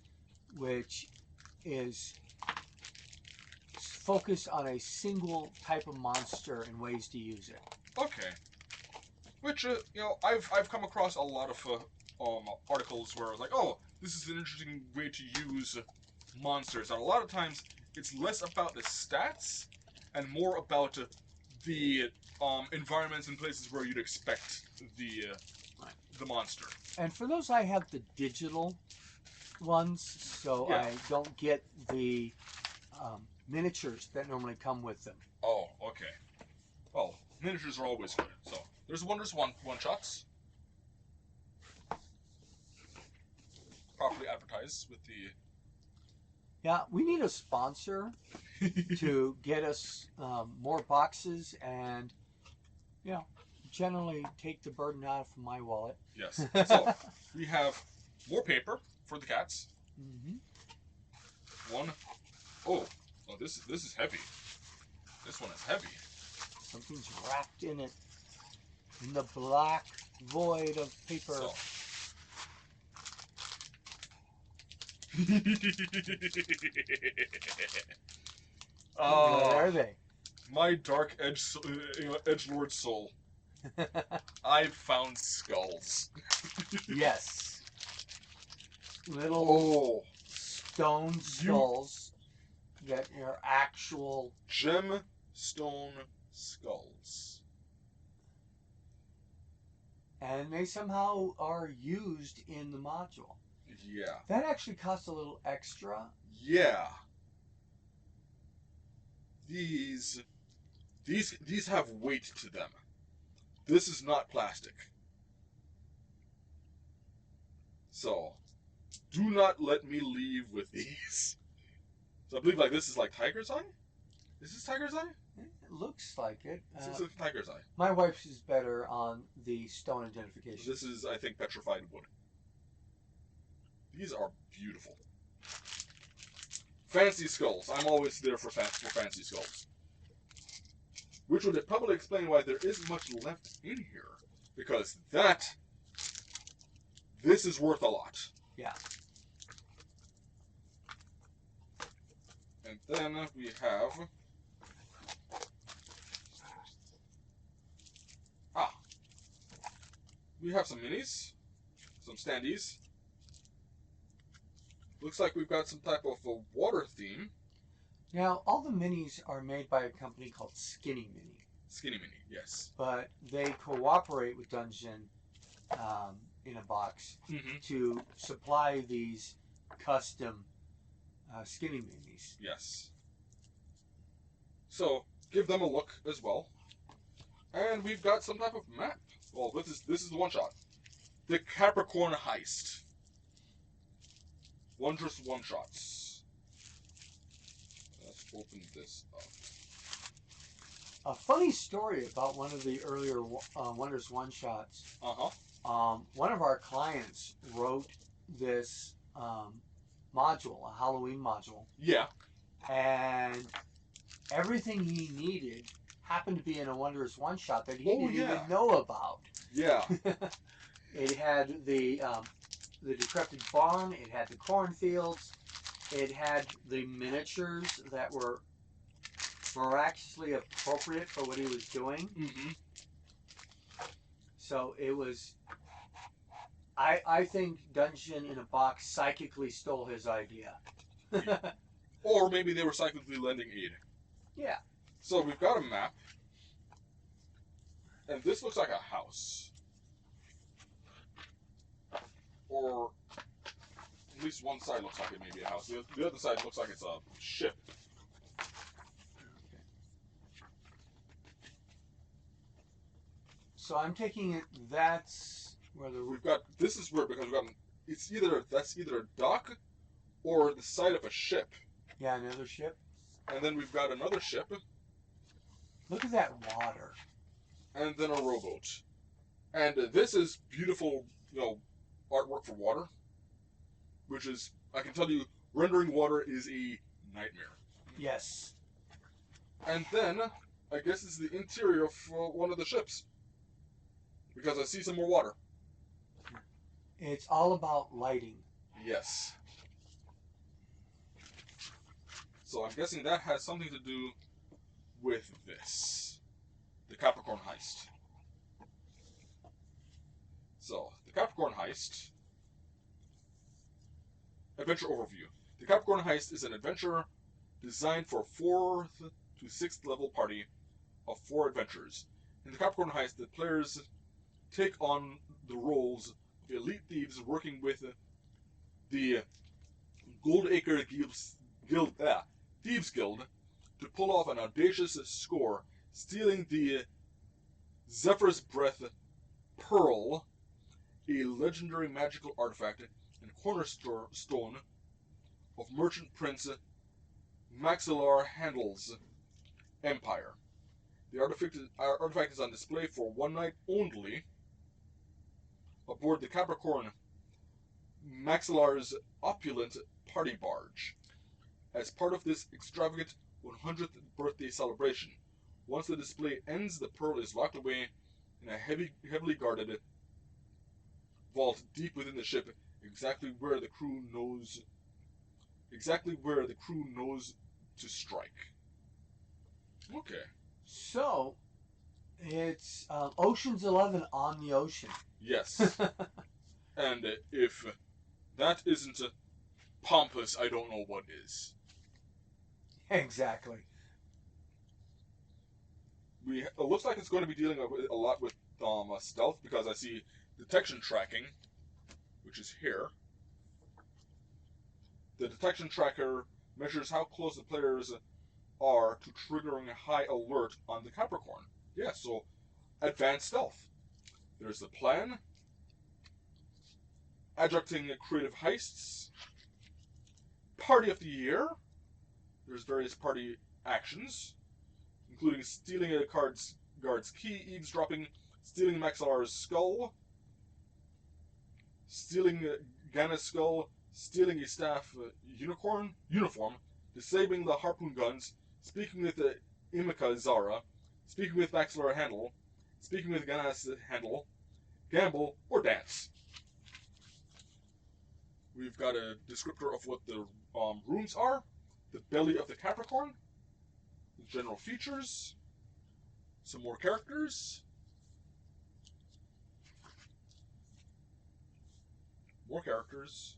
which is focused on a single type of monster and ways to use it. Okay. Which, you know, I've come across a lot of articles where like, oh, this is an interesting way to use monsters. And a lot of times, it's less about the stats and more about the environments and places where you'd expect the monster. And for those, I have the digital ones, so Yeah. I don't get the miniatures that normally come with them. Oh, okay. Well, miniatures are always good. So there's Wonders one-shots. Properly advertised with the... Yeah, we need a sponsor to get us more boxes and, you know, generally take the burden out from my wallet. Yes. So we have more paper for the cats. Mm-hmm. One. Oh, this is heavy. This one is heavy. Something's wrapped in it, in the black void of paper. So. What are they? My dark edgelord soul. I've found skulls. Yes. Little stone skulls that are actual gemstone skulls. And they somehow are used in the module. Yeah. That actually costs a little extra. Yeah. These have weight to them. This is not plastic. So, do not let me leave with these. So I believe like this is like tiger's eye? Is this tiger's eye? It looks like it. This is like tiger's eye. My wife's is better on the stone identification. This is, I think, petrified wood. These are beautiful. Fancy skulls. I'm always there for fancy skulls. Which would probably explain why there isn't much left in here. Because this is worth a lot. Yeah. And then we have... we have some minis. Some standees. Looks like we've got some type of a water theme. Now, all the minis are made by a company called Skinny Mini. Skinny Mini, yes. But they cooperate with Dungeon in a Box to supply these custom Skinny Minis. Yes. So, give them a look as well. And we've got some type of map. Well, this is the one-shot. The Capricorn Heist. Wondrous one-shots. Let's open this up. A funny story about one of the earlier Wonders one shots. One of our clients wrote this module, a Halloween module. Yeah. And everything he needed happened to be in a Wonders one shot that he didn't even know about. Yeah. It had the decrepit barn. It had the cornfields. It had the miniatures that were miraculously appropriate for what he was doing. Mm-hmm. So it was. I think Dungeon in a Box psychically stole his idea. Or maybe they were psychically lending aid. Yeah. So we've got a map, and this looks like a house, or at least one side looks like it may be a house. The other side looks like it's a ship. So I'm taking it that's where the We've got, this is where, because we've got, that's either a dock or the side of a ship. Yeah, another ship. And then we've got another ship. Look at that water. And then a rowboat. And this is beautiful, artwork for water. Which is, I can tell you, rendering water is a nightmare. Yes. And then, I guess it's the interior of one of the ships. Because I see some more water. It's all about lighting. Yes. So I'm guessing that has something to do with this. The Capricorn Heist. So, the Capricorn Heist. Adventure overview. The Capricorn Heist is an adventure designed for 4th to 6th level party of 4 adventurers. In the Capricorn Heist, the players take on the roles of elite thieves working with the Goldacre Thieves Guild to pull off an audacious score, stealing the Zephyr's Breath Pearl, a legendary magical artifact and cornerstone of Merchant Prince Maxillar Handel's empire. The artifact is on display for one night only aboard the Capricorn Maxillar's opulent party barge. As part of this extravagant 100th birthday celebration, once the display ends, the pearl is locked away in a heavily guarded vault deep within the ship, exactly where the crew knows to strike. Okay. So, it's Ocean's 11 on the ocean. Yes. And if that isn't pompous, I don't know what is. Exactly. It looks like it's going to be dealing a lot with stealth, because I see detection tracking, which is here. The detection tracker measures how close the players are to triggering a high alert on the Capricorn. Yeah, so advanced stealth. There's the plan, adjuncting creative heists, party of the year. There's various party actions, including stealing a guard's key, eavesdropping, stealing Maxillar's skull, stealing Ganna's skull, stealing a staff uniform, disabling the harpoon guns, speaking with Imika Zara, speaking with Maxillar Handel, speaking with Ganna's Handel, gamble, or dance. We've got a descriptor of what the rooms are, the belly of the Capricorn, the general features, some more characters, more characters.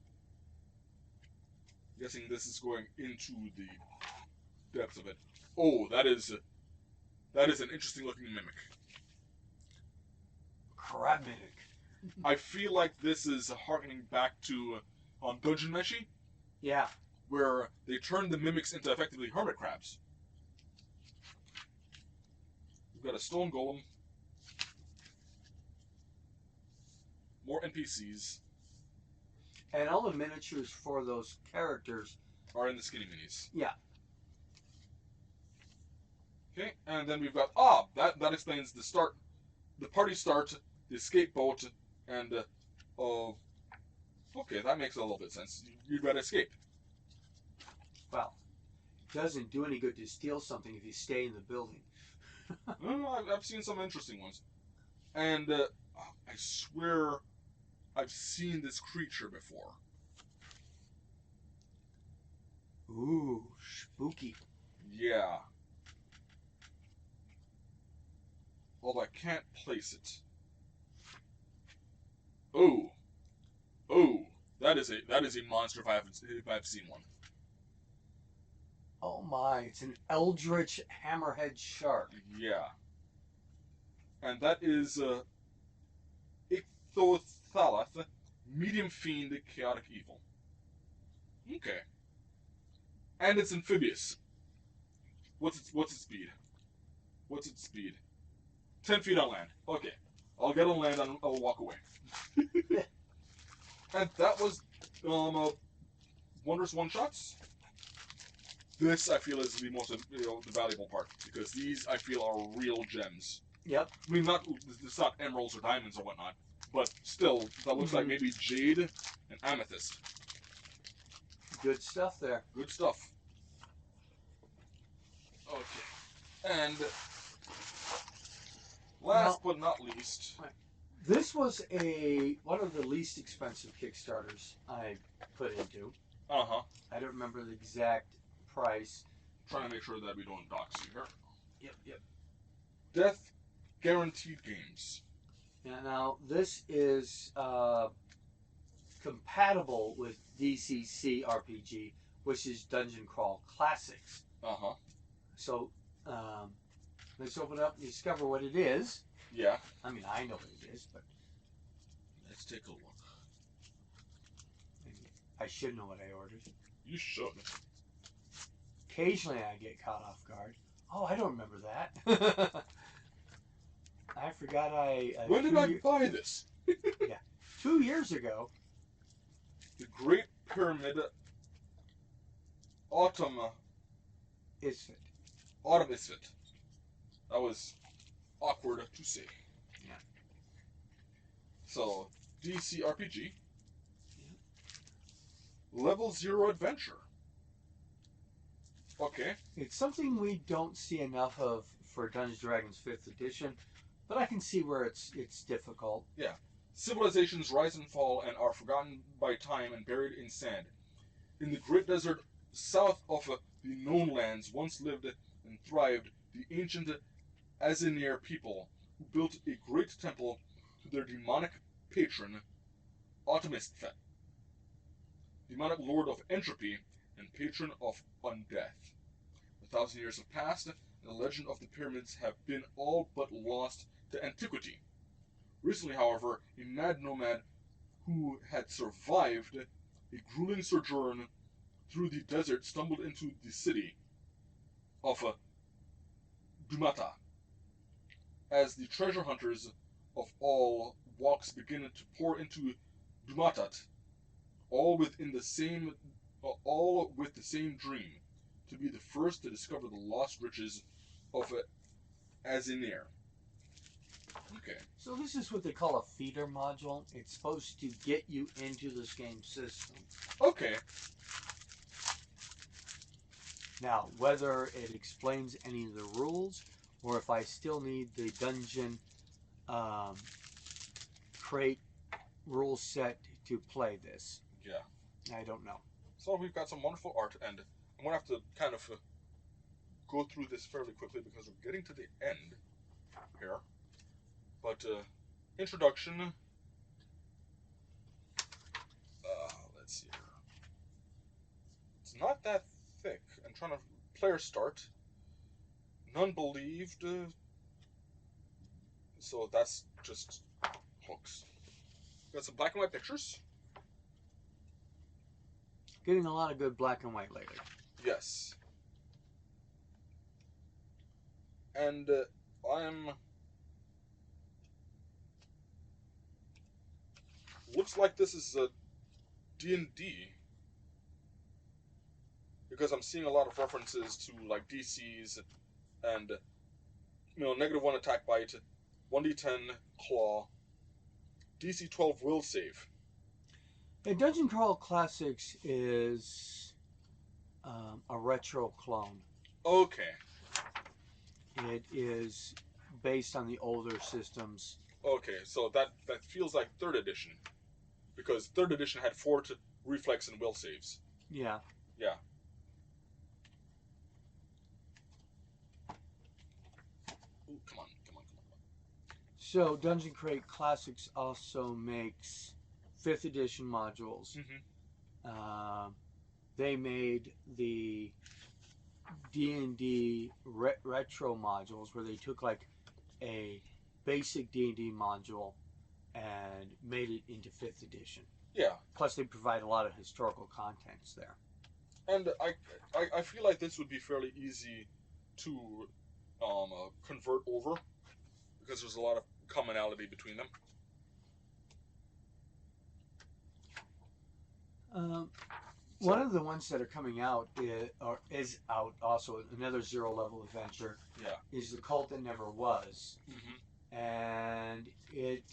I'm guessing this is going into the depths of it. Oh, that is an interesting looking mimic. Crab mimic. I feel like this is harkening back to Dungeon Meshi. Yeah. Where they turned the mimics into effectively hermit crabs. We've got a stone golem. More NPCs. And all the miniatures for those characters are in the skinny minis. Yeah. Okay, and then we've got that explains the start, the party start, the escape boat, and okay, that makes a little bit of sense. You'd better escape. Well, it doesn't do any good to steal something if you stay in the building. I've seen some interesting ones, and I swear I've seen this creature before. Ooh, spooky. Yeah. Although I can't place it. Oh, oh, that is a monster if I've seen one. Oh my, it's an eldritch hammerhead shark. Yeah, and that is Ichthothalath, medium fiend, chaotic evil. Okay, and it's amphibious. What's its speed? What's its speed? 10 feet on land. Okay, I'll get on land and I'll walk away. And that was wondrous one shots. This I feel is the most the valuable part because these I feel are real gems. Yep. I mean, it's not emeralds or diamonds or whatnot, but still, that looks like maybe jade and amethyst. Good stuff there. Good stuff. Okay, and last but not least, this was one of the least expensive Kickstarters I put into. I don't remember the exact price. Trying to make sure that we don't dox you here. Yep. Death Guaranteed Games. Yeah, now this is compatible with DCC RPG, which is Dungeon Crawl Classics. So let's open it up and discover what it is. Yeah. I mean, I know what it is, but let's take a look. I should know what I ordered. You should. Occasionally I get caught off guard. Oh, I don't remember that. I forgot when did I buy this? Yeah. 2 years ago. The Great Pyramid Autumn Isfit. Autumn Isfit. That was awkward to say. Yeah. So, DC RPG. Level 0 Adventure. Okay. It's something we don't see enough of for Dungeons & Dragons 5th edition, but I can see where it's difficult. Yeah. Civilizations rise and fall and are forgotten by time and buried in sand. In the great desert south of the known lands once lived and thrived the ancient Azinir people, who built a great temple to their demonic patron, Automistfet, demonic lord of entropy and patron of undeath. 1,000 years have passed, and the legend of the pyramids have been all but lost to antiquity. Recently, however, a mad nomad who had survived a grueling sojourn through the desert stumbled into the city of Dumata. As the treasure hunters of all walks begin to pour into Dumatat, all with the same dream, to be the first to discover the lost riches of Azinir. Okay. So this is what they call a feeder module. It's supposed to get you into this game system. Okay. Now, whether it explains any of the rules, or if I still need the dungeon crate rule set to play this. Yeah. I don't know. So we've got some wonderful art, and I'm going to have to kind of go through this fairly quickly because we're getting to the end here. But introduction. Let's see here. It's not that thick. I'm trying to player start. None believed. So that's just hooks. Got some black and white pictures. Getting a lot of good black and white lately. Yes. And I'm... Looks like this is a D&D. Because I'm seeing a lot of references to like DC's and -1 attack bite, 1d10 claw, DC 12 will save. And Dungeon Crawl Classics is a retro clone. Okay. It is based on the older systems. Okay, so that feels like 3rd edition, because 3rd edition had fort, reflex, and will saves. Yeah. Yeah. Ooh, come on. So Dungeon Crate Classics also makes 5th edition modules. They made the D&D retro modules where they took like a basic D&D module and made it into 5th edition. Yeah. Plus they provide a lot of historical contents there. And I feel like this would be fairly easy to convert over, because there's a lot of commonality between them. One of the ones that are coming out is out also, another 0 level adventure. Yeah. Is The Cult That Never Was. And it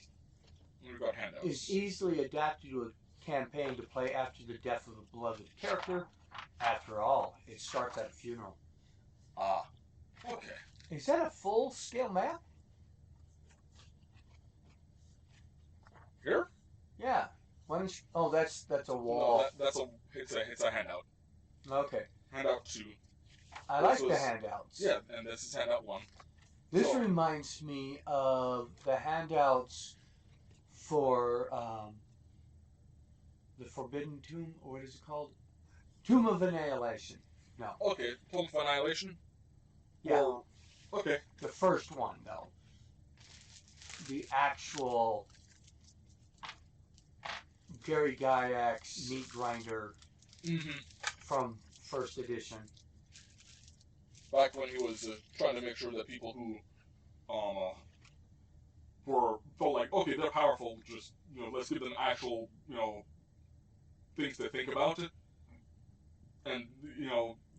We've got handouts. is easily adapted to a campaign to play after the death of a beloved character. After all, it starts at a funeral. Ah. Okay. Is that a full scale map? Here? Yeah. Oh, that's a wall. No, it's a handout. Okay. Handout 2. I like the handouts. Yeah, and this is handout 1. This reminds me of the handouts for the Forbidden Tomb, or what is it called? Tomb of Annihilation. No. Okay, Tomb of Annihilation? Yeah. Or, okay. The first one, though. The actual Gary Gygax meat grinder from first edition. Back when he was trying to make sure that people who felt like, okay, they're powerful, just, let's give them actual, things to think about. And,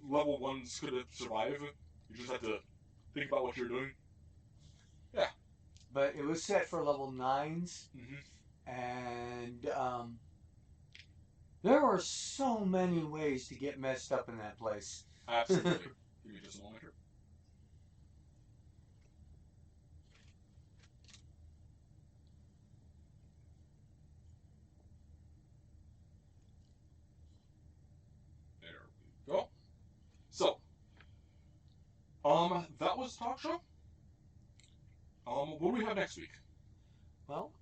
level 1s couldn't survive. You just had to think about what you're doing. Yeah. But it was set for level 9s. And there were so many ways to get messed up in that place. Absolutely. Give me just a moment here. There we go. So, that was Talk Show. What do we have next week? Well,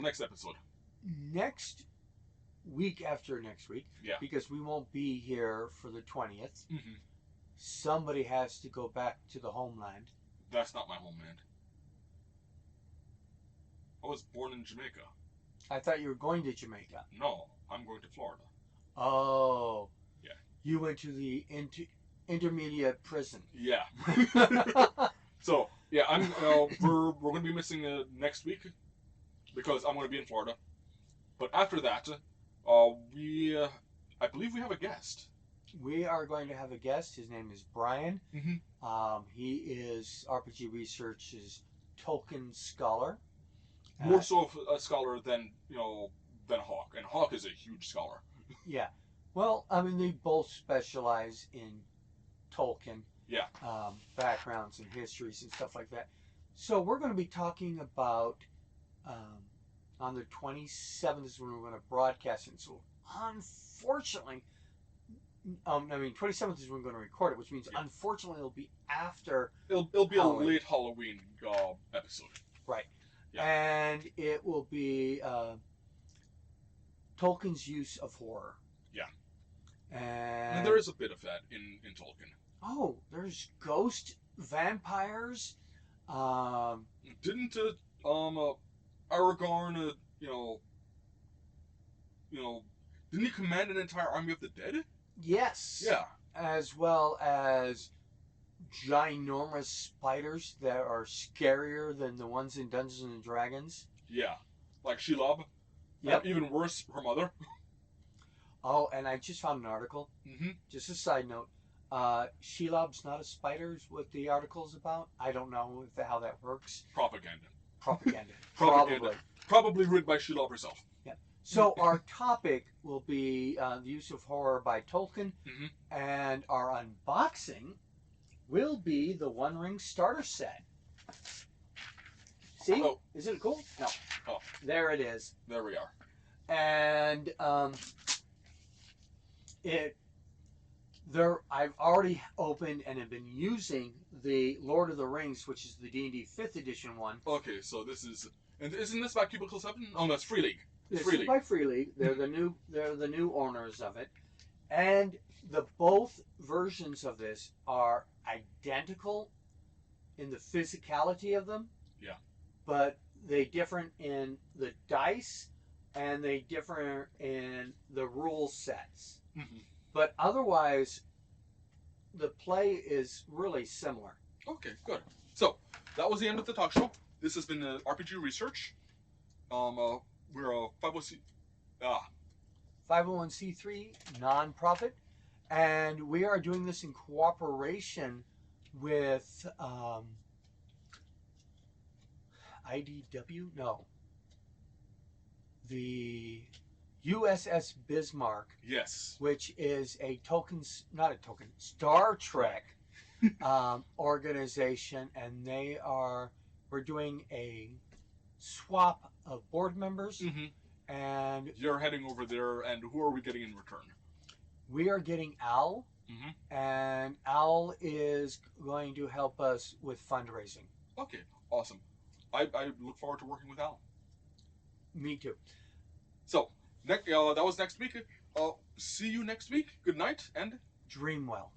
next episode. Next week after next week, Yeah. because we won't be here for the 20th, somebody has to go back to the homeland. That's not my homeland. I was born in Jamaica. I thought you were going to Jamaica. No, I'm going to Florida. Oh. Yeah. You went to the intermediate prison. Yeah. So, yeah, we're going to be missing next week because I'm going to be in Florida. But after that, I believe we have a guest. We are going to have a guest. His name is Brian. He is RPG Research's Tolkien scholar. More so of a scholar than Hawk. And Hawk is a huge scholar. Yeah. Well, I mean, they both specialize in Tolkien. Yeah. Backgrounds and histories and stuff like that. So we're going to be talking about, on the 27th is when we're going to broadcast it. So unfortunately, 27th is when we're going to record it, which means unfortunately it'll be after. It'll be Halloween. A late Halloween episode. Right. Yeah. And it will be Tolkien's use of horror. Yeah. And there is a bit of that in Tolkien. Oh, there's ghost vampires. Didn't Aragorn, didn't he command an entire army of the dead? Yes. Yeah. As well as ginormous spiders that are scarier than the ones in Dungeons and Dragons. Yeah. Like Shelob. Yep. Even worse, her mother. Oh, and I just found an article. Just a side note. Shelob's not a spider is what the article's about. I don't know how that works. Propaganda. Propaganda. Propaganda. Probably. Probably written by Shelob herself. Yeah. So our topic will be the use of horror by Tolkien, and our unboxing will be the One Ring starter set. See? Oh. Isn't it cool? No. Oh. There it is. There we are. And I've already opened and have been using the Lord of the Rings, which is the D&D 5th edition one. Okay, so this is, and isn't this by Cubicle 7? Oh, no, it's Free League. This Free is League. by Free League. They're the new owners of it, and both versions of this are identical in the physicality of them. Yeah. But they differ in the dice, and they differ in the rule sets. But otherwise, the play is really similar. Okay, good. So that was the end of the talk show. This has been RPG Research. We're a 501c3 nonprofit, and we are doing this in cooperation with IDW. No, the USS Bismarck. Yes. Which is not a token, Star Trek organization, and we're doing a swap of board members, and you're heading over there, and who are we getting in return? We are getting Al, and Al is going to help us with fundraising. Okay, awesome. I look forward to working with Al. Me too. So, that was next week. See you next week. Good night, and dream well.